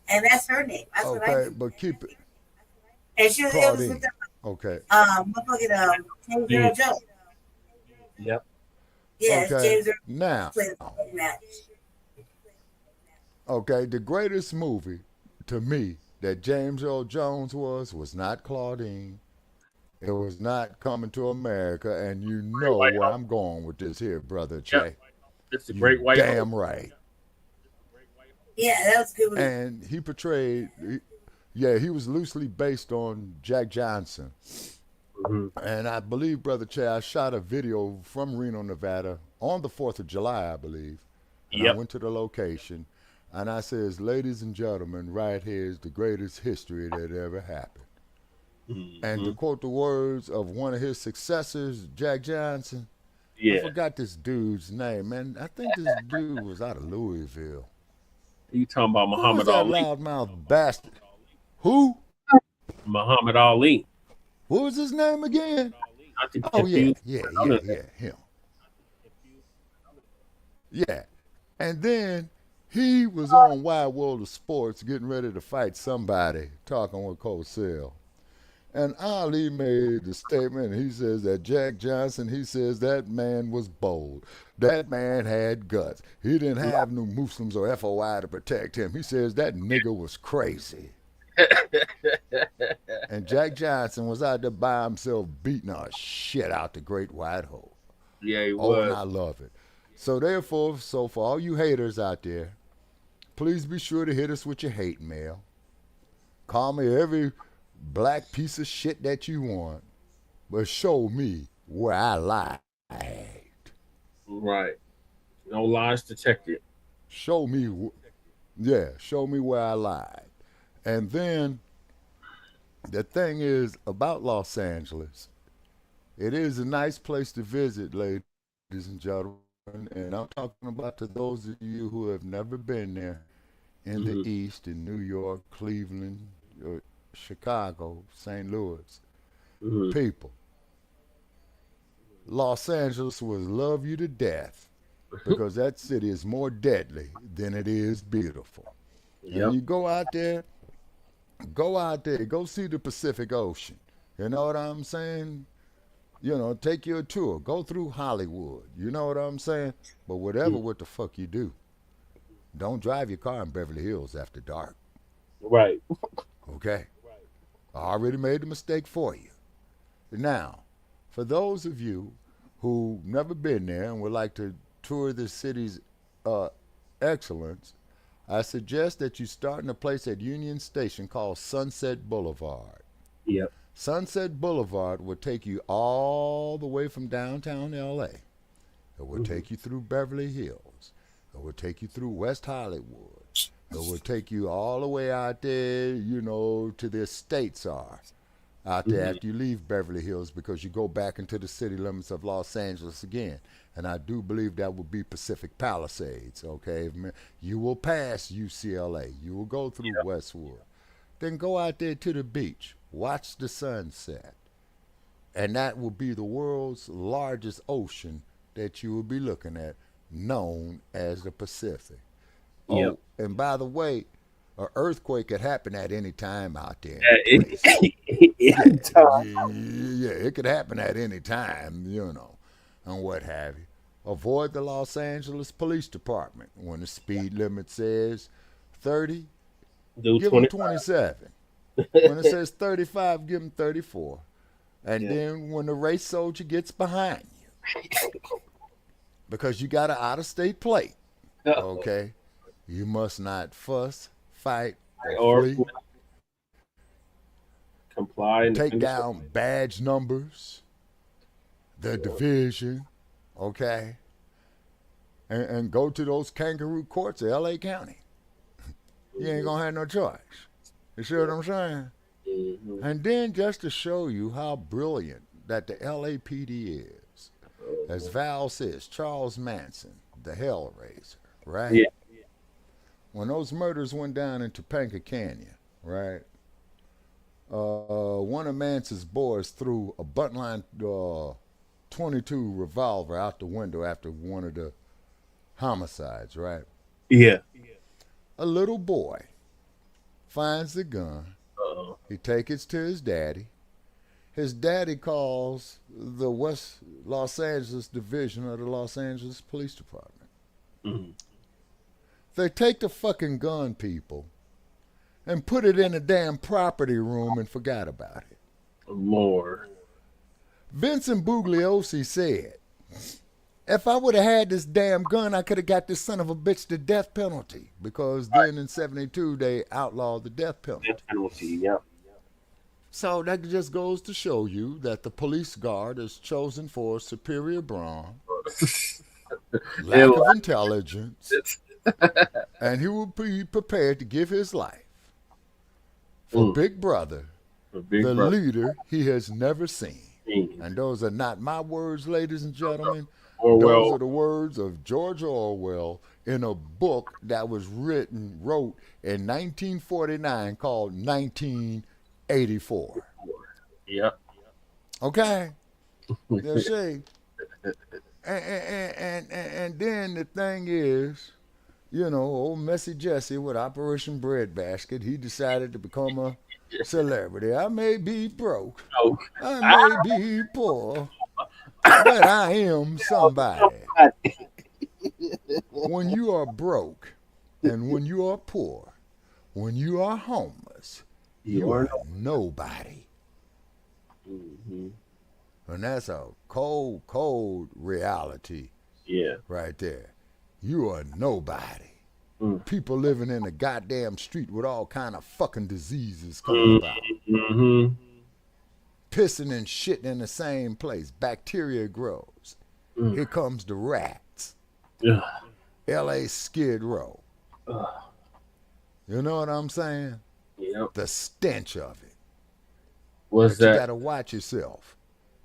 and that's her name. That's what I Okay, knew. but keep it And she was able to look Claudine. Okay. motherfucking James Yeah. Earl Jones. Yep. Yeah, it's Okay. James Earl Now, Jones played the match. okay, the greatest movie to me that James Earl Jones was not Claudine. It was not Coming to America, and you know White where Hope. I'm going with this here, brother Yep. Che. It's the You Great White Hope. damn right. Yeah, that was a good movie. And he portrayed, yeah, he was loosely based on Jack Johnson. And I believe, brother Che, I shot a video from Reno, Nevada on the 4th of July, I believe. And I Yep. went to the location, and I says, ladies and gentlemen, right here is the greatest history that ever happened. And to quote the words of one of his successors, Jack Johnson, I Yeah. forgot this dude's name, man. I think this dude was out of Louisville. You talking about Who was Muhammad that Ali? loudmouth bastard? Who? Muhammad Ali. What was his name again? Not to Oh, yeah, confuse him. Yeah. And then he was on Wide World of Sports getting ready to fight somebody, talking with Cosell. And Ali made the statement, he says that Jack Johnson, he says that man was bold. That man had guts. He didn't have no Muslims or FOI to protect him. He says that nigga was crazy. And Jack Johnson was out there by himself beating the shit out the Great White Hope. Yeah, he Oh, and was. I love it. So therefore, for all you haters out there, please be sure to hit us with your hate mail. Call me every black piece of shit that you want, but show me where I lied. Right. No lies detected. Show me, show me where I lied. And then the thing is about Los Angeles, it is a nice place to visit, ladies and gentlemen. And I'm talking about to those of you who have never been there in the East, in New York, Cleveland, Chicago, St. Louis. People, Los Angeles will love you to death because that city is more deadly than it is beautiful. And you go out there, go see the Pacific Ocean. You know what I'm saying? You know, take your tour. Go through Hollywood. You know what I'm saying? But whatever what the fuck you do, don't drive your car in Beverly Hills after dark. Right. Okay? I already made the mistake for you. Now, for those of you who never been there and would like to tour the city's excellence, I suggest that you start in a place at Union Station called Sunset Boulevard. Yep. Sunset Boulevard will take you all the way from downtown LA. It will take you through Beverly Hills. It will take you through West Hollywood. It will take you all the way out there, you know, to the estates are out there after you leave Beverly Hills, because you go back into the city limits of Los Angeles again. And I do believe that would be Pacific Palisades, okay? You will pass UCLA. You will go through Westwood. Then go out there to the beach. Watch the sunset. And that will be the world's largest ocean that you will be looking at, known as the Pacific. Oh, and by the way, an earthquake could happen at any time out there. Yeah, it could happen at any time, you know, and what have you. Avoid the Los Angeles Police Department. When the speed limit says 30, give them 27. When it says 35, give them 34. And then when the race soldier gets behind you, because you got an out-of-state plate, okay, you must not fuss, fight, or flee. Comply. Take down badge numbers, the division, okay, and go to those kangaroo courts of L.A. County. You ain't gonna have no choice. You see what I'm saying? And then just to show you how brilliant that the LAPD is, as Val says, Charles Manson, the Hellraiser, right? Yeah. When those murders went down in Topanga Canyon, right? One of Manson's boys threw a buntline .22 revolver out the window after one of the homicides, right? Yeah. A little boy finds the gun. Uh-oh. He takes it to his daddy. His daddy calls the West Los Angeles division of the Los Angeles Police Department. Mm-hmm. They take the fucking gun, people, and put it in a damn property room and forgot about it. Lord. Vincent Bugliosi said, if I would have had this damn gun, I could have got this son of a bitch the death penalty. Because then in 72, they outlawed the death penalty. Death penalty, yeah. So that just goes to show you that the police guard is chosen for superior brawn, lack of intelligence, and he will be prepared to give his life for Big Brother, the leader he has never seen. And those are not my words, ladies and gentlemen. Those are the words of George Orwell in a book that was wrote in 1949 called 1984. Yep. Okay. You see. And then the thing is, old Messy Jesse with Operation Breadbasket, he decided to become a celebrity. I may be broke. I may be poor. But I am somebody. When you are broke and when you are poor, when you are homeless, you are nobody. Mm-hmm. And that's a cold, cold reality. Yeah. Right there. You are nobody. People living in the goddamn street with all kind of fucking diseases coming about. Mm-hmm. Pissing and shitting in the same place. Bacteria grows. Here comes the rats. L.A. Skid Row. You know what I'm saying? Yep. The stench of it. Was but that? You got to watch yourself.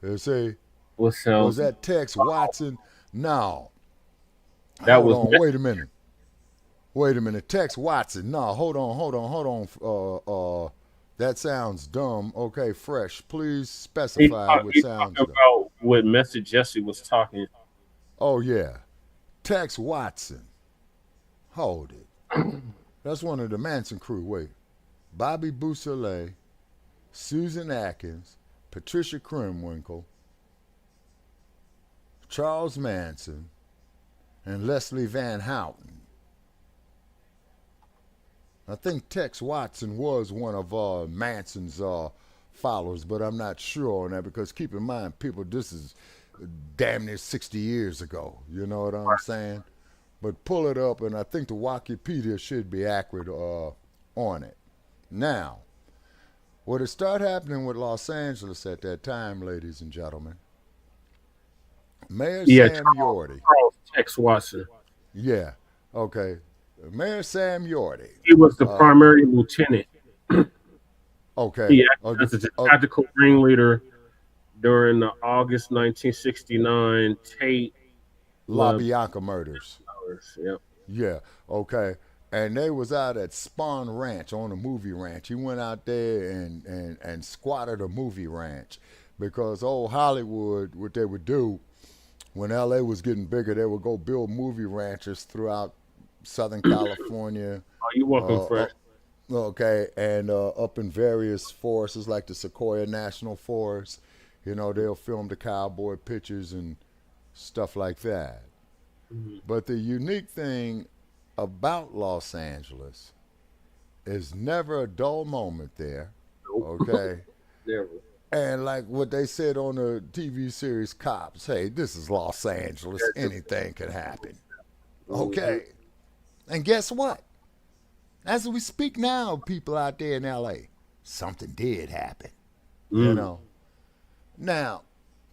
You see? Was that Tex Watson? No. That hold was. On, wait a minute. Tex Watson. No, hold on. That sounds dumb. Okay, Fresh. Please specify what sounds dumb. About what Messy Jesse was talking. Oh, yeah. Tex Watson. Hold it. That's one of the Manson crew. Wait. Bobby Beausoleil, Susan Atkins, Patricia Krenwinkel, Charles Manson, and Leslie Van Houten. I think Tex Watson was one of Manson's followers, but I'm not sure on that because keep in mind, people, this is damn near 60 years ago. You know what I'm saying? But pull it up, and I think the Wikipedia should be accurate on it. Now, what had started happening with Los Angeles at that time, ladies and gentlemen, Mayor Sam Yorty. Tex Watson. Yeah, okay. Mayor Sam Yorty. He was the primary lieutenant. Okay. He acted as a tactical ringleader during the August 1969 Tate LaBianca murders. Yep. Yeah, okay. And they was out at Spawn Ranch on a movie ranch. He went out there and squatted a movie ranch because old Hollywood, what they would do when LA was getting bigger, they would go build movie ranches throughout Southern California. Oh, you're welcome, Fred. Okay, and up in various forests like the Sequoia National Forest. They'll film the cowboy pictures and stuff like that. Mm-hmm. But the unique thing about Los Angeles is never a dull moment there. Nope. Okay? Never. And like what they said on the TV series Cops, hey, this is Los Angeles. Anything can happen. Okay. And guess what? As we speak now, people out there in L.A., something did happen. Now,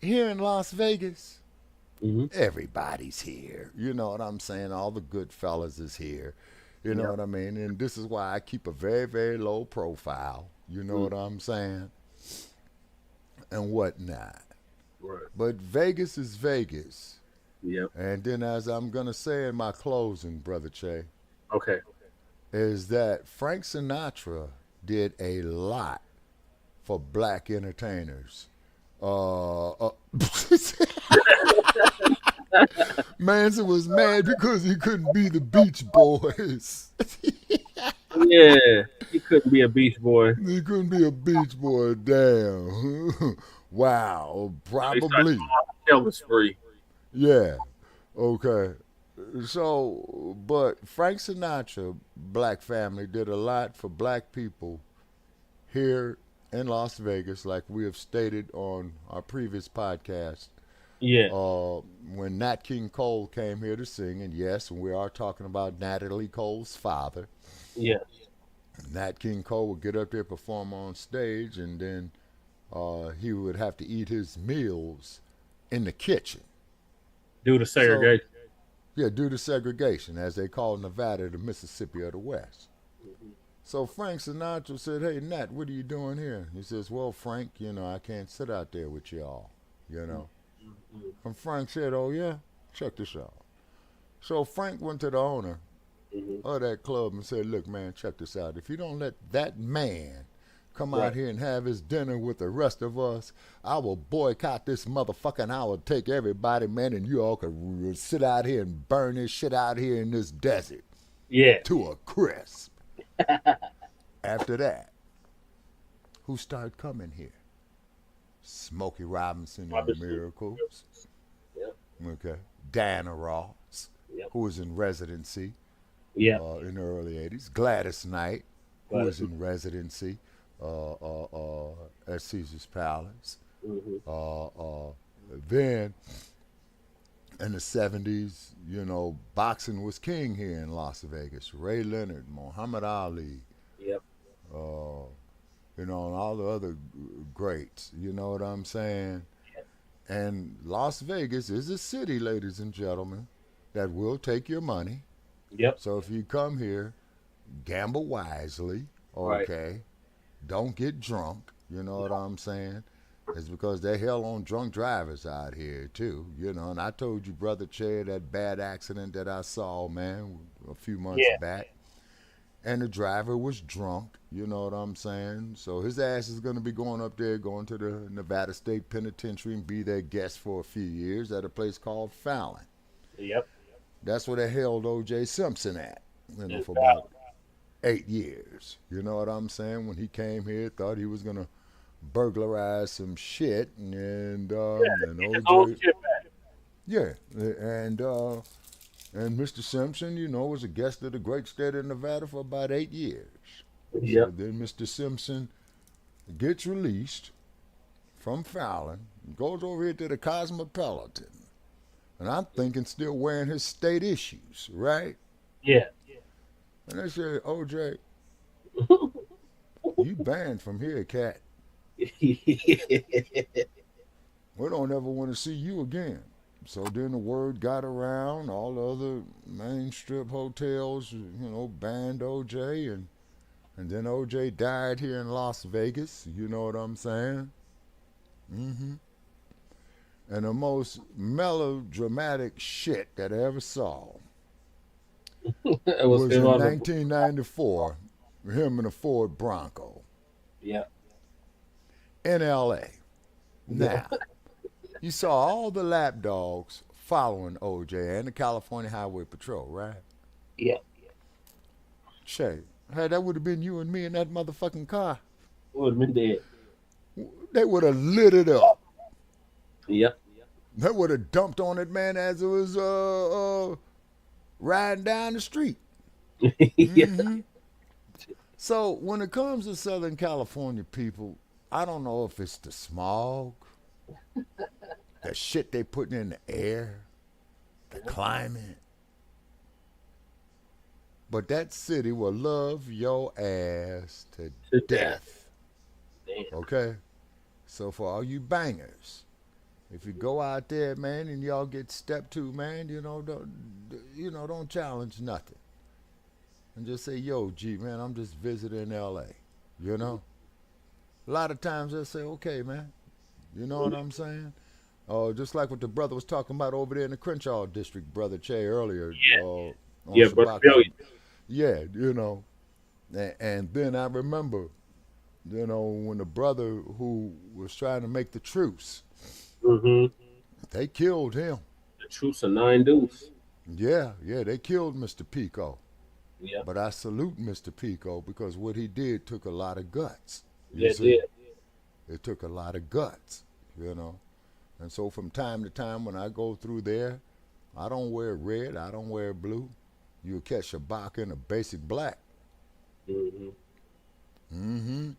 here in Las Vegas, everybody's here. You know what I'm saying? All the good fellas is here. You know what I mean? And this is why I keep a very, very low profile. You know what I'm saying? And whatnot. Right. But Vegas is Vegas. Yep. And then as I'm going to say in my closing, Brother Che. Okay. Is that Frank Sinatra did a lot for black entertainers. Manson was mad because he couldn't be the Beach Boys. Yeah, he couldn't be a Beach Boy. He couldn't be a Beach Boy. Damn. Wow. Probably. Killing spree. Yeah. Okay. So, but Frank Sinatra, Black family, did a lot for black people here in Las Vegas, like we have stated on our previous podcast. Yeah. When Nat King Cole came here to sing, and yes, we are talking about Natalie Cole's father. Yes. Nat King Cole would get up there, perform on stage, and then he would have to eat his meals in the kitchen. Due to segregation. Yeah, due to segregation, as they call Nevada the Mississippi of the West. Mm-hmm. So Frank Sinatra said, "Hey, Nat, what are you doing here?" He says, "Well, Frank, I can't sit out there with y'all, Mm-hmm. And Frank said, "Oh, yeah? Check this out." So Frank went to the owner of that club and said, "Look, man, check this out. If you don't let that man come out here and have his dinner with the rest of us, I will boycott this motherfucker, and I will take everybody, man, and you all could sit out here and burn this shit out here in this desert." Yeah. To a crisp. After that, who started coming here? Smokey Robinson and the Miracles. Yep. Okay. Diana Ross, who was in residency in the early 80s. Gladys Knight, who was in residency at Caesar's Palace. Then in the 70s, boxing was king here in Las Vegas. Ray Leonard, Muhammad Ali. Yep. And all the other greats. You know what I'm saying? Yep. And Las Vegas is a city, ladies and gentlemen, that will take your money. Yep. So if you come here, gamble wisely, okay? Right. Don't get drunk, you know what I'm saying? It's because they're hell on drunk drivers out here, too, And I told you, Brother Che, that bad accident that I saw, man, a few months back. And the driver was drunk, you know what I'm saying? So his ass is going to be going up there, going to the Nevada State Penitentiary and be their guest for a few years at a place called Fallon. Yep. That's where they held O.J. Simpson at, for about 8 years. You know what I'm saying? When he came here, thought he was going to burglarize some shit, and O.J. Yeah, and Mr. Simpson, was a guest of the great state of Nevada for about 8 years. Yep. So then Mr. Simpson gets released from Fallon, goes over here to the Cosmopolitan, and I'm thinking still wearing his state issues, right? Yeah. And they say, "OJ, you banned from here, cat. We don't ever want to see you again." So then the word got around, all the other main strip hotels, banned OJ, and then OJ died here in Las Vegas, you know what I'm saying? And the most melodramatic shit that I ever saw was in 1994, him in a Ford Bronco. Yeah. In L.A. Now, you saw all the lapdogs following OJ and the California Highway Patrol, right? Yeah. Shay, hey, that would have been you and me in that motherfucking car. Would have been dead. They would have lit it up. Yep. They would have dumped on it, man, as it was riding down the street. So when it comes to Southern California people, I don't know if it's the smog, the shit they putting in the air, the climate. But that city will love your ass to death. Okay? So for all you bangers, if you go out there, man, and y'all get stepped to, man, don't challenge nothing. And just say, "Yo, G, man, I'm just visiting L.A., A lot of times they'll say, "Okay, man." You know what I'm saying? Just like what the brother was talking about over there in the Crenshaw district, Brother Che, earlier. Yeah, Brother Billy. Yeah, And then I remember, when the brother who was trying to make the truce Mm-hmm. They killed him. The truth's a 9 deuce. Yeah, they killed Mr. Pico. Yeah. But I salute Mr. Pico because what he did took a lot of guts. Yeah, it did. It took a lot of guts, you know. And so from time to time when I go through there, I don't wear red, I don't wear blue. You'll catch a Bach in a basic black. Mm-hmm. Mm-hmm.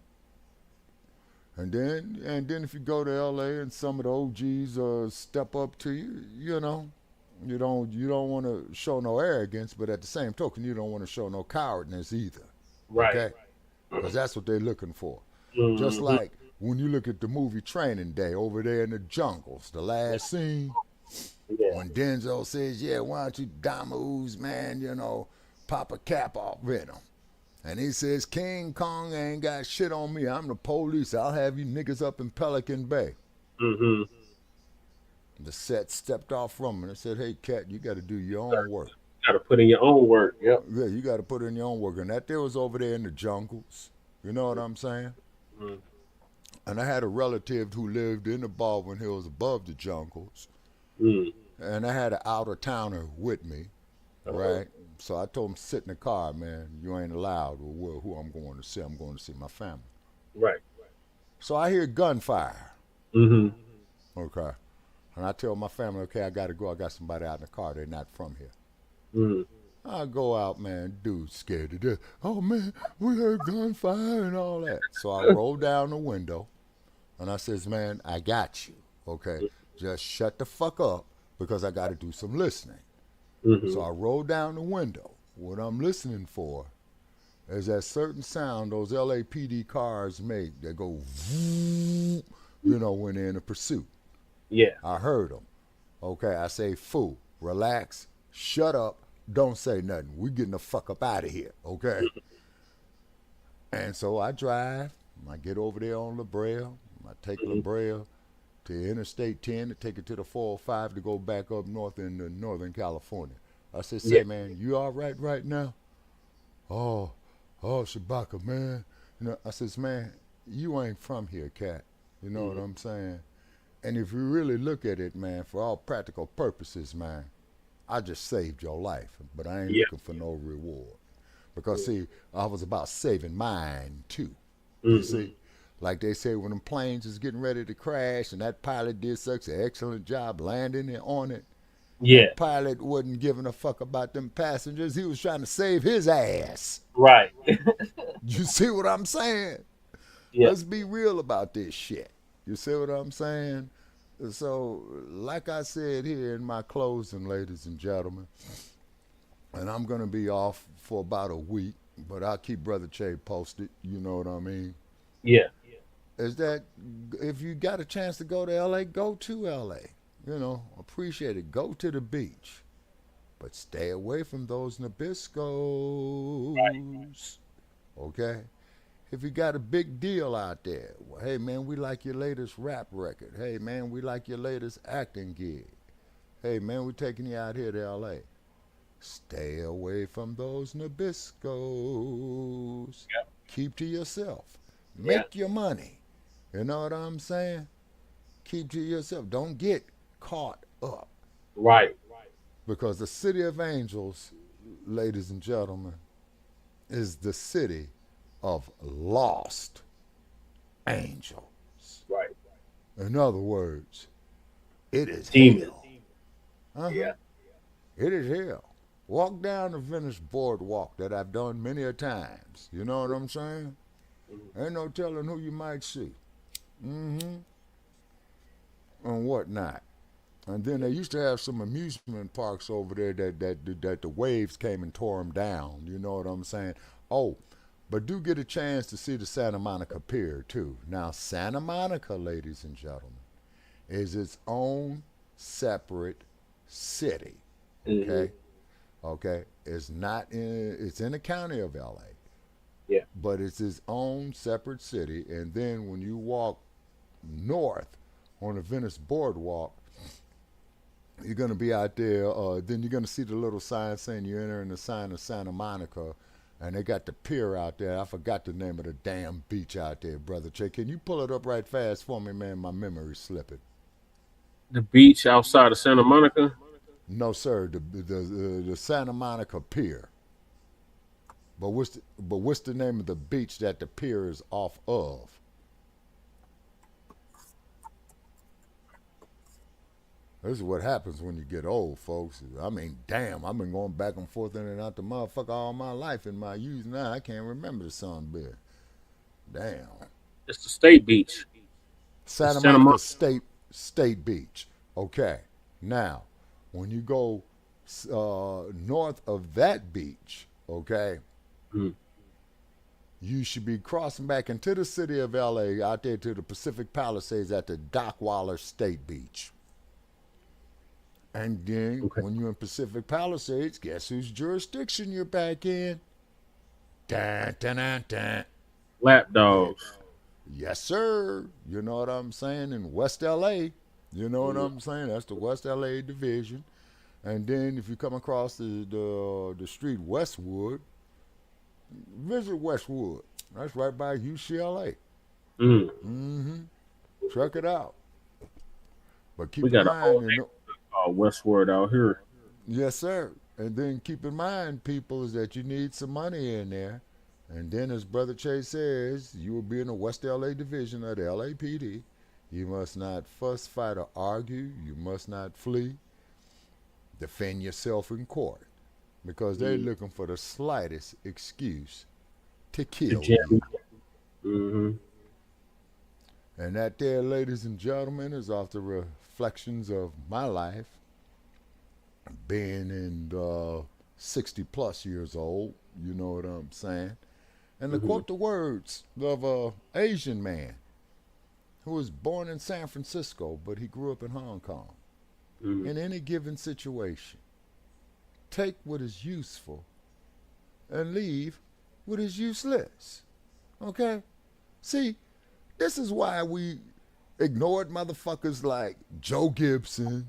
And then if you go to LA and some of the OGs step up to you, you know, you don't want to show no arrogance, but at the same token, you don't want to show no cowardness either. Right. Okay? Because that's what they're looking for. Mm-hmm. Just like when you look at the movie Training Day over there in the jungles, the last scene, when Denzel says, yeah, why don't you Damoos, man, you know, pop a cap off with him. And he says, King Kong ain't got shit on me. I'm the police. I'll have you niggas up in Pelican Bay. Mm-hmm. The set stepped off from him and said, hey, cat, you got to do your own work. You got to put in your own work, yep. Yeah, you got to put in your own work. And that there was over there in the jungles. You know what I'm saying? Mm-hmm. And I had a relative who lived in the Baldwin Hills above the jungles. Mm. And I had an out-of-towner with me, right? So I told him, sit in the car, man. You ain't allowed. Well, who I'm going to see? I'm going to see my family. Right. So I hear gunfire. Mm-hmm. Okay. And I tell my family, okay, I got to go. I got somebody out in the car. They're not from here. Mm-hmm. I go out, man. Dude scared to death. Oh, man, we heard gunfire and all that. So I roll down the window, and I says, man, I got you, okay? Just shut the fuck up because I got to do some listening. Mm-hmm. So I roll down the window. What I'm listening for is that certain sound those LAPD cars make that go, you know, when they're in a pursuit. Yeah. I heard them. Okay, I say, fool, relax, shut up, don't say nothing. We getting the fuck up out of here, okay? And so I drive. I get over there on La Brea. I take La Brea to Interstate 10 to take it to the 405 to go back up north in Northern California. I said, say, man, you all right now? Oh, Shabaka, man. You know, I says, man, you ain't from here, cat. You know what I'm saying? And if you really look at it, man, for all practical purposes, man, I just saved your life, but I ain't looking for no reward. Because, see, I was about saving mine, too. You see? Like they say, when them planes is getting ready to crash and that pilot did such an excellent job landing on it, that pilot wasn't giving a fuck about them passengers. He was trying to save his ass. Right. You see what I'm saying? Yeah. Let's be real about this shit. You see what I'm saying? So, like I said here in my closing, ladies and gentlemen, and I'm going to be off for about a week, but I'll keep Brother Che posted. You know what I mean? Yeah. Is that if you got a chance to go to L.A., go to L.A. You know, appreciate it. Go to the beach. But stay away from those Nabiscos. Right. Okay? If you got a big deal out there, well, hey, man, we like your latest rap record. Hey, man, we like your latest acting gig. Hey, man, we're taking you out here to L.A. Stay away from those Nabiscos. Yep. Keep to yourself. Make your money. You know what I'm saying? Keep to yourself. Don't get caught up. Right. Because the city of angels, ladies and gentlemen, is the city of lost angels. Right. In other words, it is demon. Hell. Yeah. It is hell. Walk down the Venice boardwalk that I've done many a times. You know what I'm saying? Ain't no telling who you might see. And whatnot. And then they used to have some amusement parks over there that the waves came and tore them down. You know what I'm saying? Oh, but do get a chance to see the Santa Monica Pier, too. Now, Santa Monica, ladies and gentlemen, is its own separate city. Okay? Okay? It's in the county of L.A. Yeah. But it's its own separate city. And then when you walk north on the Venice Boardwalk, you're going to be out there. Then you're going to see the little sign saying you're entering the sign of Santa Monica. And they got the pier out there. I forgot the name of the damn beach out there, Brother Che. Can you pull it up right fast for me, man? My memory's slipping. The beach outside of Santa Monica? No, sir. The Santa Monica Pier. But what's the name of the beach that the pier is off of? This is what happens when you get old, folks. I mean, damn, I've been going back and forth in and out the motherfucker all my life in my youth. Now I can't remember the son bit. Damn. It's the state beach. Santa Monica State Beach. Okay. Now, when you go north of that beach, okay, you should be crossing back into the city of LA out there to the Pacific Palisades at the Dockweiler State Beach. And then when you're in Pacific Palisades, guess whose jurisdiction you're back in? Dun, dun, dun, dun. Lapdogs. Yes, sir. You know what I'm saying? In West LA. You know what I'm saying? That's the West LA division. And then if you come across the street Westwood, visit Westwood. That's right by UCLA. Check it out. But keep in mind, Westward out here. Yes, sir. And then keep in mind, people, is that you need some money in there. And then, as Brother Chase says, you will be in the West LA division of the LAPD. You must not fuss, fight, or argue. You must not flee. Defend yourself in court, because they're looking for the slightest excuse to kill you. And that there, ladies and gentlemen, is off the reflections of my life, being in 60 plus years old. You know what I'm saying? And to quote the words of an Asian man who was born in San Francisco, but he grew up in Hong Kong. In any given situation, take what is useful and leave what is useless. Okay? See, this is why we ignored motherfuckers like Joe Gibson,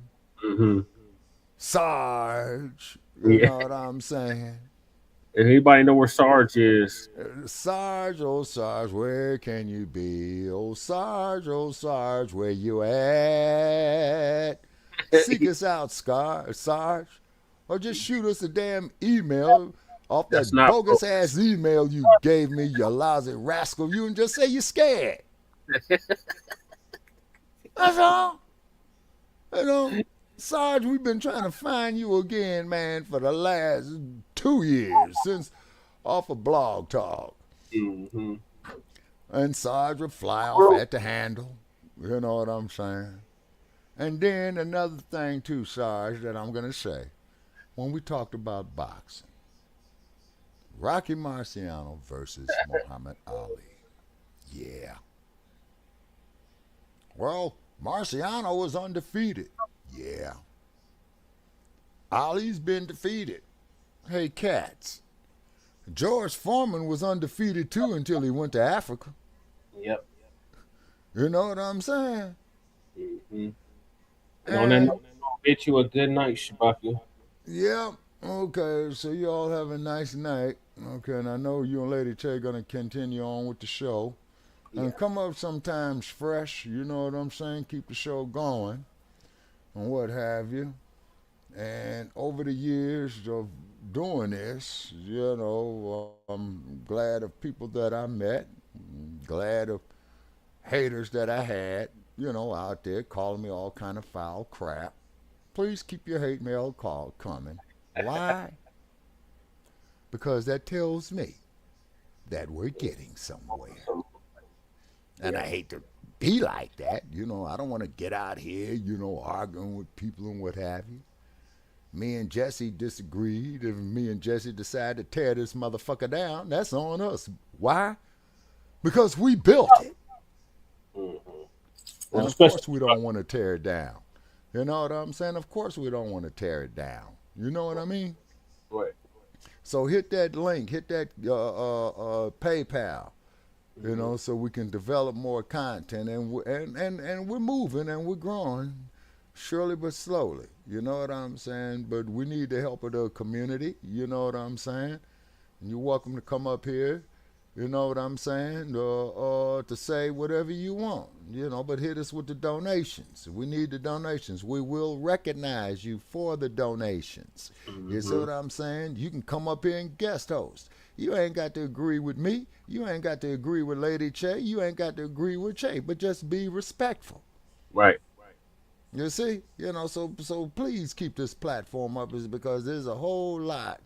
Sarge, you know what I'm saying? Anybody know where Sarge is? Sarge, oh Sarge, where can you be? Oh Sarge, where you at? Seek us out, Sarge. Or just shoot us a damn email off that bogus ass email you gave me, you lousy rascal. You and just say you're scared. That's all. You know, Sarge, we've been trying to find you again, man, for the last 2 years since off of Blog Talk. And Sarge would fly off at the handle. You know what I'm saying? And then another thing too, Sarge, that I'm going to say. When we talked about boxing, Rocky Marciano versus Muhammad Ali. Yeah. Well, Marciano was undefeated. Yeah. Ali's been defeated. Hey, cats. George Foreman was undefeated too until he went to Africa. Yep. You know what I'm saying? On that note, bid you a good night, Shabaka. Yeah. Okay, so you all have a nice night. Okay, and I know you and Lady Che going to continue on with the show. And come up sometimes fresh, you know what I'm saying? Keep the show going and what have you. And over the years of doing this, you know, I'm glad of people that I met, glad of haters that I had, you know, out there calling me all kind of foul crap. Please keep your hate mail call coming. Why? Because that tells me that we're getting somewhere. And I hate to be like that. You know, I don't want to get out here, you know, arguing with people and what have you. Me and Jesse disagreed. If me and Jesse decide to tear this motherfucker down, that's on us. Why? Because we built it. And of course we don't want to tear it down. You know what I'm saying? Of course we don't want to tear it down. You know what I mean? Right. So hit that link, hit that PayPal, you know, so we can develop more content, and we're moving and we're growing, surely but slowly. You know what I'm saying? But we need the help of the community. You know what I'm saying? And you're welcome to come up here You know what I'm saying? To say whatever you want, but hit us with the donations. We need the donations. We will recognize you for the donations. You see what I'm saying? You can come up here and guest host. You ain't got to agree with me. You ain't got to agree with Lady Che. You ain't got to agree with Che, but just be respectful. Right. You see? So please keep this platform up, is because there's a whole lot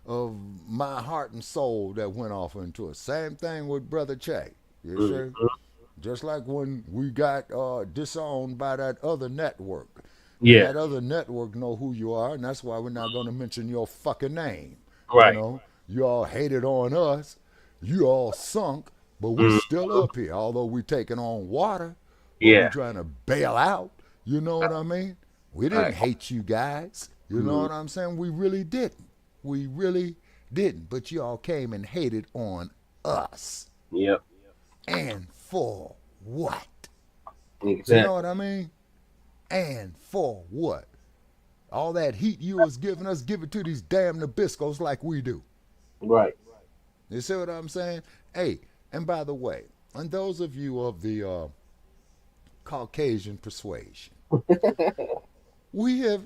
of my heart and soul that went off into it. Same thing with Brother Che. You see? Just like when we got disowned by that other network. Yeah. And that other network know who you are, and that's why we're not going to mention your fucking name. Right. You all hated on us. You all sunk, but we still up here. Although we taking on water, we trying to bail out. You know what I mean? We didn't hate you guys. You know what I'm saying? We really didn't. We really didn't. But you all came and hated on us. Yep. And for what? Exactly. You know what I mean? And for what? All that heat you was giving us, give it to these damn Nabiscos like we do. Right. You see what I'm saying? Hey, and by the way, and those of you of the Caucasian persuasion, we have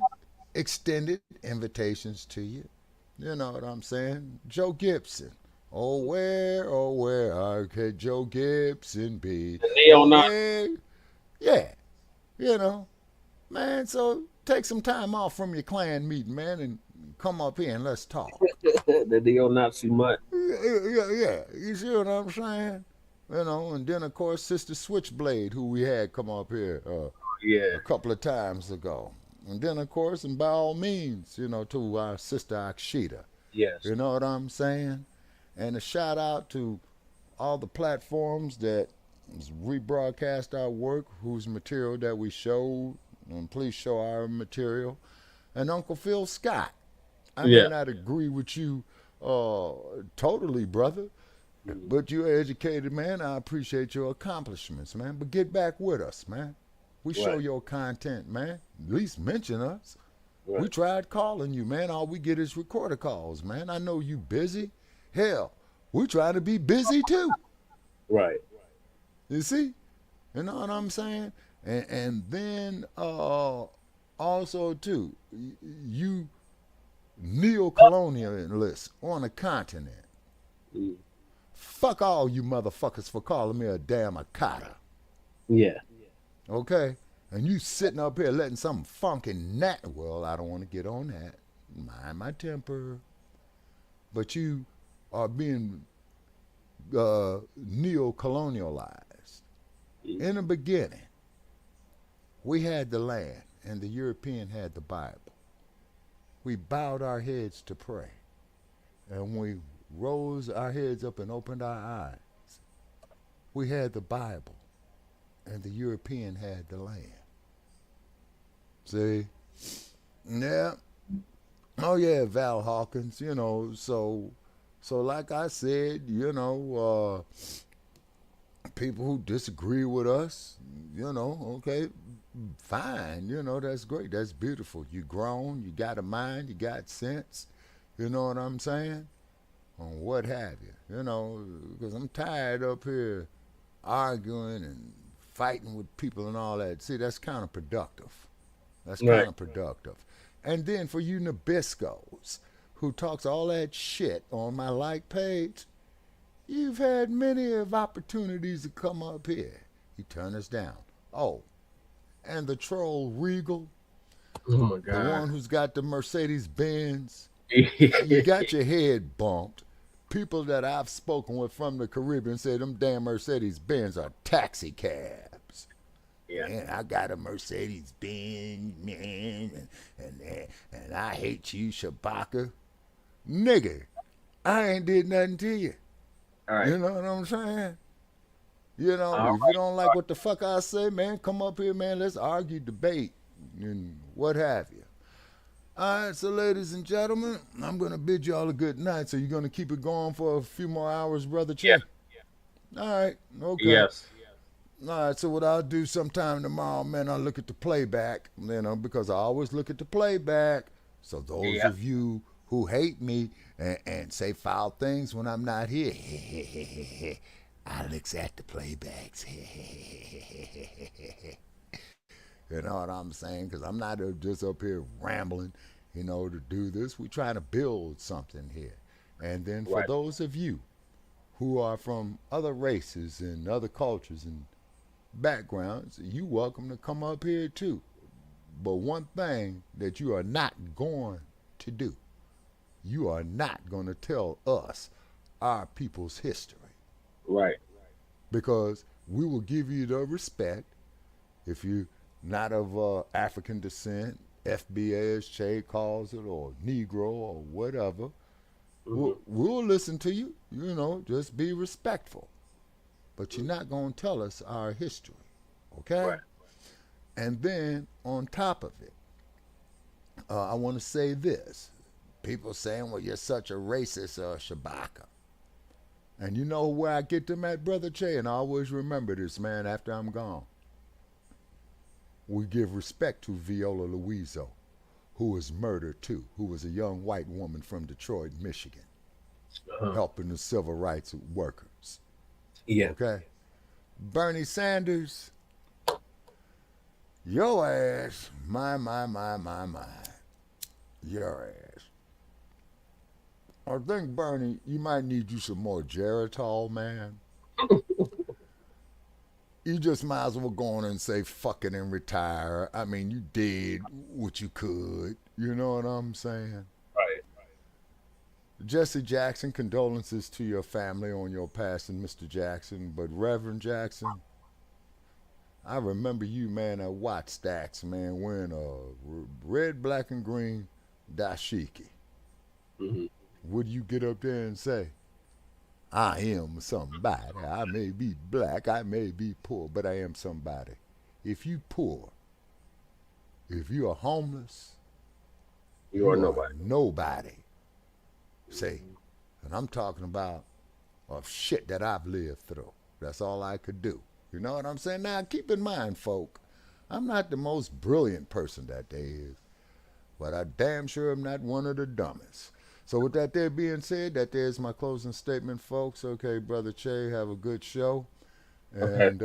extended invitations to you. You know what I'm saying? Joe Gibson. Oh, where could Joe Gibson be? Yeah. Man, so take some time off from your clan meeting, man, and come up here and let's talk. The neo-Nazi mutt. Yeah. You see what I'm saying? And then, of course, Sister Switchblade, who we had come up here a couple of times ago. And then, of course, and by all means, to our sister Akshita. Yes. You know what I'm saying? And a shout out to all the platforms that rebroadcast our work, whose material that we showed. And please show our material. And Uncle Phil Scott. I may not agree with you totally, brother. But you're an educated man. I appreciate your accomplishments, man. But get back with us, man. We show your content, man. At least mention us. Right. We tried calling you, man. All we get is recorder calls, man. I know you busy. Hell, we try to be busy too. Right. You see? You know what I'm saying? And then also too, you neo-colonialists on the continent. Fuck all you motherfuckers for calling me a damn Akata. Yeah. Okay? And you sitting up here letting some funky well, I don't want to get on that. Mind my temper. But you are being neo-colonialized. In the beginning, we had the land and the European had the Bible. We bowed our heads to pray. And we rose our heads up and opened our eyes. We had the Bible, and the European had the land. See? Yeah. Oh, yeah, Val Hawkins, so like I said, people who disagree with us, okay, fine, that's great, that's beautiful. You grown, you got a mind, you got sense, you know what I'm saying? Or what have you, because I'm tired up here arguing and fighting with people and all that. See, that's counterproductive. That's counterproductive. And then for you Nabiscos who talks all that shit on my like page, you've had many of opportunities to come up here. You turn us down. Oh, and the troll Regal, oh my God, the one who's got the Mercedes Benz, you got your head bumped. People that I've spoken with from the Caribbean say them damn Mercedes Benz are taxi cabs. Yeah. Man, I got a Mercedes Benz, man, and I hate you, Shabaka. Nigga, I ain't did nothing to you. All right. You know what I'm saying? If you don't like what the fuck I say, man, come up here, man. Let's argue, debate, and what have you. All right, so ladies and gentlemen, I'm going to bid you all a good night. So you're going to keep it going for a few more hours, Brother Che? Yeah. All right, okay. Yes. All right, so what I'll do sometime tomorrow, man, I'll look at the playback, because I always look at the playback. So those of you who hate me and say foul things when I'm not here. I looks at the playbacks. You know what I'm saying? Because I'm not just up here rambling, to do this. We're trying to build something here. And then for those of you who are from other races and other cultures and backgrounds, you welcome to come up here too. But one thing that you are not going to do, you are not going to tell us our people's history. Right. Because we will give you the respect if you're not of African descent, FBA as Che calls it, or Negro or whatever. We'll listen to you, just be respectful. But you're not going to tell us our history, okay? Right. And then on top of it, I want to say this. People saying, well, you're such a racist, Shabaka. And you know where I get them at, Brother Che? And I always remember this, man, after I'm gone. We give respect to Viola Louiso, who was murdered too, who was a young white woman from Detroit, Michigan, helping the civil rights workers. Yeah. Okay? Bernie Sanders, your ass, my. Your ass. I think, Bernie, you might need you some more Geritol, man. You just might as well go on and say fuck it and retire. I mean, you did what you could. You know what I'm saying? Right. Jesse Jackson, condolences to your family on your passing, Mr. Jackson. But Reverend Jackson, I remember you, man, at Watt Stacks, man, wearing a red, black, and green dashiki. Would you get up there and say, I am somebody. I may be black, I may be poor, but I am somebody. If you poor, if you are homeless, you are nobody. Nobody. See, and I'm talking about of shit that I've lived through. That's all I could do. You know what I'm saying? Now, keep in mind, folk, I'm not the most brilliant person that there is, but I damn sure am not one of the dumbest. So with that there being said, that there's my closing statement, folks. Okay, Brother Che, have a good show. And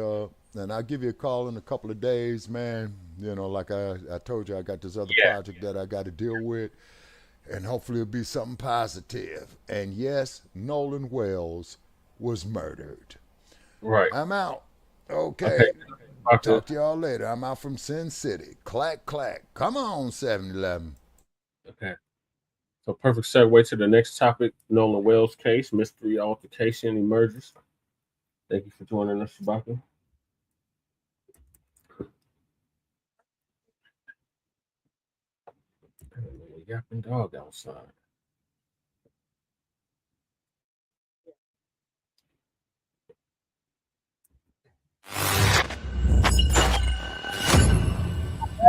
and I'll give you a call in a couple of days, man. Like I told you, I got this other project that I got to deal with. And hopefully it'll be something positive. And yes, Nolan Wells was murdered. Right. I'm out. Okay. Talk to y'all later. I'm out from Sin City. Clack, clack. Come on, 7-Eleven. Okay. So perfect segue to the next topic, Nolan Wells case, mystery altercation emerges. Thank you for joining us, Shabaka. Yapping dog outside.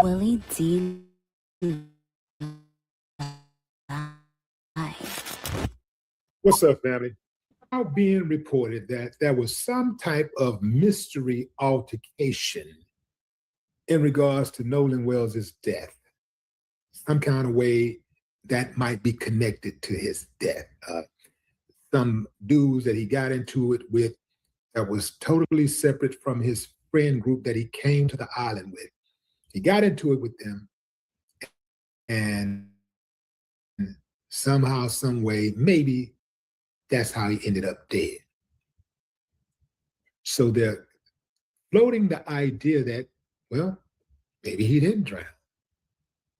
Willie D. What's up, family? Now being reported that there was some type of mystery altercation in regards to Nolan Wells' death. Some kind of way that might be connected to his death. Some dudes that he got into it with that was totally separate from his friend group that he came to the island with. He got into it with them, and somehow, some way, maybe that's how he ended up dead. So they're floating the idea that, well, maybe he didn't drown.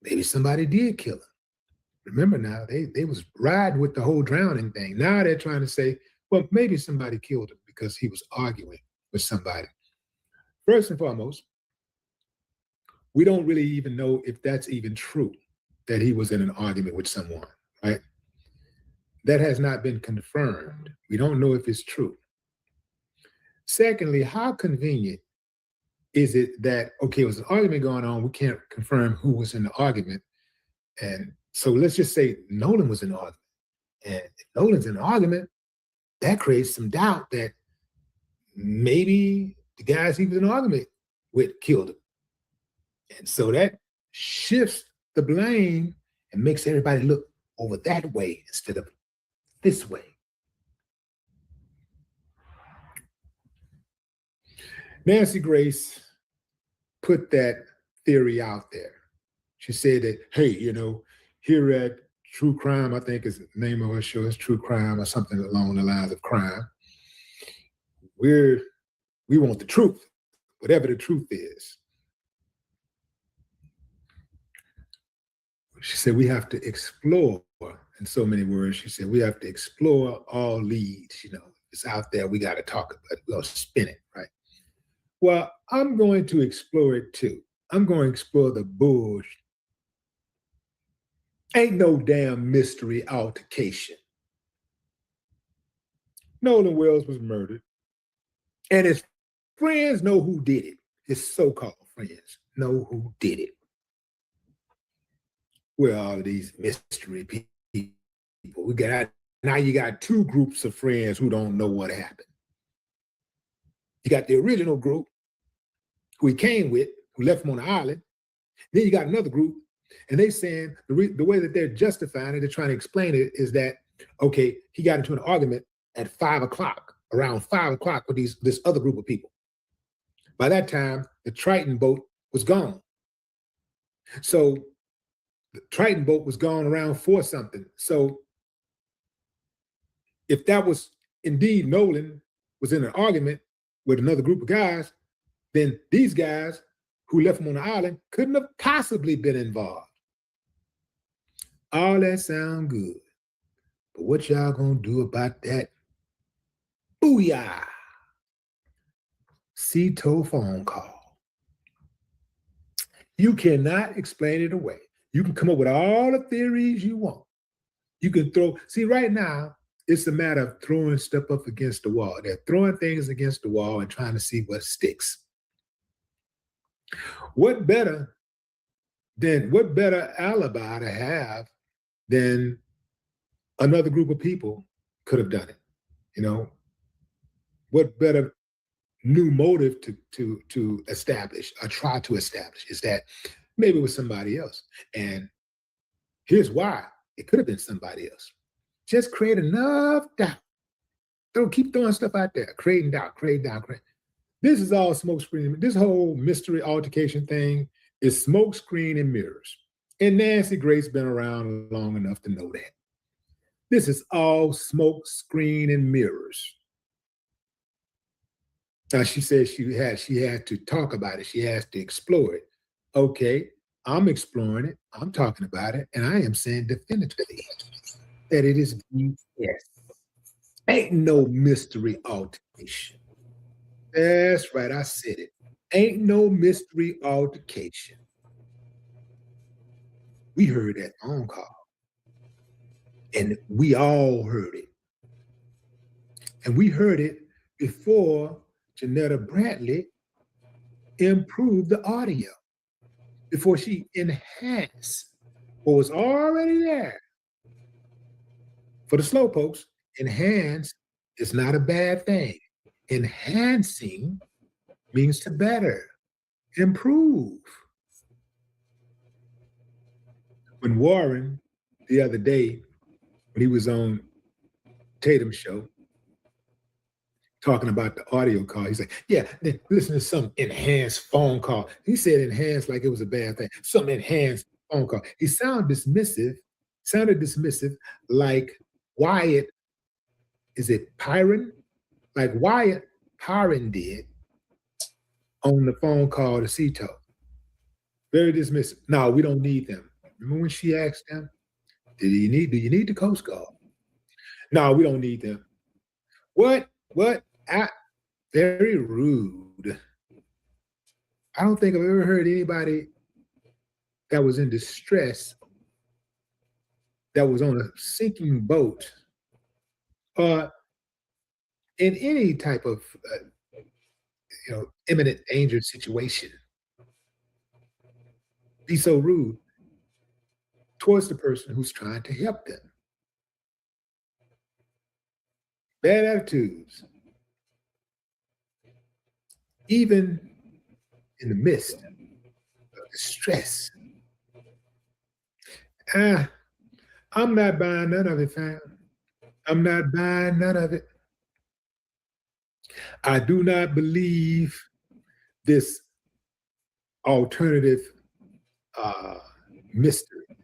Maybe somebody did kill him. Remember now, they was riding with the whole drowning thing. Now they're trying to say, well, maybe somebody killed him because he was arguing with somebody. First and foremost, we don't really even know if that's even true, that he was in an argument with someone, right? That has not been confirmed. We don't know if it's true. Secondly, how convenient is it that, okay, it was an argument going on, we can't confirm who was in the argument. And so let's just say Nolan was in the argument. And if Nolan's in the argument, that creates some doubt that maybe the guys he was in an argument with killed him. And so that shifts the blame and makes everybody look over that way instead of this way. Nancy Grace put that theory out there. She said that, hey, here at True Crime, I think is the name of her show, is True Crime or something along the lines of crime. We want the truth, whatever the truth is. She said we have to explore, in so many words, she said we have to explore all leads, it's out there, we got to talk about it, we'll spin it, right? Well, I'm going to explore it too. I'm going to explore the bullshit. Ain't no damn mystery altercation. Nolan Wells was murdered, and his friends know who did it. His so-called friends know who did it. Where are all of these mystery people? Now you got two groups of friends who don't know what happened. You got the original group who he came with, who left him on the island. Then you got another group, and they saying the way that they're justifying it, they're trying to explain it, is that, okay, he got into an argument at 5 o'clock, around 5 o'clock with this other group of people. By that time, the Triton boat was gone. So the Triton boat was gone around 4 something. So if that was indeed Nolan was in an argument with another group of guys, then these guys who left him on the island couldn't have possibly been involved. All that sound good. But what y'all gonna do about that? Booyah! Cito phone call. You cannot explain it away. You can come up with all the theories you want. You can see right now, it's a matter of throwing stuff up against the wall. They're throwing things against the wall and trying to see what sticks. What better alibi to have than another group of people could have done it? What better new motive to establish or try to establish is that maybe it was somebody else. And here's why it could have been somebody else. Just create enough doubt. Keep throwing stuff out there, creating doubt. This is all smoke screen. This whole mystery altercation thing is smoke screen and mirrors. And Nancy Grace been around long enough to know that. This is all smoke screen and mirrors. Now she said she had to talk about it. She has to explore it. Okay, I'm exploring it. I'm talking about it. And I am saying definitively that it is BS. Ain't no mystery altercation. That's right, I said it. Ain't no mystery altercation. We heard that phone call. And we all heard it. And we heard it before Janetta Brantley improved the audio, before she enhanced what was already there. For the slowpokes, enhance is not a bad thing. Enhancing means to better, improve. When Warren, the other day, when he was on Tatum's show, talking about the audio call, he's like, yeah, then listen to some enhanced phone call. He said enhanced like it was a bad thing. Some enhanced phone call. He sounded dismissive, like Wyatt, is it Pyron? Like Wyatt Pyron did on the phone call to Cito. Very dismissive. No, we don't need them. Remember when she asked him, do you need the Coast Guard? No, we don't need them. What? Very rude. I don't think I've ever heard anybody that was in distress, that was on a sinking boat, in any type of imminent danger situation, be so rude towards the person who's trying to help them. Bad attitudes. Even in the midst of distress. I'm I'm not buying none of it, fam. I'm not buying none of it. I do not believe this alternative mystery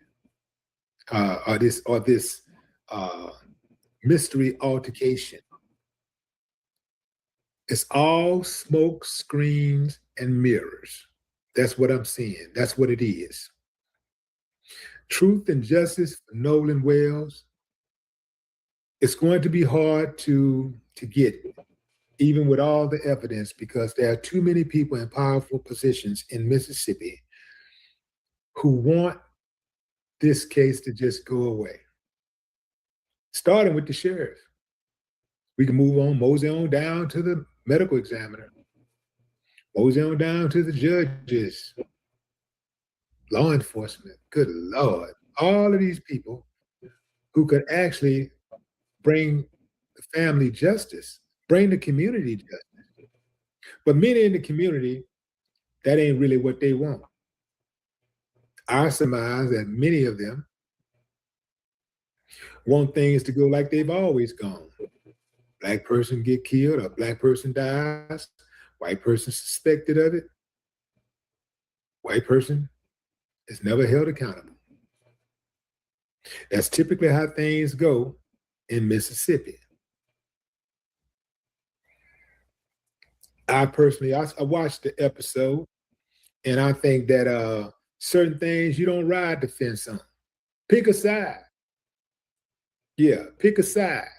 or this mystery altercation. It's all smoke, screens, and mirrors. That's what I'm seeing. That's what it is. Truth and justice for Nolan Wells. It's going to be hard to get, even with all the evidence, because there are too many people in powerful positions in Mississippi who want this case to just go away. Starting with the sheriff. We can move on, mosey on down to the medical examiner, mosey on down to the judges, law enforcement, good Lord. All of these people who could actually bring the family justice, bring the community justice. But many in the community, that ain't really what they want. I surmise that many of them want things to go like they've always gone. Black person get killed, or black person dies, white person suspected of it, white person is never held accountable. That's typically how things go in Mississippi. I personally, I watched the episode, and I think that certain things you don't ride the fence on. Pick a side. Yeah, pick a side.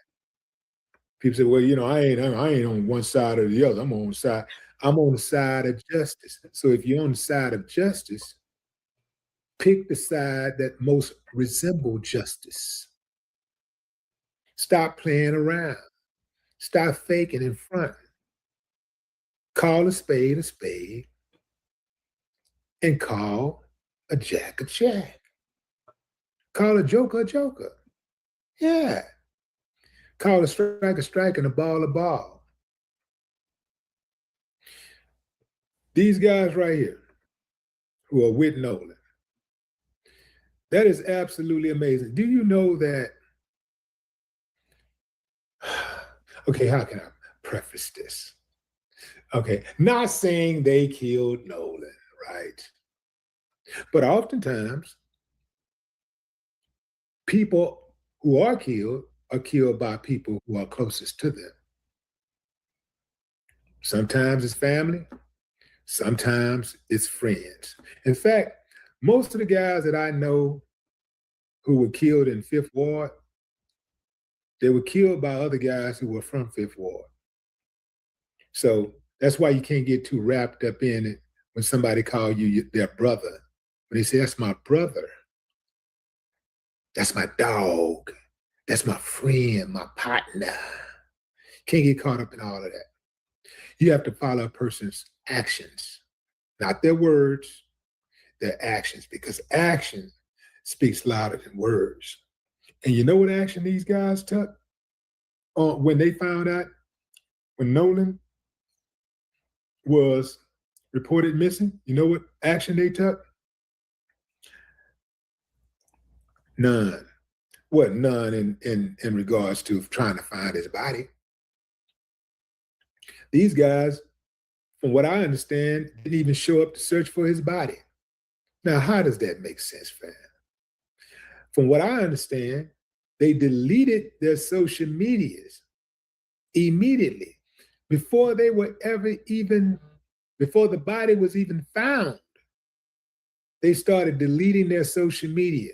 People say, well, you know, I ain't on one side or the other. I'm on the side of justice. So if you're on the side of justice, pick the side that most resemble justice. Stop playing around. Stop faking in front. Call a spade, and call a jack. Call a joker. Yeah. Call a strike, and a ball. These guys right here who are with Nolan, that is absolutely amazing. Do you know that? Okay, how can I preface this? Okay, not saying they killed Nolan, right? But oftentimes, people who are killed by people who are closest to them. Sometimes it's family, sometimes it's friends. In fact, most of the guys that I know who were killed in Fifth Ward, they were killed by other guys who were from Fifth Ward. So that's why you can't get too wrapped up in it when somebody calls you their brother. When they say, that's my brother, that's my dog, that's my friend, my partner. Can't get caught up in all of that. You have to follow a person's actions, not their words, their actions, because action speaks louder than words. And you know what action these guys took when they found out, when Nolan was reported missing? You know what action they took? None. What none in regards to trying to find his body. These guys, from what I understand, didn't even show up to search for his body. Now, how does that make sense, fam? From what I understand, they deleted their social medias immediately before they were before the body was even found. They started deleting their social media.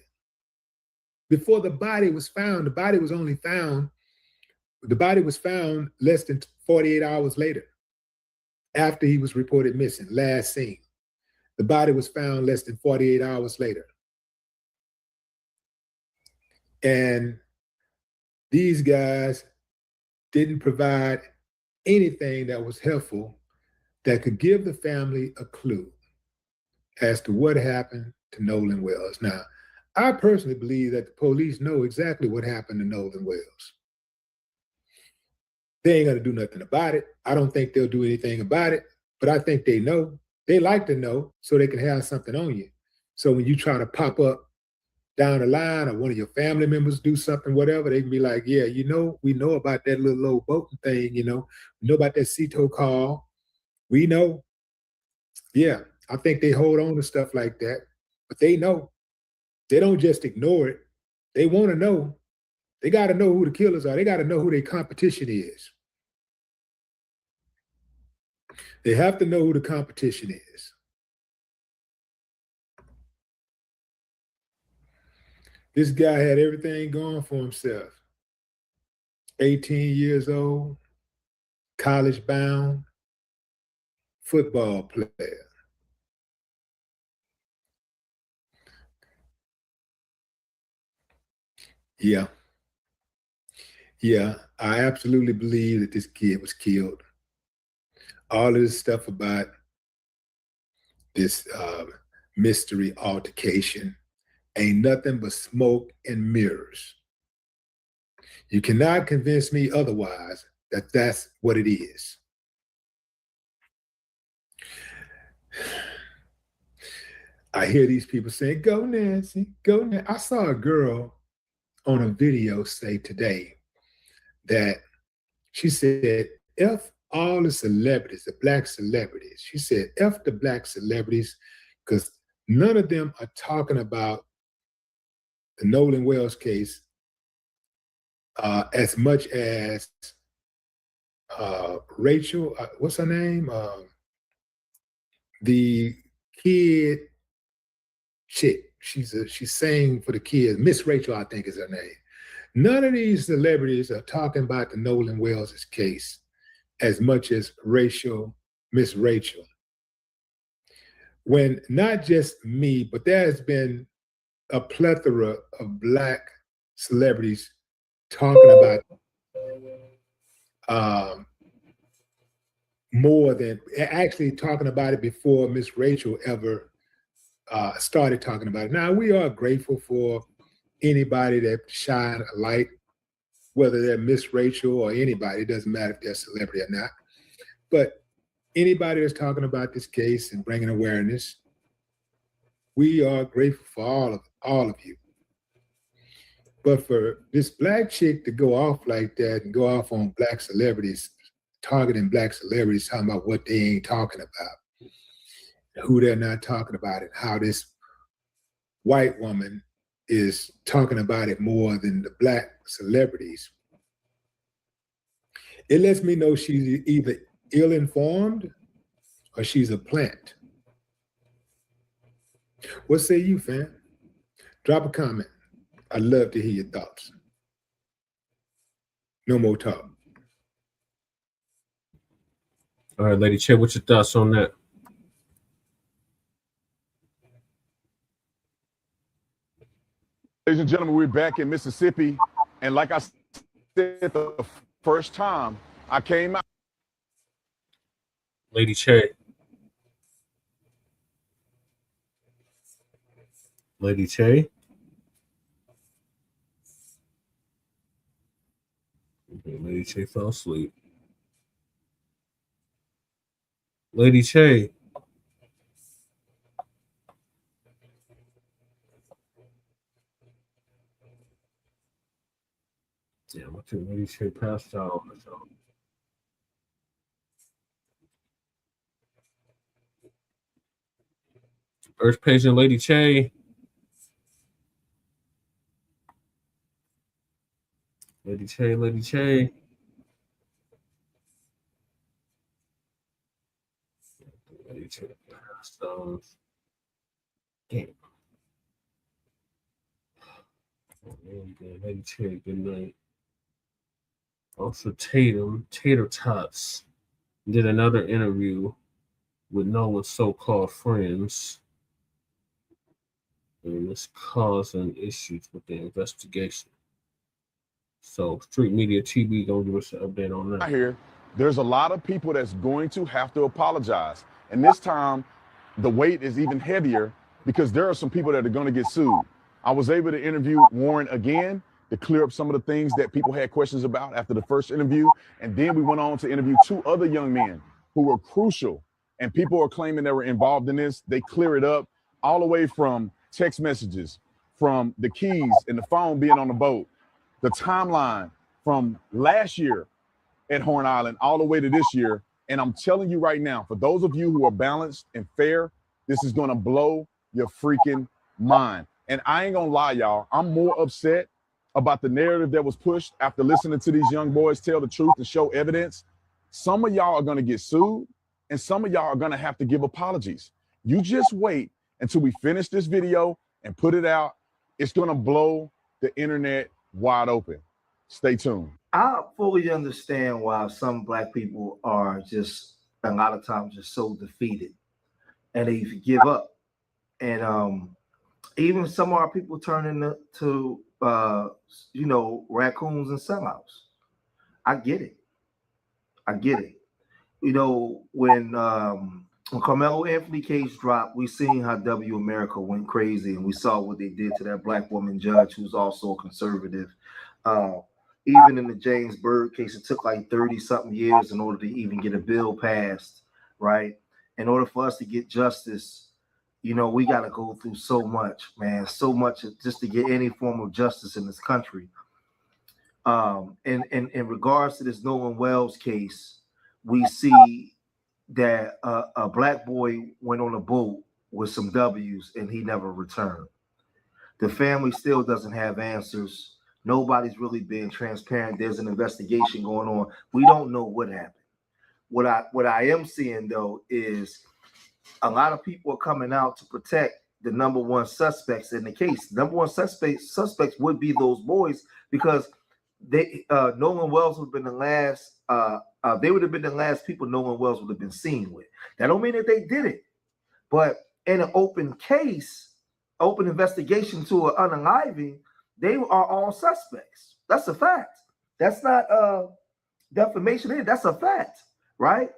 Before the body was found, the body was found less than 48 hours later, after he was reported missing, last seen. The body was found less than 48 hours later. And these guys didn't provide anything that was helpful that could give the family a clue as to what happened to Nolan Wells. Now, I personally believe that the police know exactly what happened to Nolan Wells. They ain't gonna do nothing about it. I don't think they'll do anything about it, but I think they know. They like to know so they can have something on you. So when you try to pop up down the line, or one of your family members do something, whatever, they can be like, yeah, you know, we know about that little old boating thing, you know, we know about that CETO call. We know. Yeah, I think they hold on to stuff like that, but they know. They don't just ignore it. They want to know. They got to know who the killers are. They got to know who their competition is. They have to know who the competition is. This guy had everything going for himself. 18 years old, college bound, football player. Yeah. Yeah, I absolutely believe that this kid was killed. All of this stuff about this mystery altercation ain't nothing but smoke and mirrors. You cannot convince me otherwise that that's what it is. I hear these people saying, go Nancy, go Nancy. I saw a girl on a video say today that she said, F all the celebrities, the black celebrities. She said, F the black celebrities, because none of them are talking about the Nolan Wells case as much as Rachel, what's her name? The kid chick. She's saying for the kids, Miss Rachel, I think is her name. None of these celebrities are talking about the Nolan Wells case as much as Miss Rachel. When not just me, but there has been a plethora of black celebrities talking about more than, actually talking about it before Miss Rachel ever started talking about it. Now, we are grateful for anybody that shine a light, whether they're Miss Rachel or anybody, it doesn't matter if they're a celebrity or not. But anybody that's talking about this case and bringing awareness, we are grateful for all of you. But for this black chick to go off like that and go off on black celebrities, targeting black celebrities, talking about what they ain't talking about, who they're not talking about, and how this white woman is talking about it more than the black celebrities, it lets me know she's either ill-informed or she's a plant. What say you, fam? Drop a comment. I'd love to hear your thoughts. No more talk. All right, Lady Che, what's your thoughts on that? Ladies and gentlemen, we're back in Mississippi. And like I said the first time I came out. Lady Che. Lady Che. Okay, Lady Che fell asleep. Lady Che. Damn, I think Lady Che passed out on the show. First patient, Lady Che. Lady Che, Lady Che. Lady Che passed out. Damn. Oh, man, Lady Che, good night. Also, Tater Tots, did another interview with Nolan's so-called friends. And it's causing issues with the investigation. So, Street Media TV gonna give us an update on that. Here, there's a lot of people that's going to have to apologize. And this time, the weight is even heavier because there are some people that are going to get sued. I was able to interview Warren again to clear up some of the things that people had questions about after the first interview. And then we went on to interview two other young men who were crucial. And people are claiming they were involved in this. They clear it up all the way from text messages, from the keys and the phone being on the boat, the timeline from last year at Horn Island all the way to this year. And I'm telling you right now, for those of you who are balanced and fair, this is going to blow your freaking mind. And I ain't going to lie, y'all. I'm more upset about the narrative that was pushed after listening to these young boys tell the truth and show evidence. Some of y'all are going to get sued, and some of y'all are going to have to give apologies. You just wait until we finish this video and put it out. It's going to blow the internet wide open. Stay tuned. I fully understand why some Black people are just a lot of times just so defeated and they give up. And even some of our people turn into you know, raccoons and sellouts. I get it. I get it. You know, when Carmelo Anthony case dropped, we seen how W America went crazy, and we saw what they did to that Black woman judge who's also a conservative. Even in the James Byrd case, it took like 30-something years in order to even get a bill passed, right? In order for us to get justice, you know, we got to go through so much, man, so much just to get any form of justice in this country. And in regards to this Nolan Wells case, we see that a Black boy went on a boat with some W's and he never returned. The family still doesn't have answers. Nobody's really being transparent. There's an investigation going on. We don't know what happened. What I am seeing though is a lot of people are coming out to protect the number one suspects in the case. Number one suspects would be those boys because they Nolan Wells would have been the last. They would have been the last people Nolan Wells would have been seen with. That don't mean that they did it, but in an open case, open investigation to an unaliving, they are all suspects. That's a fact. That's not defamation. That's a fact, right?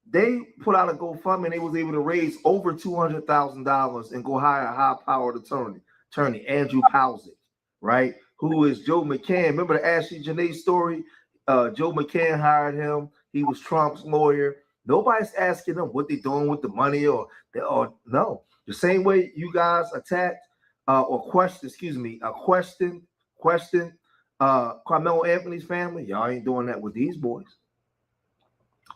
They put out a GoFundMe and they was able to raise over $200,000 and go hire a high-powered attorney, Andrew Pausick, right? Who is Joe McCann. Remember the Ashley Janae story? Joe McCann hired him. He was Trump's lawyer. Nobody's asking them what they're doing with the money or no. The same way you guys attacked question Carmelo Anthony's family. Y'all ain't doing that with these boys.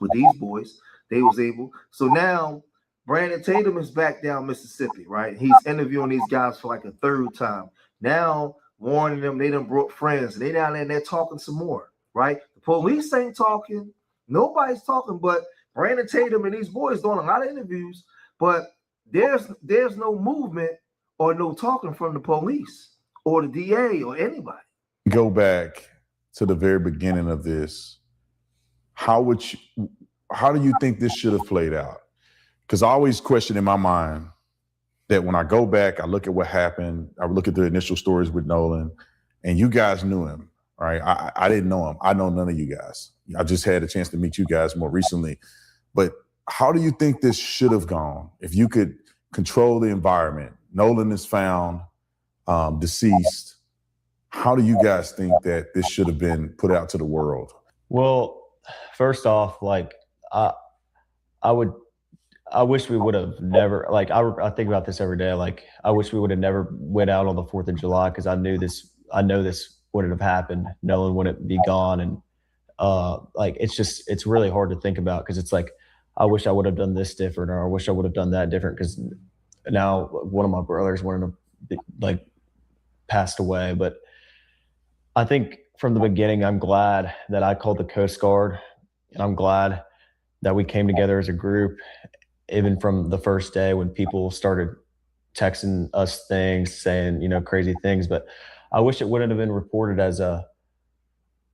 With these boys, they was able. So now Brandon Tatum is back down Mississippi, right? He's interviewing these guys for like a third time. Now warning them they done brought friends. They down there and they're talking some more, right? The police ain't talking. Nobody's talking, but Brandon Tatum and these boys doing a lot of interviews, but there's no movement or no talking from the police or the DA or anybody. Go back to the very beginning of this. How do you think this should have played out? Because I always question in my mind that when I go back, I look at what happened, I look at the initial stories with Nolan, and you guys knew him, right? I didn't know him. I know none of you guys. I just had a chance to meet you guys more recently. But how do you think this should have gone? If you could control the environment, Nolan is found deceased. How do you guys think that this should have been put out to the world? Well, first off, like I wish we would have never, like I think about this every day. Like I wish we would have never went out on the 4th of July because I know this wouldn't have happened. Nolan wouldn't be gone. And like it's really hard to think about because it's like I wish I would have done this different or I wish I would have done that different because now one of my brothers wanted to like passed away. But I think from the beginning, I'm glad that I called the Coast Guard, and I'm glad that we came together as a group, even from the first day when people started texting us things, saying, you know, crazy things. But I wish it wouldn't have been reported as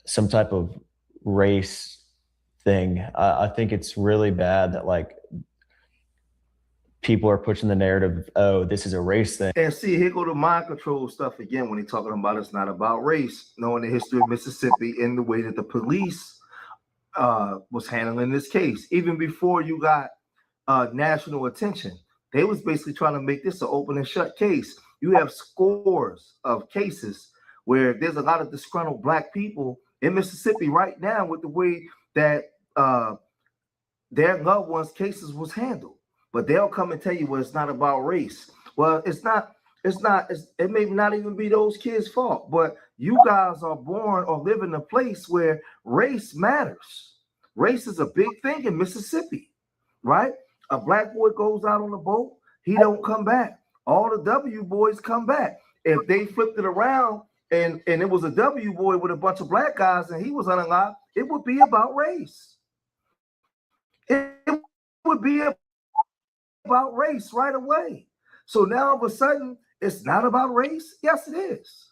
some type of race thing. I think it's really bad that like people are pushing the narrative, oh, this is a race thing. And see, here go the mind control stuff again when they're talking about it's not about race, knowing the history of Mississippi and the way that the police was handling this case. Even before you got national attention, they was basically trying to make this an open and shut case. You have scores of cases where there's a lot of disgruntled Black people in Mississippi right now with the way that their loved ones' cases was handled. But they'll come and tell you, well, it's not about race. Well, it's not it may not even be those kids' fault, but you guys are born or live in a place where race matters. Race is a big thing in Mississippi, right? A black boy goes out on the boat, he don't come back. All the W boys come back. If they flipped it around and it was a W boy with a bunch of black guys and he was unalive, it would be about race. It would be about race right away. So now all of a sudden, it's not about race? Yes, it is.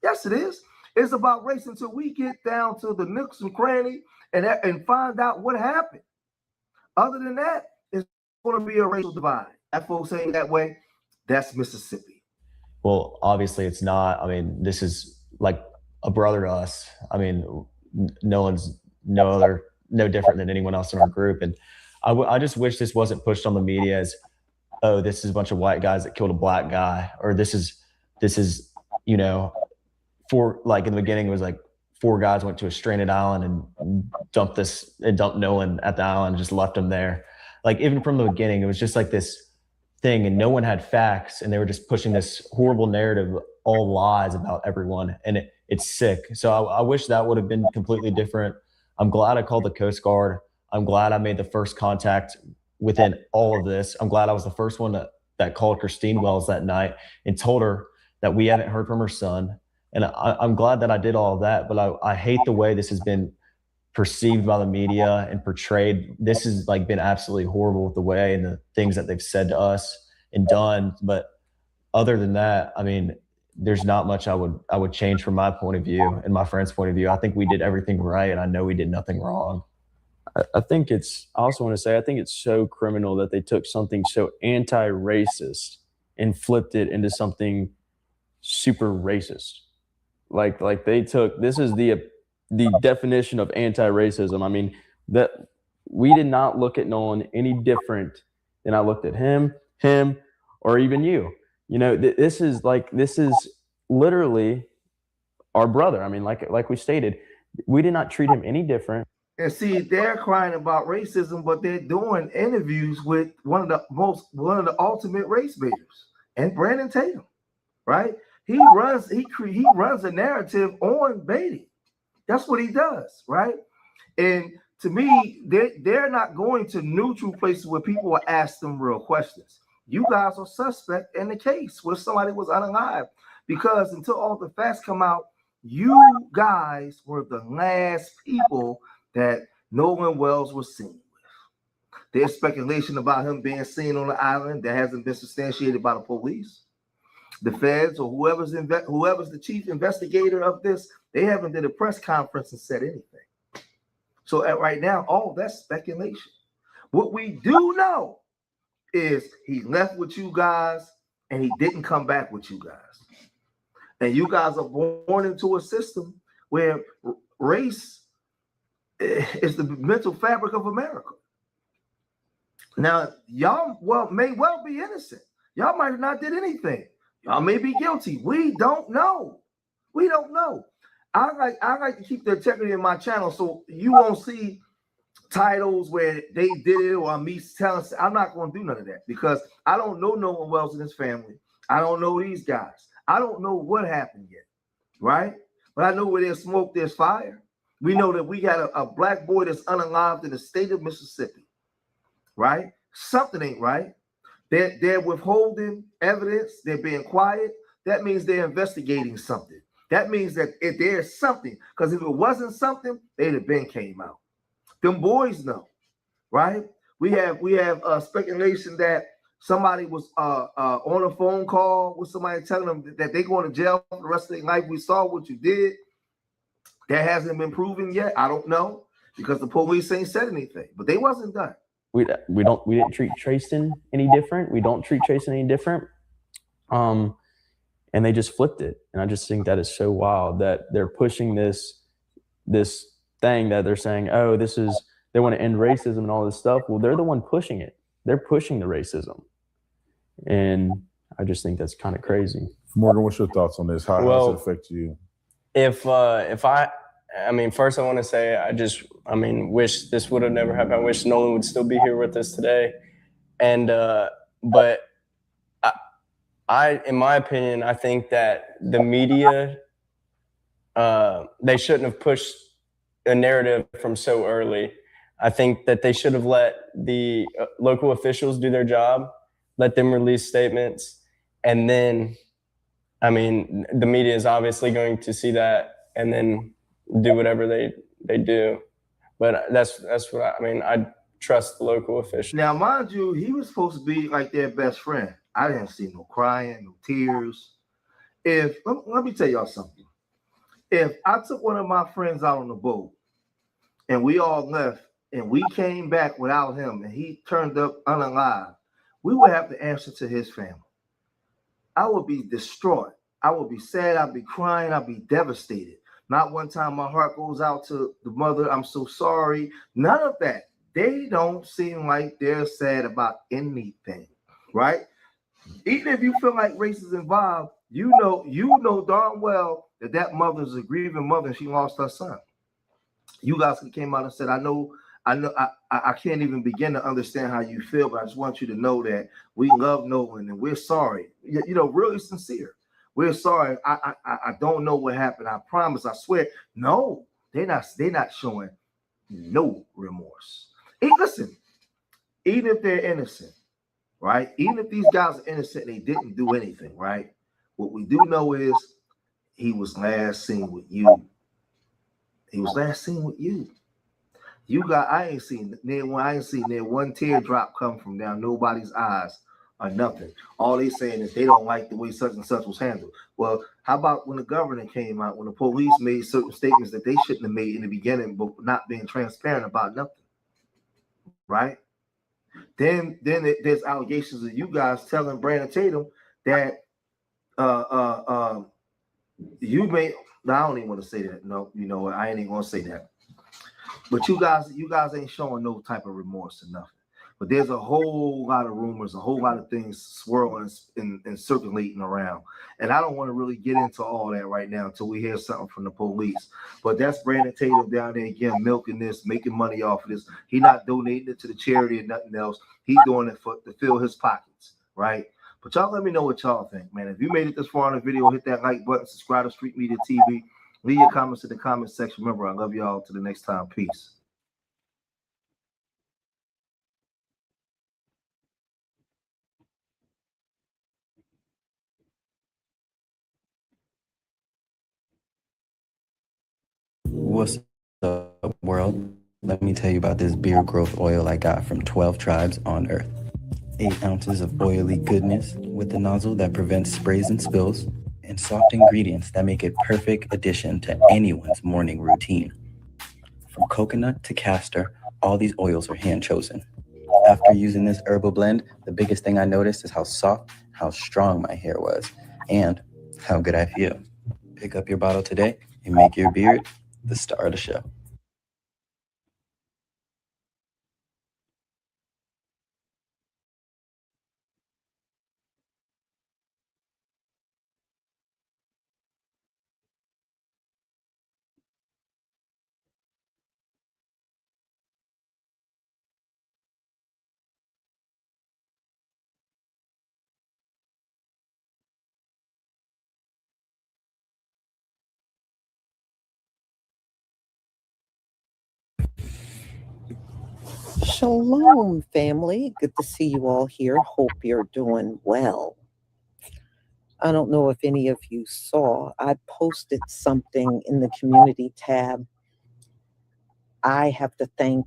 Yes, it is. It's about race until we get down to the nooks and cranny and find out what happened. Other than that, it's going to be a racial divide. That folks ain't that way. That's Mississippi. Well, obviously it's not. I mean, this is like a brother to us. I mean, Nolan's no different than anyone else in our group. And I just wish this wasn't pushed on the media as, oh, this is a bunch of white guys that killed a black guy, or this is, you know, like in the beginning it was like 4 guys went to a stranded island and dumped Nolan at the island and just left him there. Like even from the beginning, it was just like this thing and no one had facts and they were just pushing this horrible narrative, all lies about everyone. And it's sick. So I wish that would have been completely different. I'm glad I called the Coast Guard. I'm glad I made the first contact within all of this. I'm glad I was the first one that called Christine Wells that night and told her that we haven't heard from her son. And I'm glad that I did all of that, but I hate the way this has been perceived by the media and portrayed. This has like been absolutely horrible with the way and the things that they've said to us and done. But other than that, I mean, there's not much I would change from my point of view and my friend's point of view. I think we did everything right, and I know we did nothing wrong. I think I also want to say, I think it's so criminal that they took something so anti-racist and flipped it into something super racist. Like they took, this is the definition of anti-racism. I mean, that we did not look at Nolan any different than I looked at him, or even you. You know, this is literally our brother. I mean, like we stated, we did not treat him any different. And see, they're crying about racism, but they're doing interviews with one of the ultimate race baiters, and Brandon Tatum, right? He runs a narrative on baiting. That's what he does, right? And to me, they're not going to neutral places where people will ask them real questions. You guys are suspect in the case where somebody was unalive, because until all the facts come out, you guys were the last people that Nolan Wells was seen with. There's speculation about him being seen on the island that hasn't been substantiated by the police. The feds or whoever's the chief investigator of this, they haven't did a press conference and said anything. So right now, all that's speculation. What we do know is he left with you guys and he didn't come back with you guys. And you guys are born into a system where race is the mental fabric of America. Now, y'all may well be innocent. Y'all might have not did anything. Y'all may be guilty. We don't know. We don't know. I like to keep the integrity in my channel so you won't see titles where they did it or me telling. I'm not going to do none of that because I don't know Nolan Wells and his family. I don't know these guys. I don't know what happened yet, right? But I know where there's smoke, there's fire. We know that we got a black boy that's unalived in the state of Mississippi, right? Something ain't right. They're withholding evidence. They're being quiet. That means they're investigating something. That means that if there's something, because if it wasn't something, they'd have been came out. Them boys know, right? We have speculation that somebody was on a phone call with somebody telling them that they're going to jail for the rest of their life. We saw what you did. That hasn't been proven yet. I don't know because the police ain't said anything, but they wasn't done. We didn't treat Trayson any different. We don't treat Trayson any different. And they just flipped it. And I just think that is so wild that they're pushing this thing that they're saying, oh, they want to end racism and all this stuff. Well, they're the one pushing it. They're pushing the racism. And I just think that's kind of crazy. Morgan, what's your thoughts on this? How does it affect you? If I mean, first I want to say, wish this would have never happened. I wish Nolan would still be here with us today. And, but in my opinion, I think that the media, they shouldn't have pushed a narrative from so early. I think that they should have let the local officials do their job, let them release statements, and then, I mean, the media is obviously going to see that and then do whatever they do. But that's what I mean. I trust the local officials. Now, mind you, he was supposed to be like their best friend. I didn't see no crying, no tears. Let me tell y'all something. If I took one of my friends out on the boat and we all left and we came back without him and he turned up unalive, we would have to answer to his family. I would be distraught. I would be sad. I'd be crying. I'd be devastated. Not one time my heart goes out to the mother. I'm so sorry. None of that. They don't seem like they're sad about anything, right? Even if you feel like race is involved, you know darn well that mother's a grieving mother and she lost her son. You guys came out and said, I can't even begin to understand how you feel, but I just want you to know that we love Nolan and we're sorry. Really sincere. We're sorry. I don't know what happened. I promise. I swear. No, they're not showing no remorse. Hey, listen, even if they're innocent, right? Even if these guys are innocent and they didn't do anything, right? What we do know is he was last seen with you. He was last seen with you. I ain't seen near one teardrop come from down nobody's eyes or nothing. All they saying is they don't like the way such and such was handled. Well, how about when the governor came out, when the police made certain statements that they shouldn't have made in the beginning, but not being transparent about nothing, right? Then there's allegations of you guys telling Brandon Tatum that you made. I don't even want to say that. No, you know what? I ain't even gonna say that. But you guys ain't showing no type of remorse or nothing. But there's a whole lot of rumors, a whole lot of things swirling and circulating around. And I don't want to really get into all that right now until we hear something from the police. But that's Brandon Tatum down there again, milking this, making money off of this. He's not donating it to the charity or nothing else. He's doing it to fill his pockets, right? But y'all let me know what y'all think, man. If you made it this far on the video, hit that like button, subscribe to Street Media TV. Leave your comments in the comment section. Remember, I love y'all. Till the next time. Peace. What's up, world? Let me tell you about this beard growth oil I got from 12 tribes on Earth. 8 ounces of oily goodness with a nozzle that prevents sprays and spills, and soft ingredients that make it perfect addition to anyone's morning routine. From coconut to castor, all these oils are hand chosen. After using this herbal blend, the biggest thing I noticed is how soft, how strong my hair was, and how good I feel. Pick up your bottle today and make your beard the star of the show. Shalom, family. Good to see you all here. Hope you're doing well. I don't know if any of you saw, I posted something in the community tab. I have to thank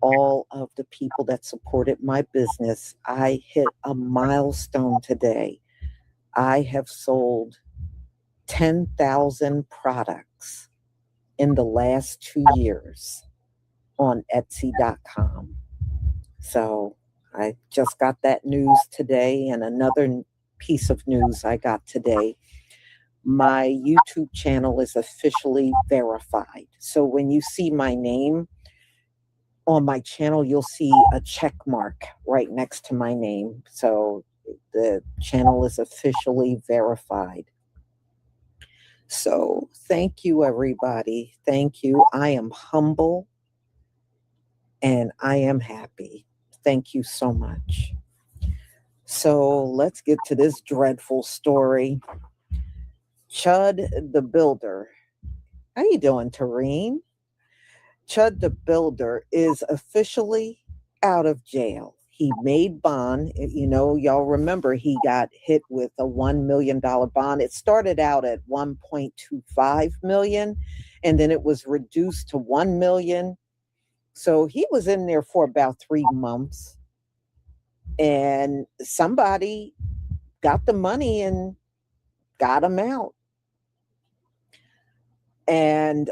all of the people that supported my business. I hit a milestone today. I have sold 10,000 products in the last 2 years on Etsy.com. So I just got that news today, and another piece of news I got today. My YouTube channel is officially verified. So when you see my name on my channel, you'll see a check mark right next to my name. So the channel is officially verified. So thank you, everybody. Thank you. I am humble and I am happy. Thank you so much. So let's get to this dreadful story. Chud the Builder. How you doing, Tareen? Chud the Builder is officially out of jail. He made bond. You know, y'all remember he got hit with a $1 million bond. It started out at $1.25 million, and then it was reduced to $1 million. So he was in there for about 3 months, and somebody got the money and got him out. And,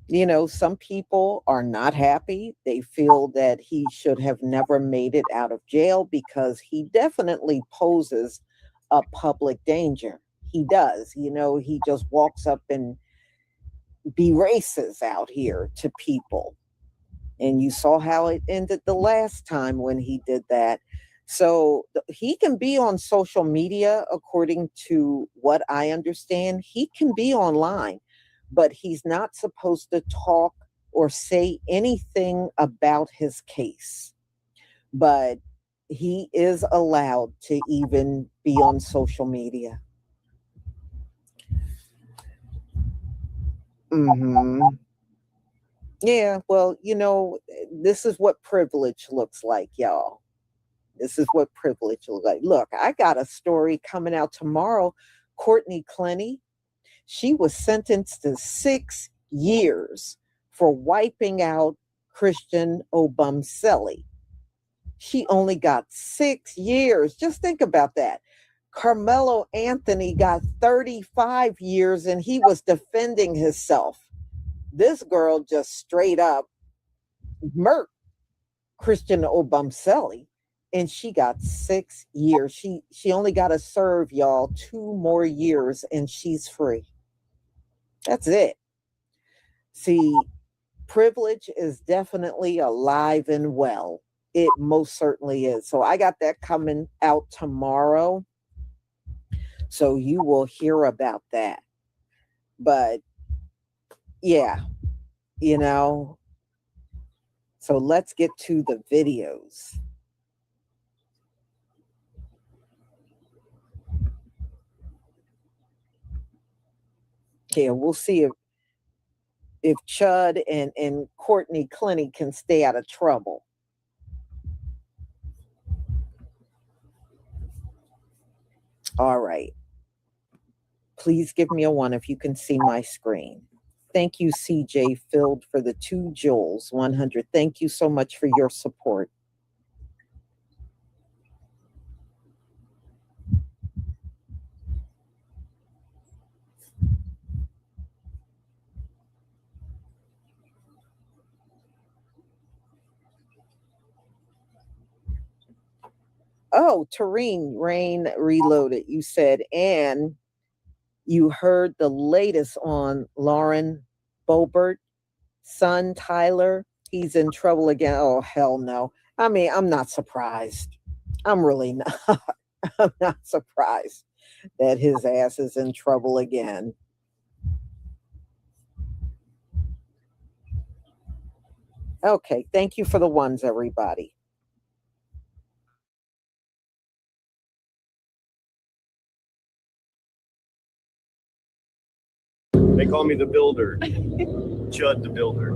you know, some people are not happy. They feel that he should have never made it out of jail because he definitely poses a public danger. He does. You know, he just walks up and beraces out here to people. And you saw how it ended the last time when he did that. So he can be on social media, according to what I understand. He can be online, but he's not supposed to talk or say anything about his case. But he is allowed to even be on social media. Yeah, well, you know, this is what privilege looks like, y'all. This is what privilege looks like. Look, I got a story coming out tomorrow. Courtney Clenney, she was sentenced to 6 years for wiping out Christian Obumseli. She only got 6 years. Just think about that. Carmelo Anthony got 35 years and he was defending himself. This girl just straight up murked Christian Obumseli, and she got 6 years. She only got to serve, y'all, 2 more years, and she's free. That's it. See, privilege is definitely alive and well. It most certainly is. So I got that coming out tomorrow. So you will hear about that. But yeah, you know, so let's get to the videos. Okay, we'll see if Chud and Courtney Clenney can stay out of trouble. All right. Please give me a 1 if you can see my screen. Thank you, CJ Filled, for the 2 jewels, 100. Thank you so much for your support. Oh, Tareen, Rain Reloaded. You said, and you heard the latest on Lauren Boebert, son Tyler. He's in trouble again. Oh, hell no. I mean, I'm not surprised. I'm really not. I'm not surprised that his ass is in trouble again. Okay, thank you for the ones, everybody. They call me the Builder. Chud the Builder.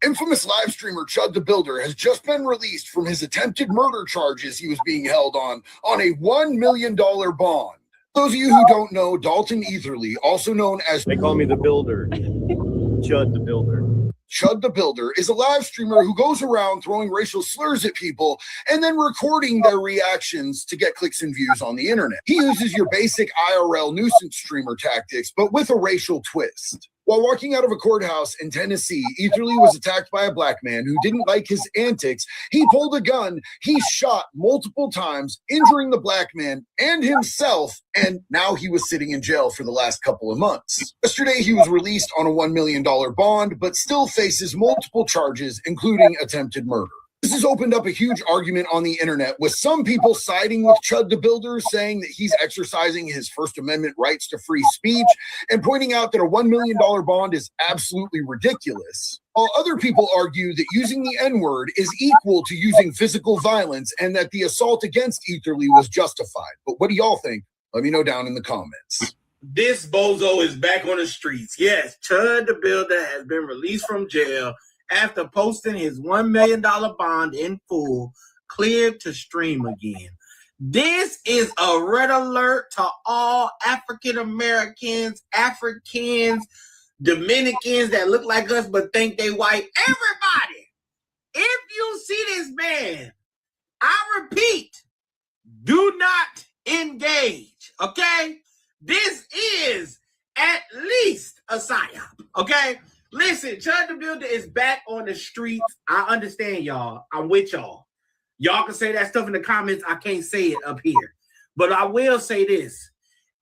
Infamous live streamer Chud the Builder has just been released from his attempted murder charges he was being held on a $1 million bond. Those of you who don't know, Dalton Eatherly, also known as... They call me the Builder. Chud the Builder. Chud the Builder is a live streamer who goes around throwing racial slurs at people and then recording their reactions to get clicks and views on the internet. He uses your basic IRL nuisance streamer tactics, but with a racial twist. While walking out of a courthouse in Tennessee, Eatherly was attacked by a black man who didn't like his antics. He pulled a gun, he shot multiple times, injuring the black man and himself, and now he was sitting in jail for the last couple of months. Yesterday, he was released on a $1 million bond, but still faces multiple charges, including attempted murder. This has opened up a huge argument on the internet, with some people siding with Chud the Builder, saying that he's exercising his First Amendment rights to free speech, and pointing out that a $1 million bond is absolutely ridiculous. while other people argue that using the N-word is equal to using physical violence and that the assault against Eatherly was justified. But what do y'all think? Let me know down in the comments. This bozo is back on the streets. Yes, Chud the Builder has been released from jail after posting his $1 million bond in full, cleared to stream again. This is a red alert to all African Americans, Africans, Dominicans that look like us but think they white. Everybody, if you see this man, I repeat, do not engage, okay? This is at least a psyop, okay? Listen, Chud the Builder is back on the streets. I understand y'all. I'm with y'all. Y'all can say that stuff in the comments. I can't say it up here. But I will say this.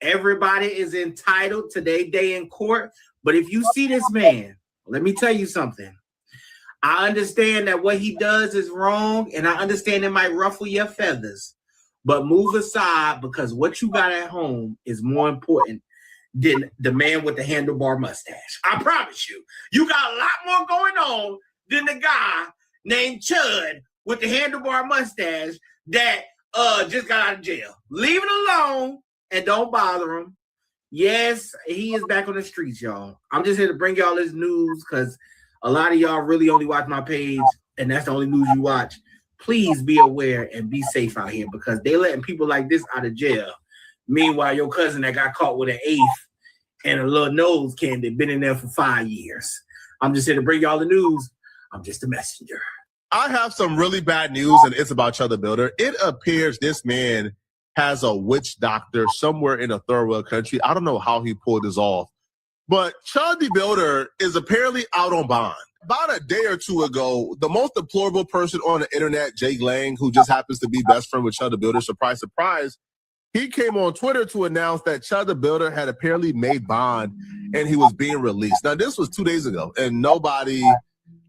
Everybody is entitled to their day in court. But if you see this man, let me tell you something. I understand that what he does is wrong, and I understand it might ruffle your feathers. But move aside, because what you got at home is more important than the man with the handlebar mustache. I promise you. You got a lot more going on than the guy named Chud with the handlebar mustache that just got out of jail. Leave it alone and don't bother him. Yes, he is back on the streets, y'all. I'm just here to bring y'all this news because a lot of y'all really only watch my page, and that's the only news you watch. Please be aware and be safe out here because they letting people like this out of jail. Meanwhile, your cousin that got caught with an eighth and a little nose candy been in there for 5 years. I'm just here to bring y'all the news. I'm just a messenger. I have some really bad news, and it's about Chud the Builder. It appears this man has a witch doctor somewhere in a third world country. I don't know how he pulled this off, but Chud the Builder is apparently out on bond. About a day or two ago, the most deplorable person on the internet, Jake Lang, who just happens to be best friend with Chud the Builder, surprise, surprise, he came on Twitter to announce that Chud the Builder had apparently made bond and he was being released. Now, this was 2 days ago, and nobody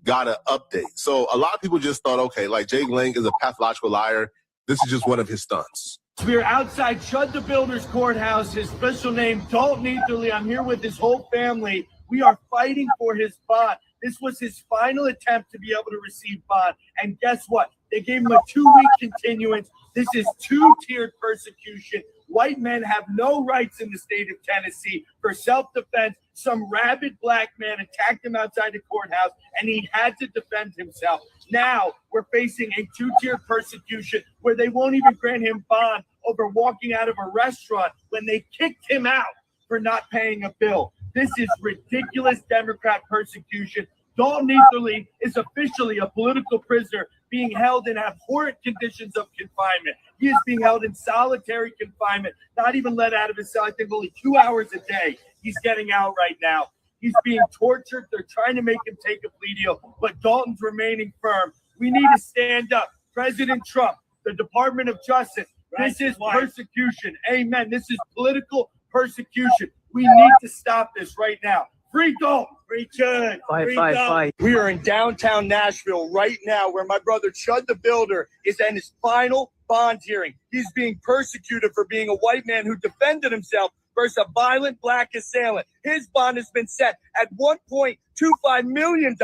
got an update. So a lot of people just thought, okay, like Jake Lang is a pathological liar. This is just one of his stunts. We are outside Chud the Builder's courthouse. His special name, Dalton Eatherly. I'm here with his whole family. We are fighting for his bond. This was his final attempt to be able to receive bond. And guess what? They gave him a 2-week continuance. This is two-tiered persecution. White men have no rights in the state of Tennessee for self-defense. Some rabid black man attacked him outside the courthouse, and he had to defend himself. Now we're facing a two-tiered persecution where they won't even grant him bond over walking out of a restaurant when they kicked him out for not paying a bill. This is ridiculous Democrat persecution. Dalton Eatherly is officially a political prisoner being held in abhorrent conditions of confinement. He is being held in solitary confinement, not even let out of his cell. I think only 2 hours a day. He's getting out right now. He's being tortured. They're trying to make him take a plea deal, but Dalton's remaining firm. We need to stand up. President Trump, the Department of Justice, this is persecution. Amen. This is political persecution. We need to stop this right now. Free Dalton. Free Chud. Fight. We are in downtown Nashville right now where my brother Chud the Builder is in his final bond hearing. He's being persecuted for being a white man who defended himself versus a violent black assailant. His bond has been set at $1.25 million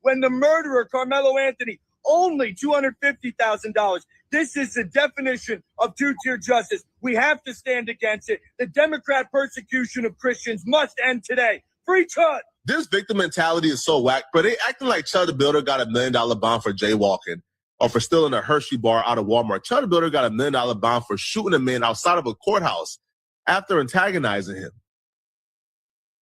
when the murderer, Carmelo Anthony, only $250,000. This is the definition of two-tier justice. We have to stand against it. The Democrat persecution of Christians must end today. Free Chud. This victim mentality is so whack, but they acting like Chud the Builder got $1 million bond for jaywalking or for stealing a Hershey bar out of Walmart. Chud the Builder got $1 million bond for shooting a man outside of a courthouse after antagonizing him.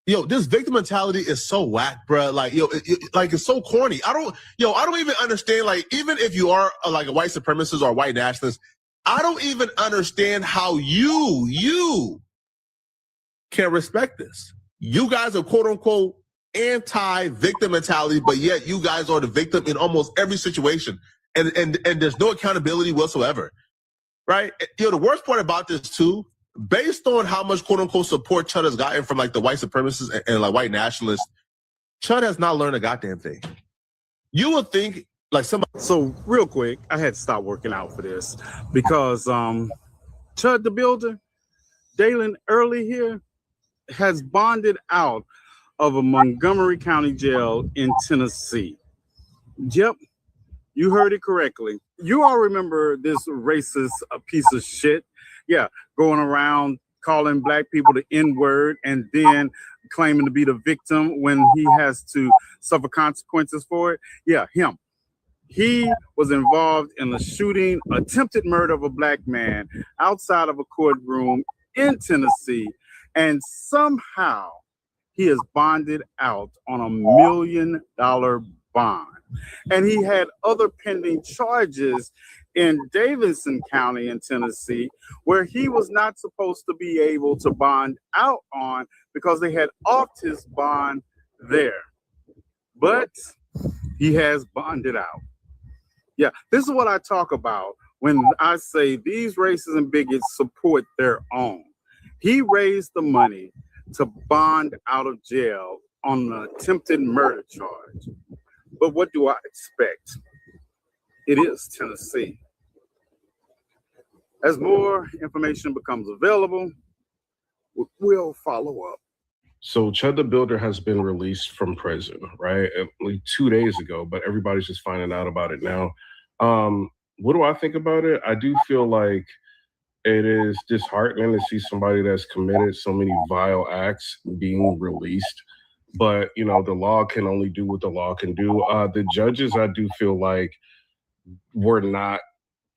Yo, this victim mentality is so whack, bro. Like, it's so corny. I don't even understand, like, even if you are like a white supremacist or a white nationalist, I don't even understand how you can respect this. You guys are quote unquote anti-victim mentality, but yet you guys are the victim in almost every situation. And there's no accountability whatsoever. Right? The worst part about this too, based on how much quote unquote support Chud has gotten from like the white supremacists and like white nationalists, Chud has not learned a goddamn thing. You would think like somebody. So real quick, I had to stop working out for this because Chud the Builder, Dalen Early here, has bonded out of a Montgomery County jail in Tennessee. Yep, you heard it correctly. You all remember this racist piece of shit? Yeah, going around calling black people the N-word and then claiming to be the victim when he has to suffer consequences for it. Yeah, him. He was involved in the shooting, attempted murder of a black man outside of a courtroom in Tennessee, and somehow he is bonded out on $1 million bond. And he had other pending charges in Davidson County in Tennessee, where he was not supposed to be able to bond out on because they had offed his bond there. But he has bonded out. Yeah, this is what I talk about when I say these racists and bigots support their own. He raised the money to bond out of jail on an attempted murder charge. But what do I expect? It is Tennessee. As more information becomes available, we'll follow up. So Chud the Builder has been released from prison, right? Like 2 days ago, but everybody's just finding out about it now. What do I think about it? I do feel like it is disheartening to see somebody that's committed so many vile acts being released. But, you know, the law can only do what the law can do. The judges, I do feel like, were not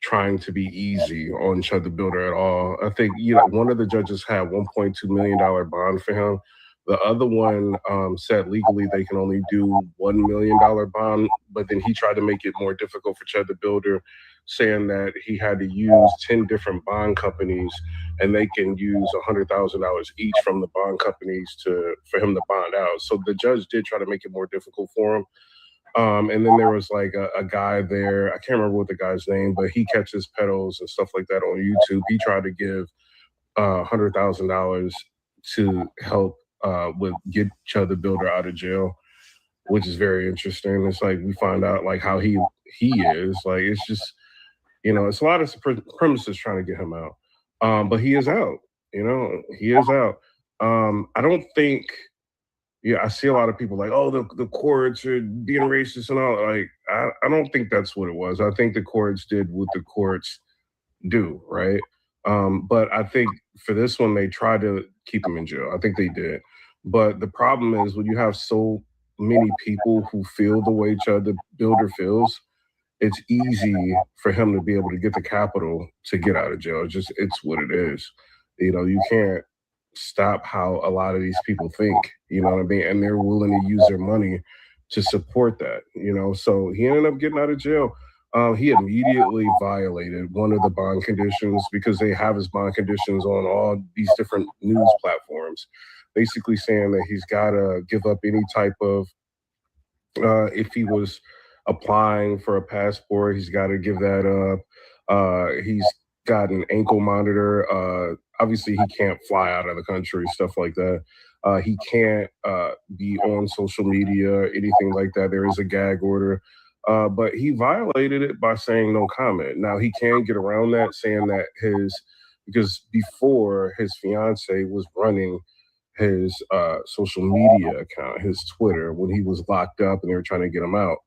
trying to be easy on Chud the Builder at all. I think, you know, one of the judges had $1.2 million bond for him. The other one said legally they can only do $1 million bond, but then he tried to make it more difficult for Chud the Builder, saying that he had to use 10 different bond companies and they can use $100,000 each from the bond companies for him to bond out. So the judge did try to make it more difficult for him. And then there was like a guy there, I can't remember what the guy's name, but he catches pedals and stuff like that on YouTube. He tried to give $100,000 to help with get Chud the Builder out of jail, which is very interesting. It's like we find out like how he is. Like it's just, you know, it's a lot of supremacists trying to get him out. But he is out, you know, he is out. I don't think, yeah, I see a lot of people like, oh, the courts are being racist and all. Like, I don't think that's what it was. I think the courts did what the courts do, right? But I think for this one, they tried to keep him in jail. I think they did. But the problem is when you have so many people who feel the way Chud the Builder feels, it's easy for him to be able to get the capital to get out of jail. It's what it is. You know, you can't stop how a lot of these people think, you know what I mean? And they're willing to use their money to support that, you know? So he ended up getting out of jail. He immediately violated one of the bond conditions because they have his bond conditions on all these different news platforms, basically saying that he's got to give up any type of, if he was applying for a passport, he's got to give that up. He's got an ankle monitor. Obviously, he can't fly out of the country, stuff like that. He can't be on social media, anything like that. There is a gag order. But he violated it by saying no comment. Now, he can get around that, saying that because before his fiance was running his social media account, his Twitter, when he was locked up and they were trying to get him out.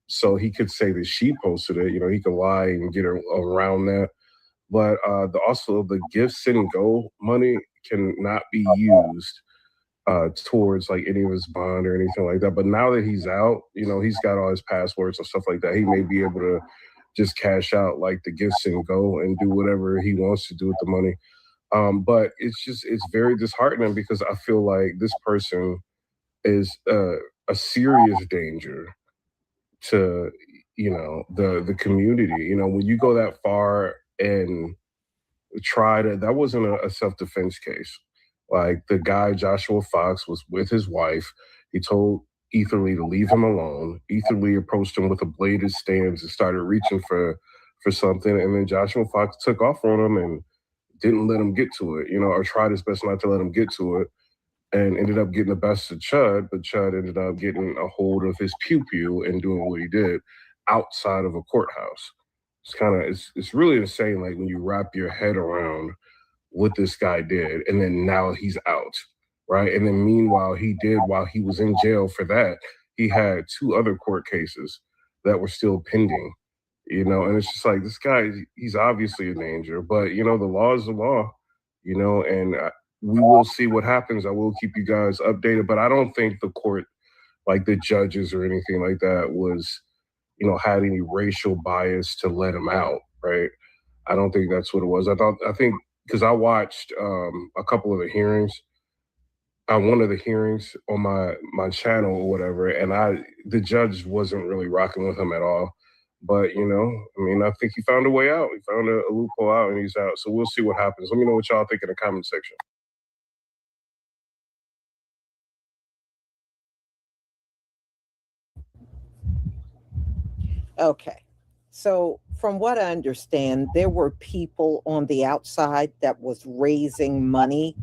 So he could say that she posted it, you know, he could lie and get around that. But also the Give, Send, and Go money cannot be used towards like any of his bond or anything like that. But now that he's out, you know, he's got all his passwords and stuff like that. He may be able to just cash out like the Give, Send, and Go and do whatever he wants to do with the money. But it's very disheartening because I feel like this person is a serious danger to, you know, the community. You know, when you go that far and that wasn't a self-defense case. Like the guy, Joshua Fox, was with his wife. He told Eatherly to leave him alone. Eatherly approached him with a bladed stance and started reaching for something. And then Joshua Fox took off on him and didn't let him get to it, you know, or tried his best not to let him get to it, and ended up getting the best of Chud, but Chud ended up getting a hold of his pew and doing what he did outside of a courthouse. It's really insane, like when you wrap your head around what this guy did, and then now he's out, right? And then meanwhile, while he was in jail for that, he had 2 other court cases that were still pending, and it's just like, this guy, he's obviously a danger, but, the law is the law, and we will see what happens. I will keep you guys updated, but I don't think the court, like the judges or anything like that, was, had any racial bias to let him out, right? I don't think that's what it was. I think because I watched a couple of the hearings, one of the hearings on my channel or whatever, and the judge wasn't really rocking with him at all. But, I think he found a way out. He found a loophole out, and he's out. So we'll see what happens. Let me know what y'all think in the comment section. Okay. So from what I understand, there were people on the outside that was raising money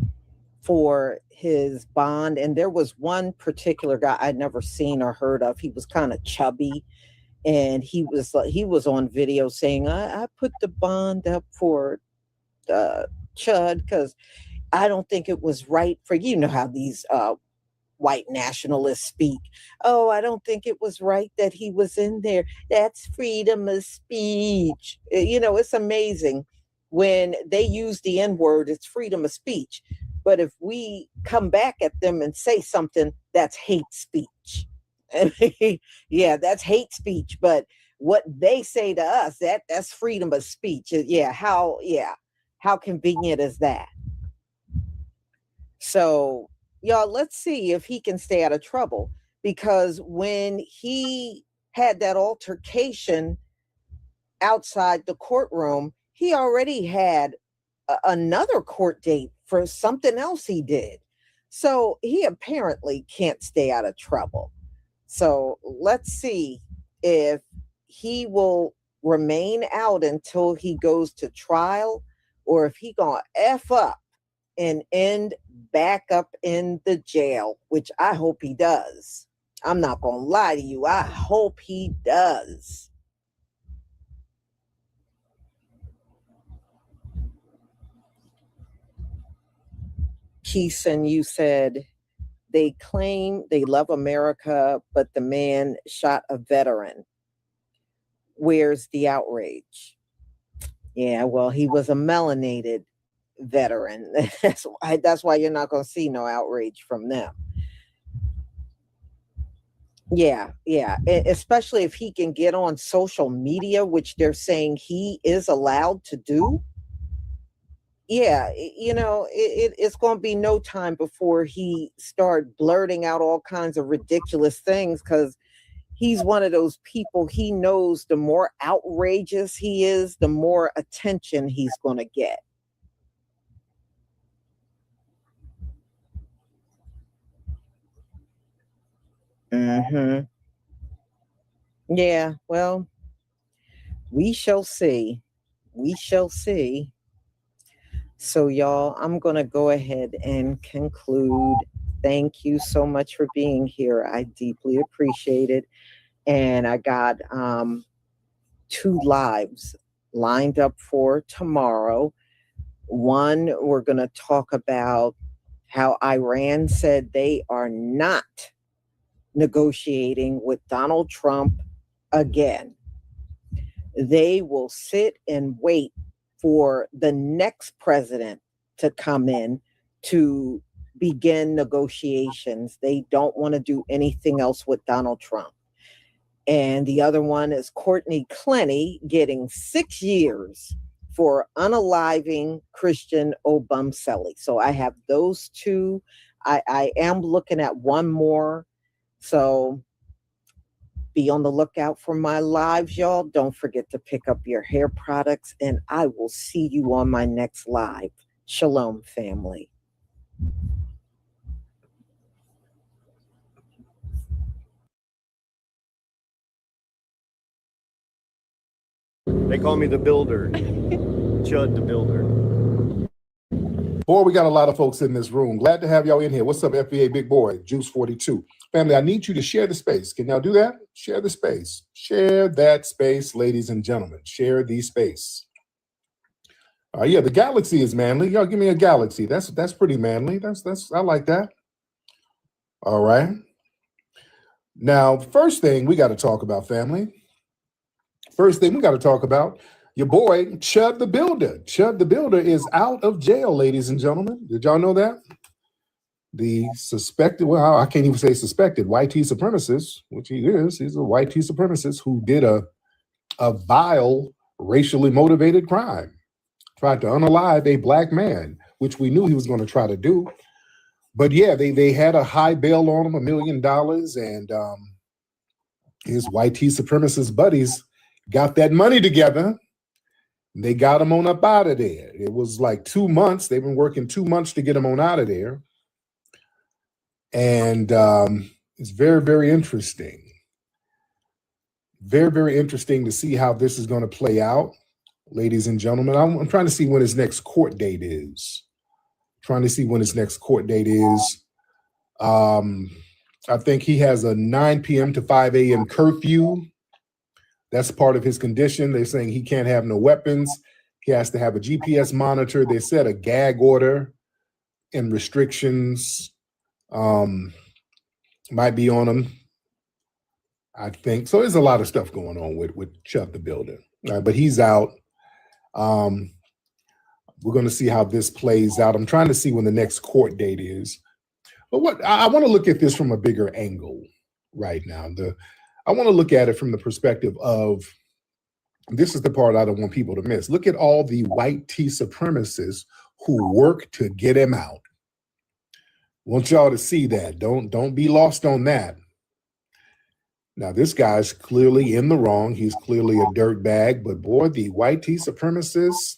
for his bond. And there was one particular guy I'd never seen or heard of. He was kind of chubby. And he was on video saying, I put the bond up for Chud because I don't think it was right for, how these white nationalists speak. Oh, I don't think it was right that he was in there. That's freedom of speech. It's amazing when they use the N-word, it's freedom of speech. But if we come back at them and say something, that's hate speech. Yeah, that's hate speech. But what they say to us, that's freedom of speech. How convenient is that? So, y'all, let's see if he can stay out of trouble, because when he had that altercation outside the courtroom, he already had another court date for something else he did. So he apparently can't stay out of trouble. So let's see if he will remain out until he goes to trial, or if he gonna F up and end back up in the jail, which I hope he does. I'm not gonna lie to you. I hope he does. Keeson, you said they claim they love America, but the man shot a veteran. Where's the outrage? Yeah, well, he was a melanated veteran. That's why you're not going to see no outrage from them. Yeah. Especially if he can get on social media, which they're saying he is allowed to do. Yeah, it's going to be no time before he start blurting out all kinds of ridiculous things, because he's one of those people, he knows the more outrageous he is, the more attention he's going to get. Yeah, well, we shall see. We shall see. So, y'all, I'm going to go ahead and conclude. Thank you so much for being here. I deeply appreciate it. And I got 2 lives lined up for tomorrow. One, we're going to talk about how Iran said they are not negotiating with Donald Trump again. They will sit and wait for the next president to come in to begin negotiations. They don't want to do anything else with Donald Trump. And the other one is Courtney Clenney getting 6 years for unaliving Christian Obumseli. So I have those 2. I am looking at one more. So be on the lookout for my lives, y'all. Don't forget to pick up your hair products, and I will see you on my next live. Shalom, family. They call me the builder. Chud the builder. Boy, we got a lot of folks in this room. Glad to have y'all in here. What's up, FBA Big Boy? Juice 42. Family, I need you to share the space. Can y'all do that? Share the space. Share that space, ladies and gentlemen. Share the space. Yeah, the galaxy is manly. Y'all give me a galaxy. That's pretty manly. That's I like that. All right. Now, first thing we got to talk about, family. First thing we got to talk about, your boy, Chud the Builder. Chud the Builder is out of jail, ladies and gentlemen. Did y'all know that? The suspected, well, I can't even say suspected, YT supremacist, which he is, he's a YT supremacist who did a vile, racially motivated crime. Tried to unalive a black man, which we knew he was going to try to do. But yeah, they had a high bail on him, $1 million, and his YT supremacist buddies got that money together. They got him on up out of there. It was like 2 months. They've been working 2 months to get him on out of there. And it's very, very interesting. Very, very interesting to see how this is going to play out, ladies and gentlemen. I'm trying to see when his next court date is. I think he has a 9 p.m. to 5 a.m. curfew. That's part of his condition. They're saying he can't have no weapons. He has to have a GPS monitor. They set a gag order and restrictions might be on him, I think. So there's a lot of stuff going on with Chud the Builder. But he's out. We're going to see how this plays out. I'm trying to see when the next court date is. But what I want to look at this from a bigger angle right now. I want to look at it from the perspective of, this is the part I don't want people to miss. Look at all the white T supremacists who work to get him out. Want y'all to see that. Don't be lost on that. Now, this guy's clearly in the wrong. He's clearly a dirtbag. But boy, the white T supremacists,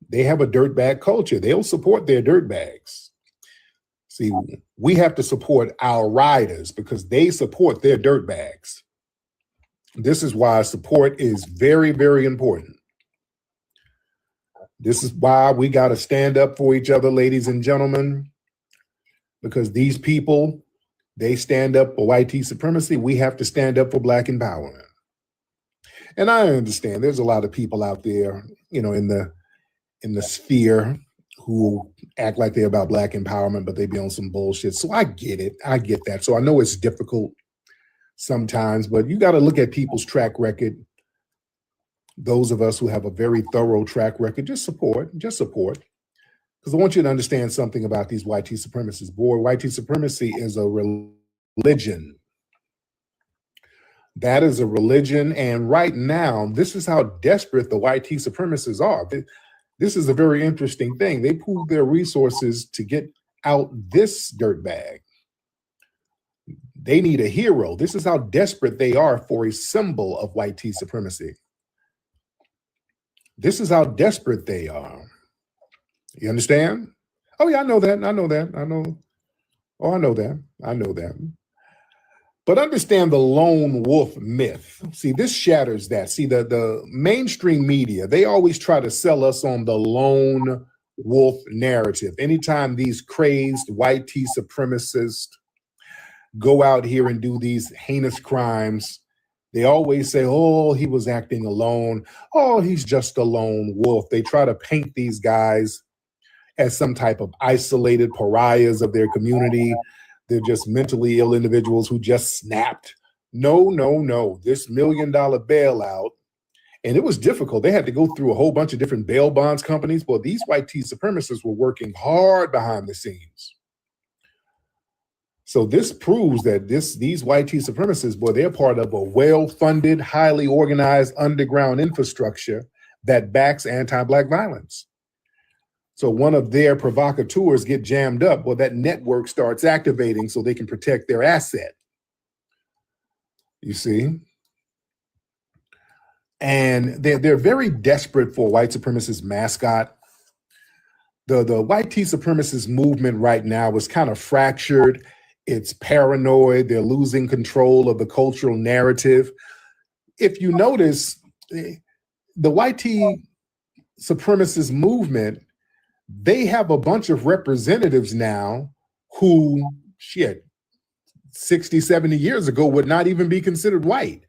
they have a dirtbag culture. They'll support their dirtbags. See, we have to support our riders because they support their dirtbags. This is why support is very, very important. This is why we got to stand up for each other, ladies and gentlemen, because these people, they stand up for white T supremacy. We have to stand up for black empowerment. And I understand there's a lot of people out there, you know, in the sphere who act like they're about black empowerment, but they be on some bullshit. So I get it. I get that. So I know it's difficult sometimes, but you got to look at people's track record. Those of us who have a very thorough track record, just support. Because I want you to understand something about these white supremacists. Boy, white supremacy is a religion. That is a religion. And right now, this is how desperate the white supremacists are. This is a very interesting thing. They pool their resources to get out this dirtbag. They need a hero. This is how desperate they are for a symbol of white supremacy. This is how desperate they are. You understand? Oh, yeah, I know that. I know that. But understand the lone wolf myth. See, this shatters that. See, the mainstream media, they always try to sell us on the lone wolf narrative. Anytime these crazed white supremacists go out here and do these heinous crimes, they always say, oh, he was acting alone. Oh, he's just a lone wolf. They try to paint these guys as some type of isolated pariahs of their community. They're just mentally ill individuals who just snapped. No. This $1 million bailout, and it was difficult. They had to go through a whole bunch of different bail bonds companies. Well, these white supremacists were working hard behind the scenes. So this proves that these white supremacists, boy, they're part of a well-funded, highly organized underground infrastructure that backs anti-black violence. So one of their provocateurs get jammed up, well, that network starts activating so they can protect their asset. You see? And they're very desperate for white supremacist mascot. The white supremacist movement right now is kind of fractured. It's paranoid. They're losing control of the cultural narrative. If you notice, the white supremacist movement, they have a bunch of representatives now who, 60, 70 years ago would not even be considered white.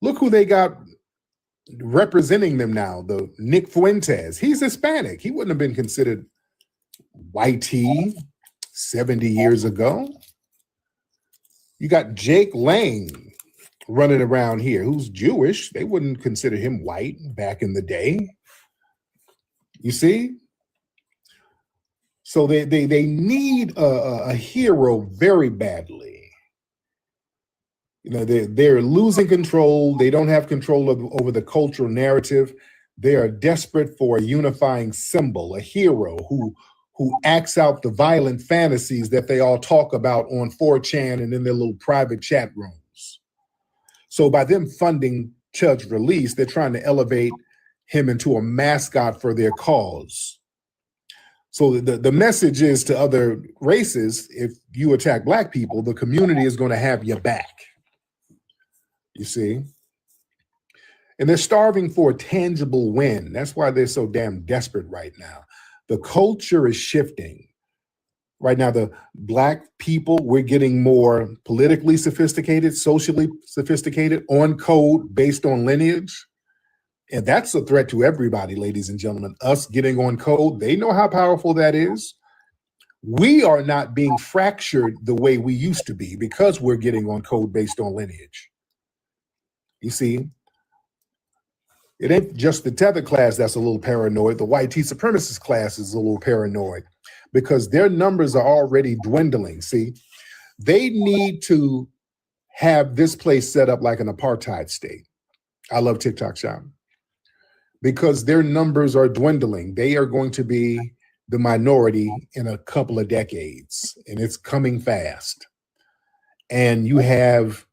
Look who they got representing them now. The Nick Fuentes, he's Hispanic. He wouldn't have been considered white. 70 years ago. You got Jake Lang running around here who's Jewish. They wouldn't consider him white back in the day. You see? So they need a hero very badly. You know, they're losing control. They don't have control over the cultural narrative. They are desperate for a unifying symbol, a hero who acts out the violent fantasies that they all talk about on 4chan and in their little private chat rooms. So by them funding Chud's release, they're trying to elevate him into a mascot for their cause. So the message is to other races, if you attack Black people, the community is going to have your back. You see? And they're starving for a tangible win. That's why they're so damn desperate right now. The culture is shifting. Right now, the Black people, we're getting more politically sophisticated, socially sophisticated, on code based on lineage. And that's a threat to everybody, ladies and gentlemen. Us getting on code, they know how powerful that is. We are not being fractured the way we used to be because we're getting on code based on lineage. You see, it ain't just the tether class that's a little paranoid. The white supremacist class is a little paranoid because their numbers are already dwindling. See, they need to have this place set up like an apartheid state. I love TikTok Shop. Because their numbers are dwindling. They are going to be the minority in a couple of decades, and it's coming fast. And you have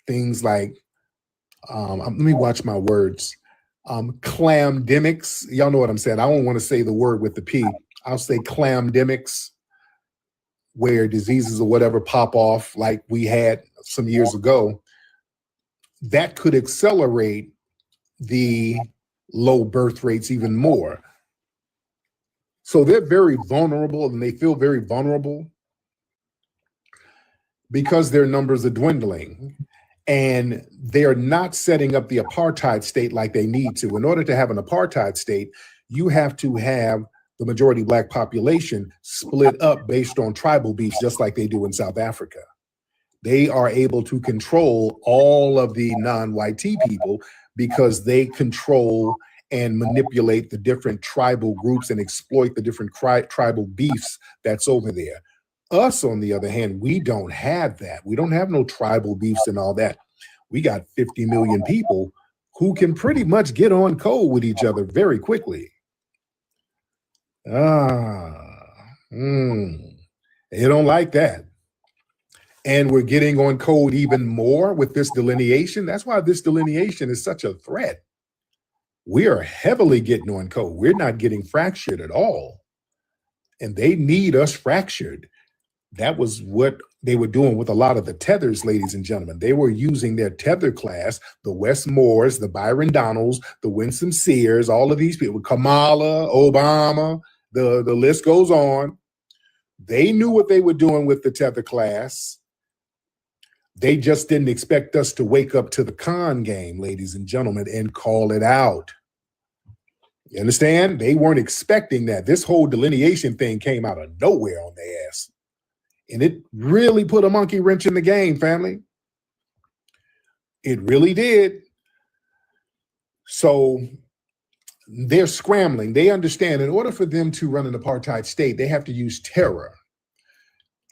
things like, let me watch my words, clamdemics. Y'all know what I'm saying. I don't want to say the word with the P. I'll say clamdemics, where diseases or whatever pop off like we had some years ago. That could accelerate the low birth rates even more. So they're very vulnerable, and they feel very vulnerable because their numbers are dwindling, and they are not setting up the apartheid state like they need to. In order to have an apartheid state, you have to have the majority Black population split up based on tribal beefs, just like they do in South Africa. They are able to control all of the non-white people because they control and manipulate the different tribal groups and exploit the different tribal beefs that's over there. Us, on the other hand, we don't have that. We don't have no tribal beefs and all that. We got 50 million people who can pretty much get on code with each other very quickly. They don't like that. And we're getting on code even more with this delineation. That's why this delineation is such a threat. We are heavily getting on code. We're not getting fractured at all. And they need us fractured. That was what they were doing with a lot of the tethers, ladies and gentlemen. They were using their tether class, the Wes Moores, the Byron Donalds, the Winsome Sears, all of these people, Kamala, Obama, the list goes on. They knew what they were doing with the tether class. They just didn't expect us to wake up to the con game, ladies and gentlemen, and call it out. You understand? They weren't expecting that. This whole delineation thing came out of nowhere on their ass. And it really put a monkey wrench in the game, family. It really did. So they're scrambling. They understand in order for them to run an apartheid state, they have to use terror.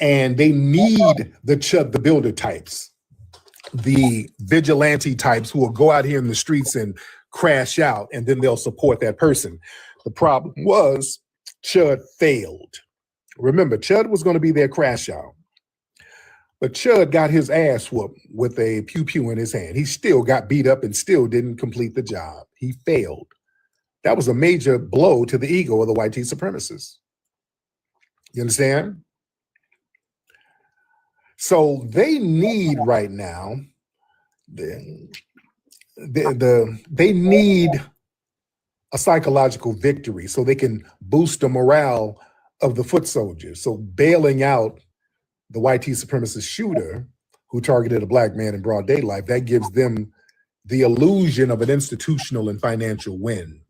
And they need the Chud the Builder types, the vigilante types who will go out here in the streets and crash out, and then they'll support that person. The problem was Chud failed. Remember, Chud was going to be their crash out. But Chud got his ass whooped with a pew-pew in his hand. He still got beat up and still didn't complete the job. He failed. That was a major blow to the ego of the white supremacists. You understand? So they need right now, they need a psychological victory so they can boost the morale of the foot soldiers. So bailing out the white supremacist shooter who targeted a Black man in broad daylight, that gives them the illusion of an institutional and financial win.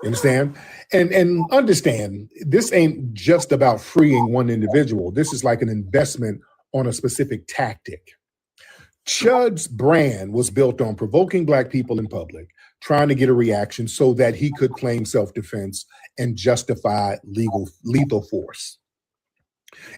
You understand? And understand, this ain't just about freeing one individual. This is like an investment on a specific tactic. Chud's brand was built on provoking Black people in public, trying to get a reaction so that he could claim self-defense and justify lethal force.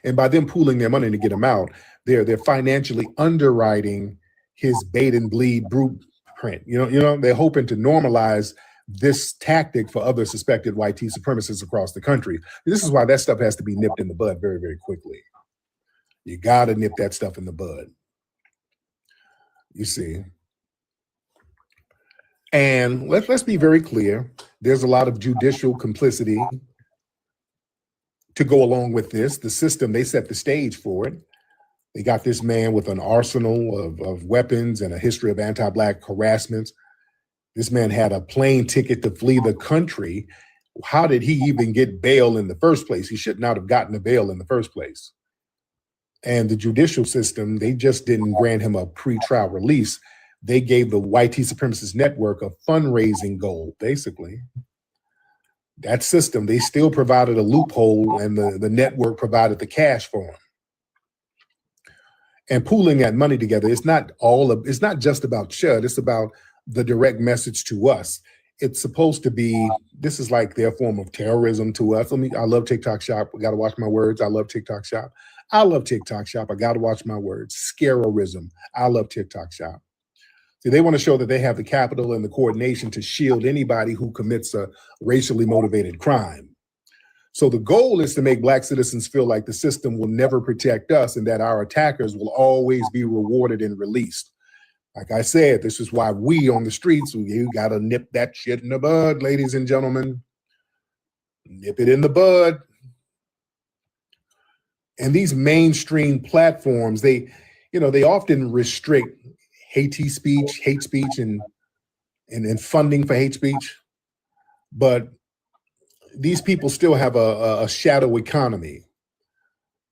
And by them pooling their money to get him out, they're financially underwriting his bait and bleed blueprint. You know, they're hoping to normalize this tactic for other suspected white supremacists across the country. This is why that stuff has to be nipped in the bud very, very quickly. You got to nip that stuff in the bud. You see. And let's be very clear. There's a lot of judicial complicity to go along with this. The system, they set the stage for it. They got this man with an arsenal of weapons and a history of anti-Black harassment. This man had a plane ticket to flee the country. How did he even get bail in the first place? He should not have gotten a bail in the first place. And the judicial system, they just didn't grant him a pre-trial release. They gave the white supremacist network a fundraising goal, basically. That system, they still provided a loophole, and the network provided the cash for him. And pooling that money together, it's not just about Chud, it's about the direct message to us. It's supposed to be, this is like their form of terrorism to us. I love TikTok Shop. I got to watch my words. I love TikTok Shop. I love TikTok Shop. I got to watch my words. Scarism. I love TikTok Shop. See, they want to show that they have the capital and the coordination to shield anybody who commits a racially motivated crime. So the goal is to make Black citizens feel like the system will never protect us and that our attackers will always be rewarded and released. Like I said, this is why we on the streets, you got to nip that shit in the bud, ladies and gentlemen. Nip it in the bud. And these mainstream platforms, they often restrict hate speech, and funding for hate speech. But these people still have a shadow economy.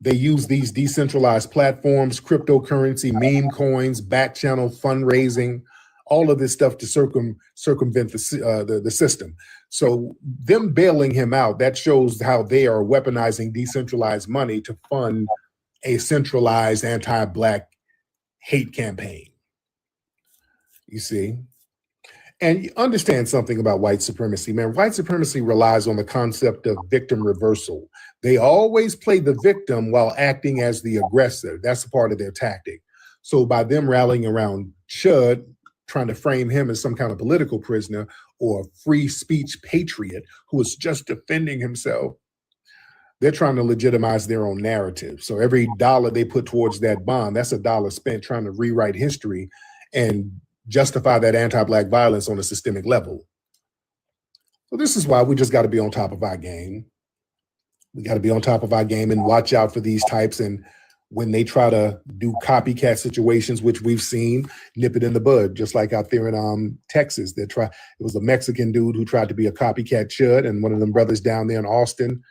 They use these decentralized platforms, cryptocurrency, meme coins, back channel fundraising, all of this stuff to circumvent the system. So them bailing him out, that shows how they are weaponizing decentralized money to fund a centralized anti-Black hate campaign. You see? And you understand something about white supremacy, man. White supremacy relies on the concept of victim reversal. They always play the victim while acting as the aggressor. That's a part of their tactic. So by them rallying around Chud, trying to frame him as some kind of political prisoner or free speech patriot who is just defending himself, they're trying to legitimize their own narrative. So every dollar they put towards that bond, that's a dollar spent trying to rewrite history and justify that anti-Black violence on a systemic level. So this is why we just got to be on top of our game. We got to be on top of our game and watch out for these types. And when they try to do copycat situations, which we've seen, nip it in the bud, just like out there in Texas. It was a Mexican dude who tried to be a copycat Chud, and one of them brothers down there in Austin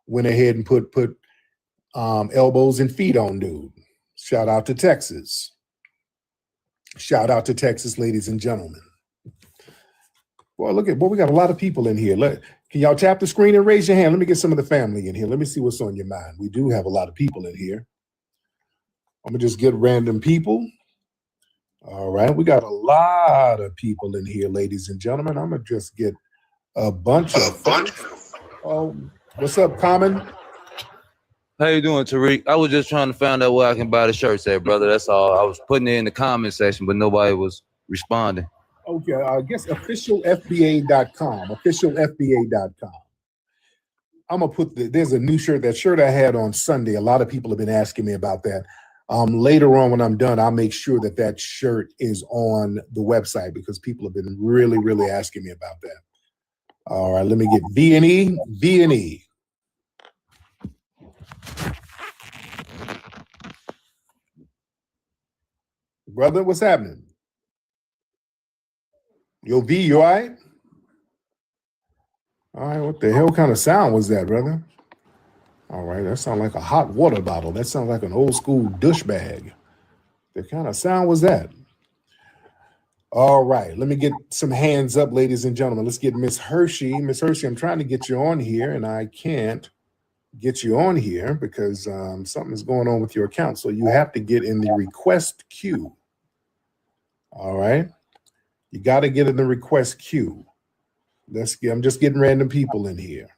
went ahead and put elbows and feet on dude. Shout out to Texas. Shout out to Texas, ladies and gentlemen. Boy, we got a lot of people in here. Can y'all tap the screen and raise your hand? Let me get some of the family in here. Let me see what's on your mind. We do have a lot of people in here. I'm gonna just get random people. All right, we got a lot of people in here, ladies and gentlemen. I'm gonna just get a bunch of. Oh, what's up, Common? How you doing, Tariq? I was just trying to find out where I can buy the shirts at, brother. That's all. I was putting it in the comment section, but nobody was responding. Okay, I guess officialfba.com. Officialfba.com. I'm gonna put there's a new shirt. That shirt I had on Sunday. A lot of people have been asking me about that. Later on, when I'm done, I'll make sure that shirt is on the website because people have been really, really asking me about that. All right, let me get V&E. Brother, what's happening? Yo, V, you all right? All right, what the hell kind of sound was that, brother? All right, that sounds like a hot water bottle. That sounds like an old school douche bag. The kind of sound was that? All right, let me get some hands up, ladies and gentlemen. Let's get Miss Hershey. Miss Hershey, I'm trying to get you on here, and I can't get you on here because something is going on with your account. So you have to get in the request queue. All right, you got to get in the request queue. I'm just getting random people in here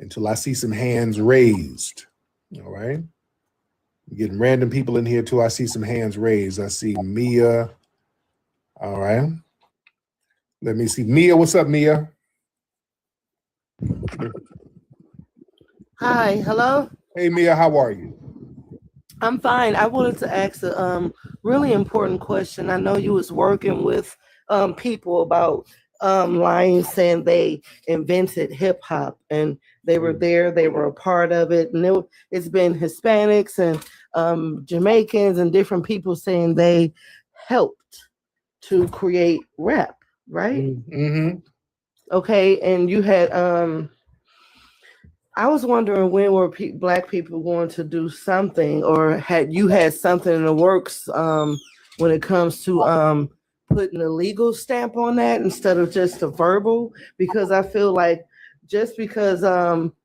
until I see some hands raised. All right, I'm getting random people in here till I see some hands raised. I see Mia. All right, let me see. Mia, what's up, Mia? Hi, hello. Hey, Mia, how are you? I'm fine. I wanted to ask a really important question. I know you was working with people about lying, saying they invented hip hop and they were there, they were a part of it, and it's been Hispanics and Jamaicans and different people saying they helped to create rap, right? Mm-hmm. Okay, and you had I was wondering when were Black people going to do something, or had you had something in the works when it comes to putting a legal stamp on that instead of just a verbal? Because I feel like just because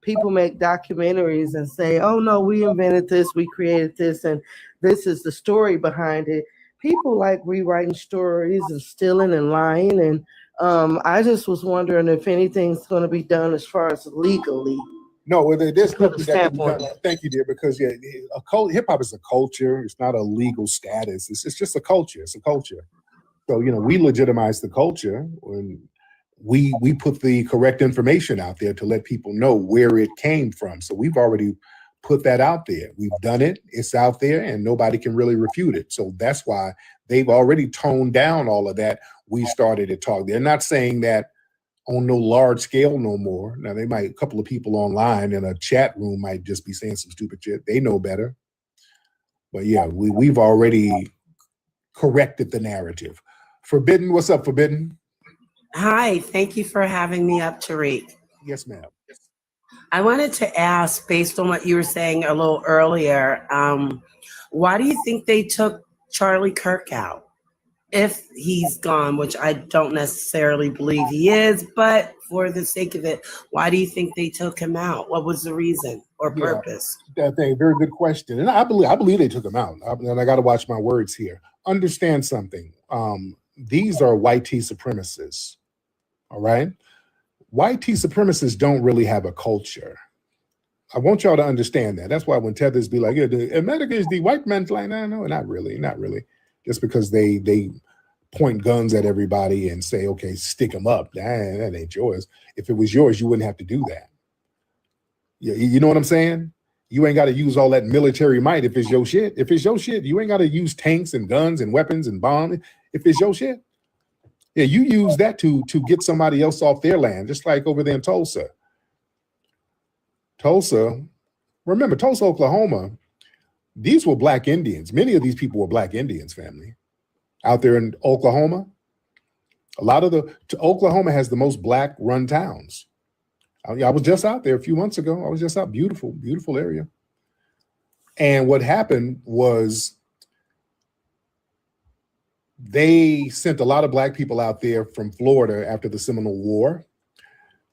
people make documentaries and say, "Oh no, we invented this, we created this, and this is the story behind it," people like rewriting stories and stealing and lying. And I just was wondering if anything's going to be done as far as legally. No, there's Put a nothing that stamp can be on done. it. Thank you, dear, because hip hop is a culture. It's not a legal status. It's just a culture. It's a culture. So we legitimize the culture when we put the correct information out there to let people know where it came from. So we've already put that out there. We've done it. It's out there, and nobody can really refute it. So that's why they've already toned down all of that. We started to talk. They're not saying that on no large scale no more. Now a couple of people online in a chat room might just be saying some stupid shit. They know better. But yeah, we've already corrected the narrative. Forbidden, what's up, Forbidden? Hi, thank you for having me up, Tariq. Yes, ma'am. I wanted to ask, based on what you were saying a little earlier, why do you think they took Charlie Kirk out? If he's gone, which I don't necessarily believe he is, but for the sake of it, why do you think they took him out? What was the reason or purpose? That thing, very good question. And I believe they took him out. And I got to watch my words here. Understand something. These are white tea supremacists. All right. White tea supremacists don't really have a culture. I want y'all to understand that. That's why when tethers be like, yeah, America is the white man's land. No, not really. Just because they point guns at everybody and say, okay, stick them up. That ain't yours. If it was yours, you wouldn't have to do that. You know what I'm saying? You ain't got to use all that military might if it's your shit. If it's your shit, you ain't got to use tanks and guns and weapons and bombs. If it's your shit, yeah, you use that to get somebody else off their land, just like over there in Tulsa. Remember, Tulsa, Oklahoma, these were Black Indians. Many of these people were Black Indians, family. Out there in Oklahoma, Oklahoma has the most Black run towns. I was just out there a few months ago. I was just out, beautiful, beautiful area. And what happened was they sent a lot of Black people out there from Florida after the Seminole War.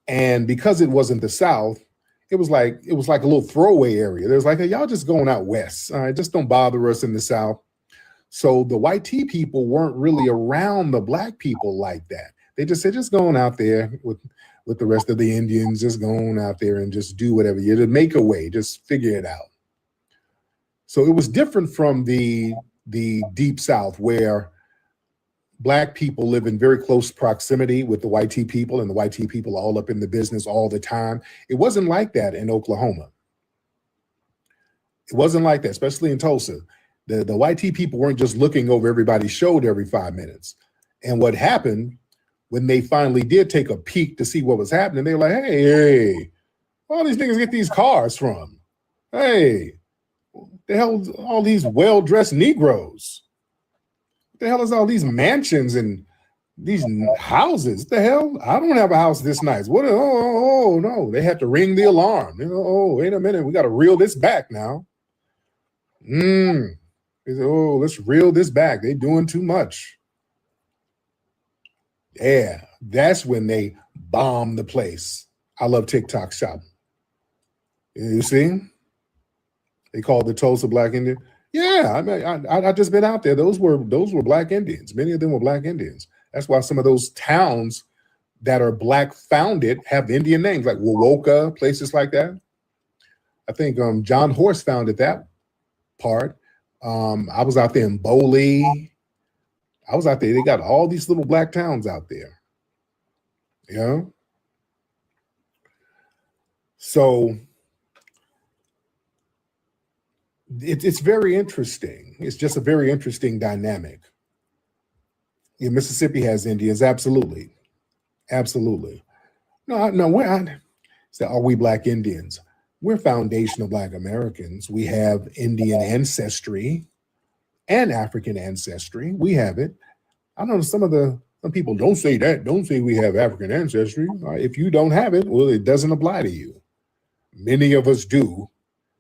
And because it wasn't the South, it was like a little throwaway area. There's like, y'all just going out west. All right, just don't bother us in the South. So the white tea people weren't really around the Black people like that. They just said, just going out there with the rest of the Indians, just going out there and just do whatever you to make a way, just figure it out. So it was different from the Deep South, where Black people live in very close proximity with the white tea people, and the white tea people are all up in the business all the time. It wasn't like that in Oklahoma. It wasn't like that, especially in Tulsa. The white tea people weren't just looking over everybody's shoulder every 5 minutes. And what happened when they finally did take a peek to see what was happening, they were like, hey, all these niggas get these cars from? Hey, the hell, all these well-dressed Negroes? What the hell is all these mansions and these houses? What the hell? I don't have a house this nice. What? Oh, no. They had to ring the alarm. Oh, wait a minute. We got to reel this back now. They said, oh, let's reel this back. They're doing too much. Yeah, that's when they bomb the place. I love TikTok shop. You see? They call it the Tulsa Black Indian. Yeah, I mean, I just been out there. Those were Black Indians. Many of them were Black Indians. That's why some of those towns that are Black founded have Indian names, like Wowoka, places like that. I think John Horse founded that part. I was out there in Bowley. I was out there. They got all these little Black towns out there. You know? So it's very interesting. It's just a very interesting dynamic. Yeah, Mississippi has Indians, absolutely. Absolutely. No, we're not. So are we Black Indians? We're foundational Black Americans. We have Indian ancestry and African ancestry. We have it. I know some people don't say that. Don't say we have African ancestry. If you don't have it, well, it doesn't apply to you. Many of us do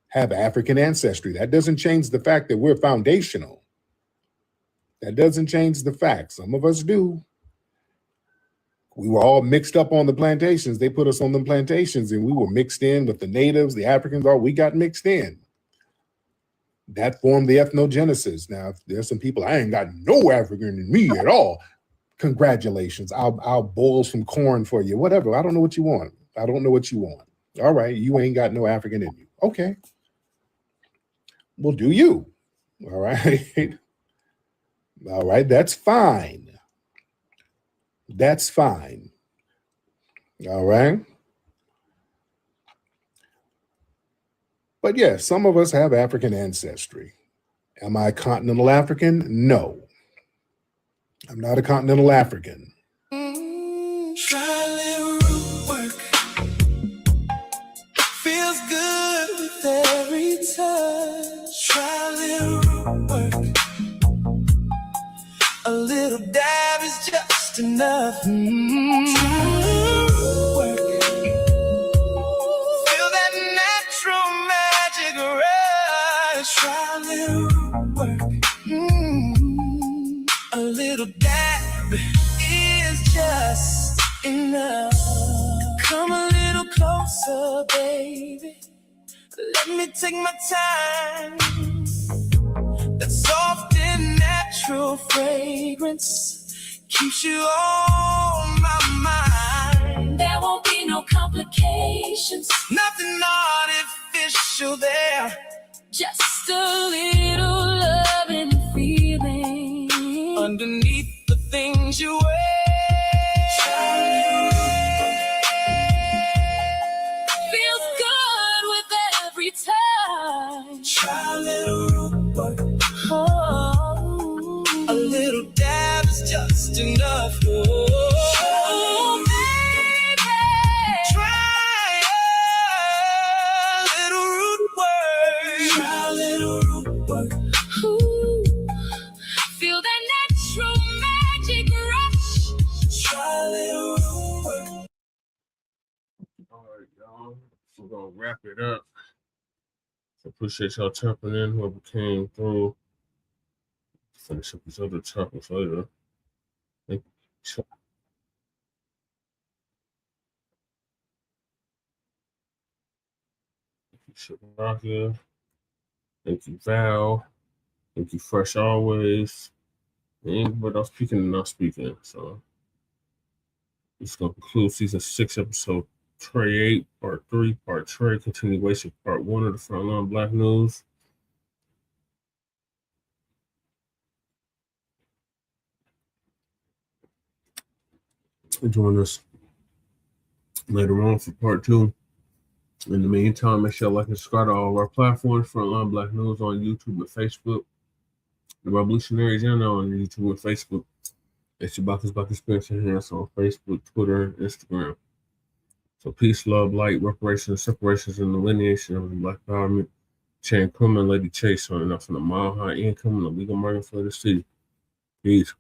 have African ancestry. That doesn't change the fact that we're foundational. That doesn't change the fact. Some of us do. We were all mixed up on the plantations. They put us on the plantations and we were mixed in with the natives, the Africans, we got mixed in. That formed the ethnogenesis. Now, if there's some people, I ain't got no African in me at all. Congratulations. I'll boil some corn for you. Whatever. I don't know what you want. I don't know what you want. All right. You ain't got no African in you. Okay. Well, do you? All right. All right. That's fine. That's fine. All right. But yeah, some of us have African ancestry. Am I continental African? No. I'm not a continental African. Try a little root work. Feels good with every touch. Try a little root work. A little dab is just enough. Try a little root work. Feel that natural magic rush. Try a little root work. A little dab is just enough. Come a little closer, baby. Let me take my time. That soft and natural fragrance keeps you on my mind. There won't be no complications. Nothing artificial there. Just a little love and feeling underneath the things you wear. Feels good with every time. Try a little root work. Oh, a little dab is just enough. Oh, baby, try a little root work. Try a little root work. Ooh, feel that natural magic rush. Try a little root work. All right, y'all. We're gonna wrap it up. So appreciate y'all tapping in. Whoever came through. Finish up these other topics later. Thank you. Thank you, Shabaka. Thank you, Val. Thank you, Fresh Always. And anybody else speaking and not speaking. So this is going to conclude season 6, episode Trey 8, part 3, part Trey, continuation, part 1 of the Frontline Black News. Join us later on for part 2. In the meantime, make sure you like and subscribe to all of our platforms, Frontline Black News on YouTube and Facebook, the Revolutionary Channel on YouTube and Facebook. It's Shabaka's Black Experience Enhanced on Facebook, Twitter, and Instagram. So peace, love, light, reparations, separations, and delineation of the Black empowerment. Chan Kuma and Lady Chase signing up from the Mile High Income and the Legal Market for the City. Peace.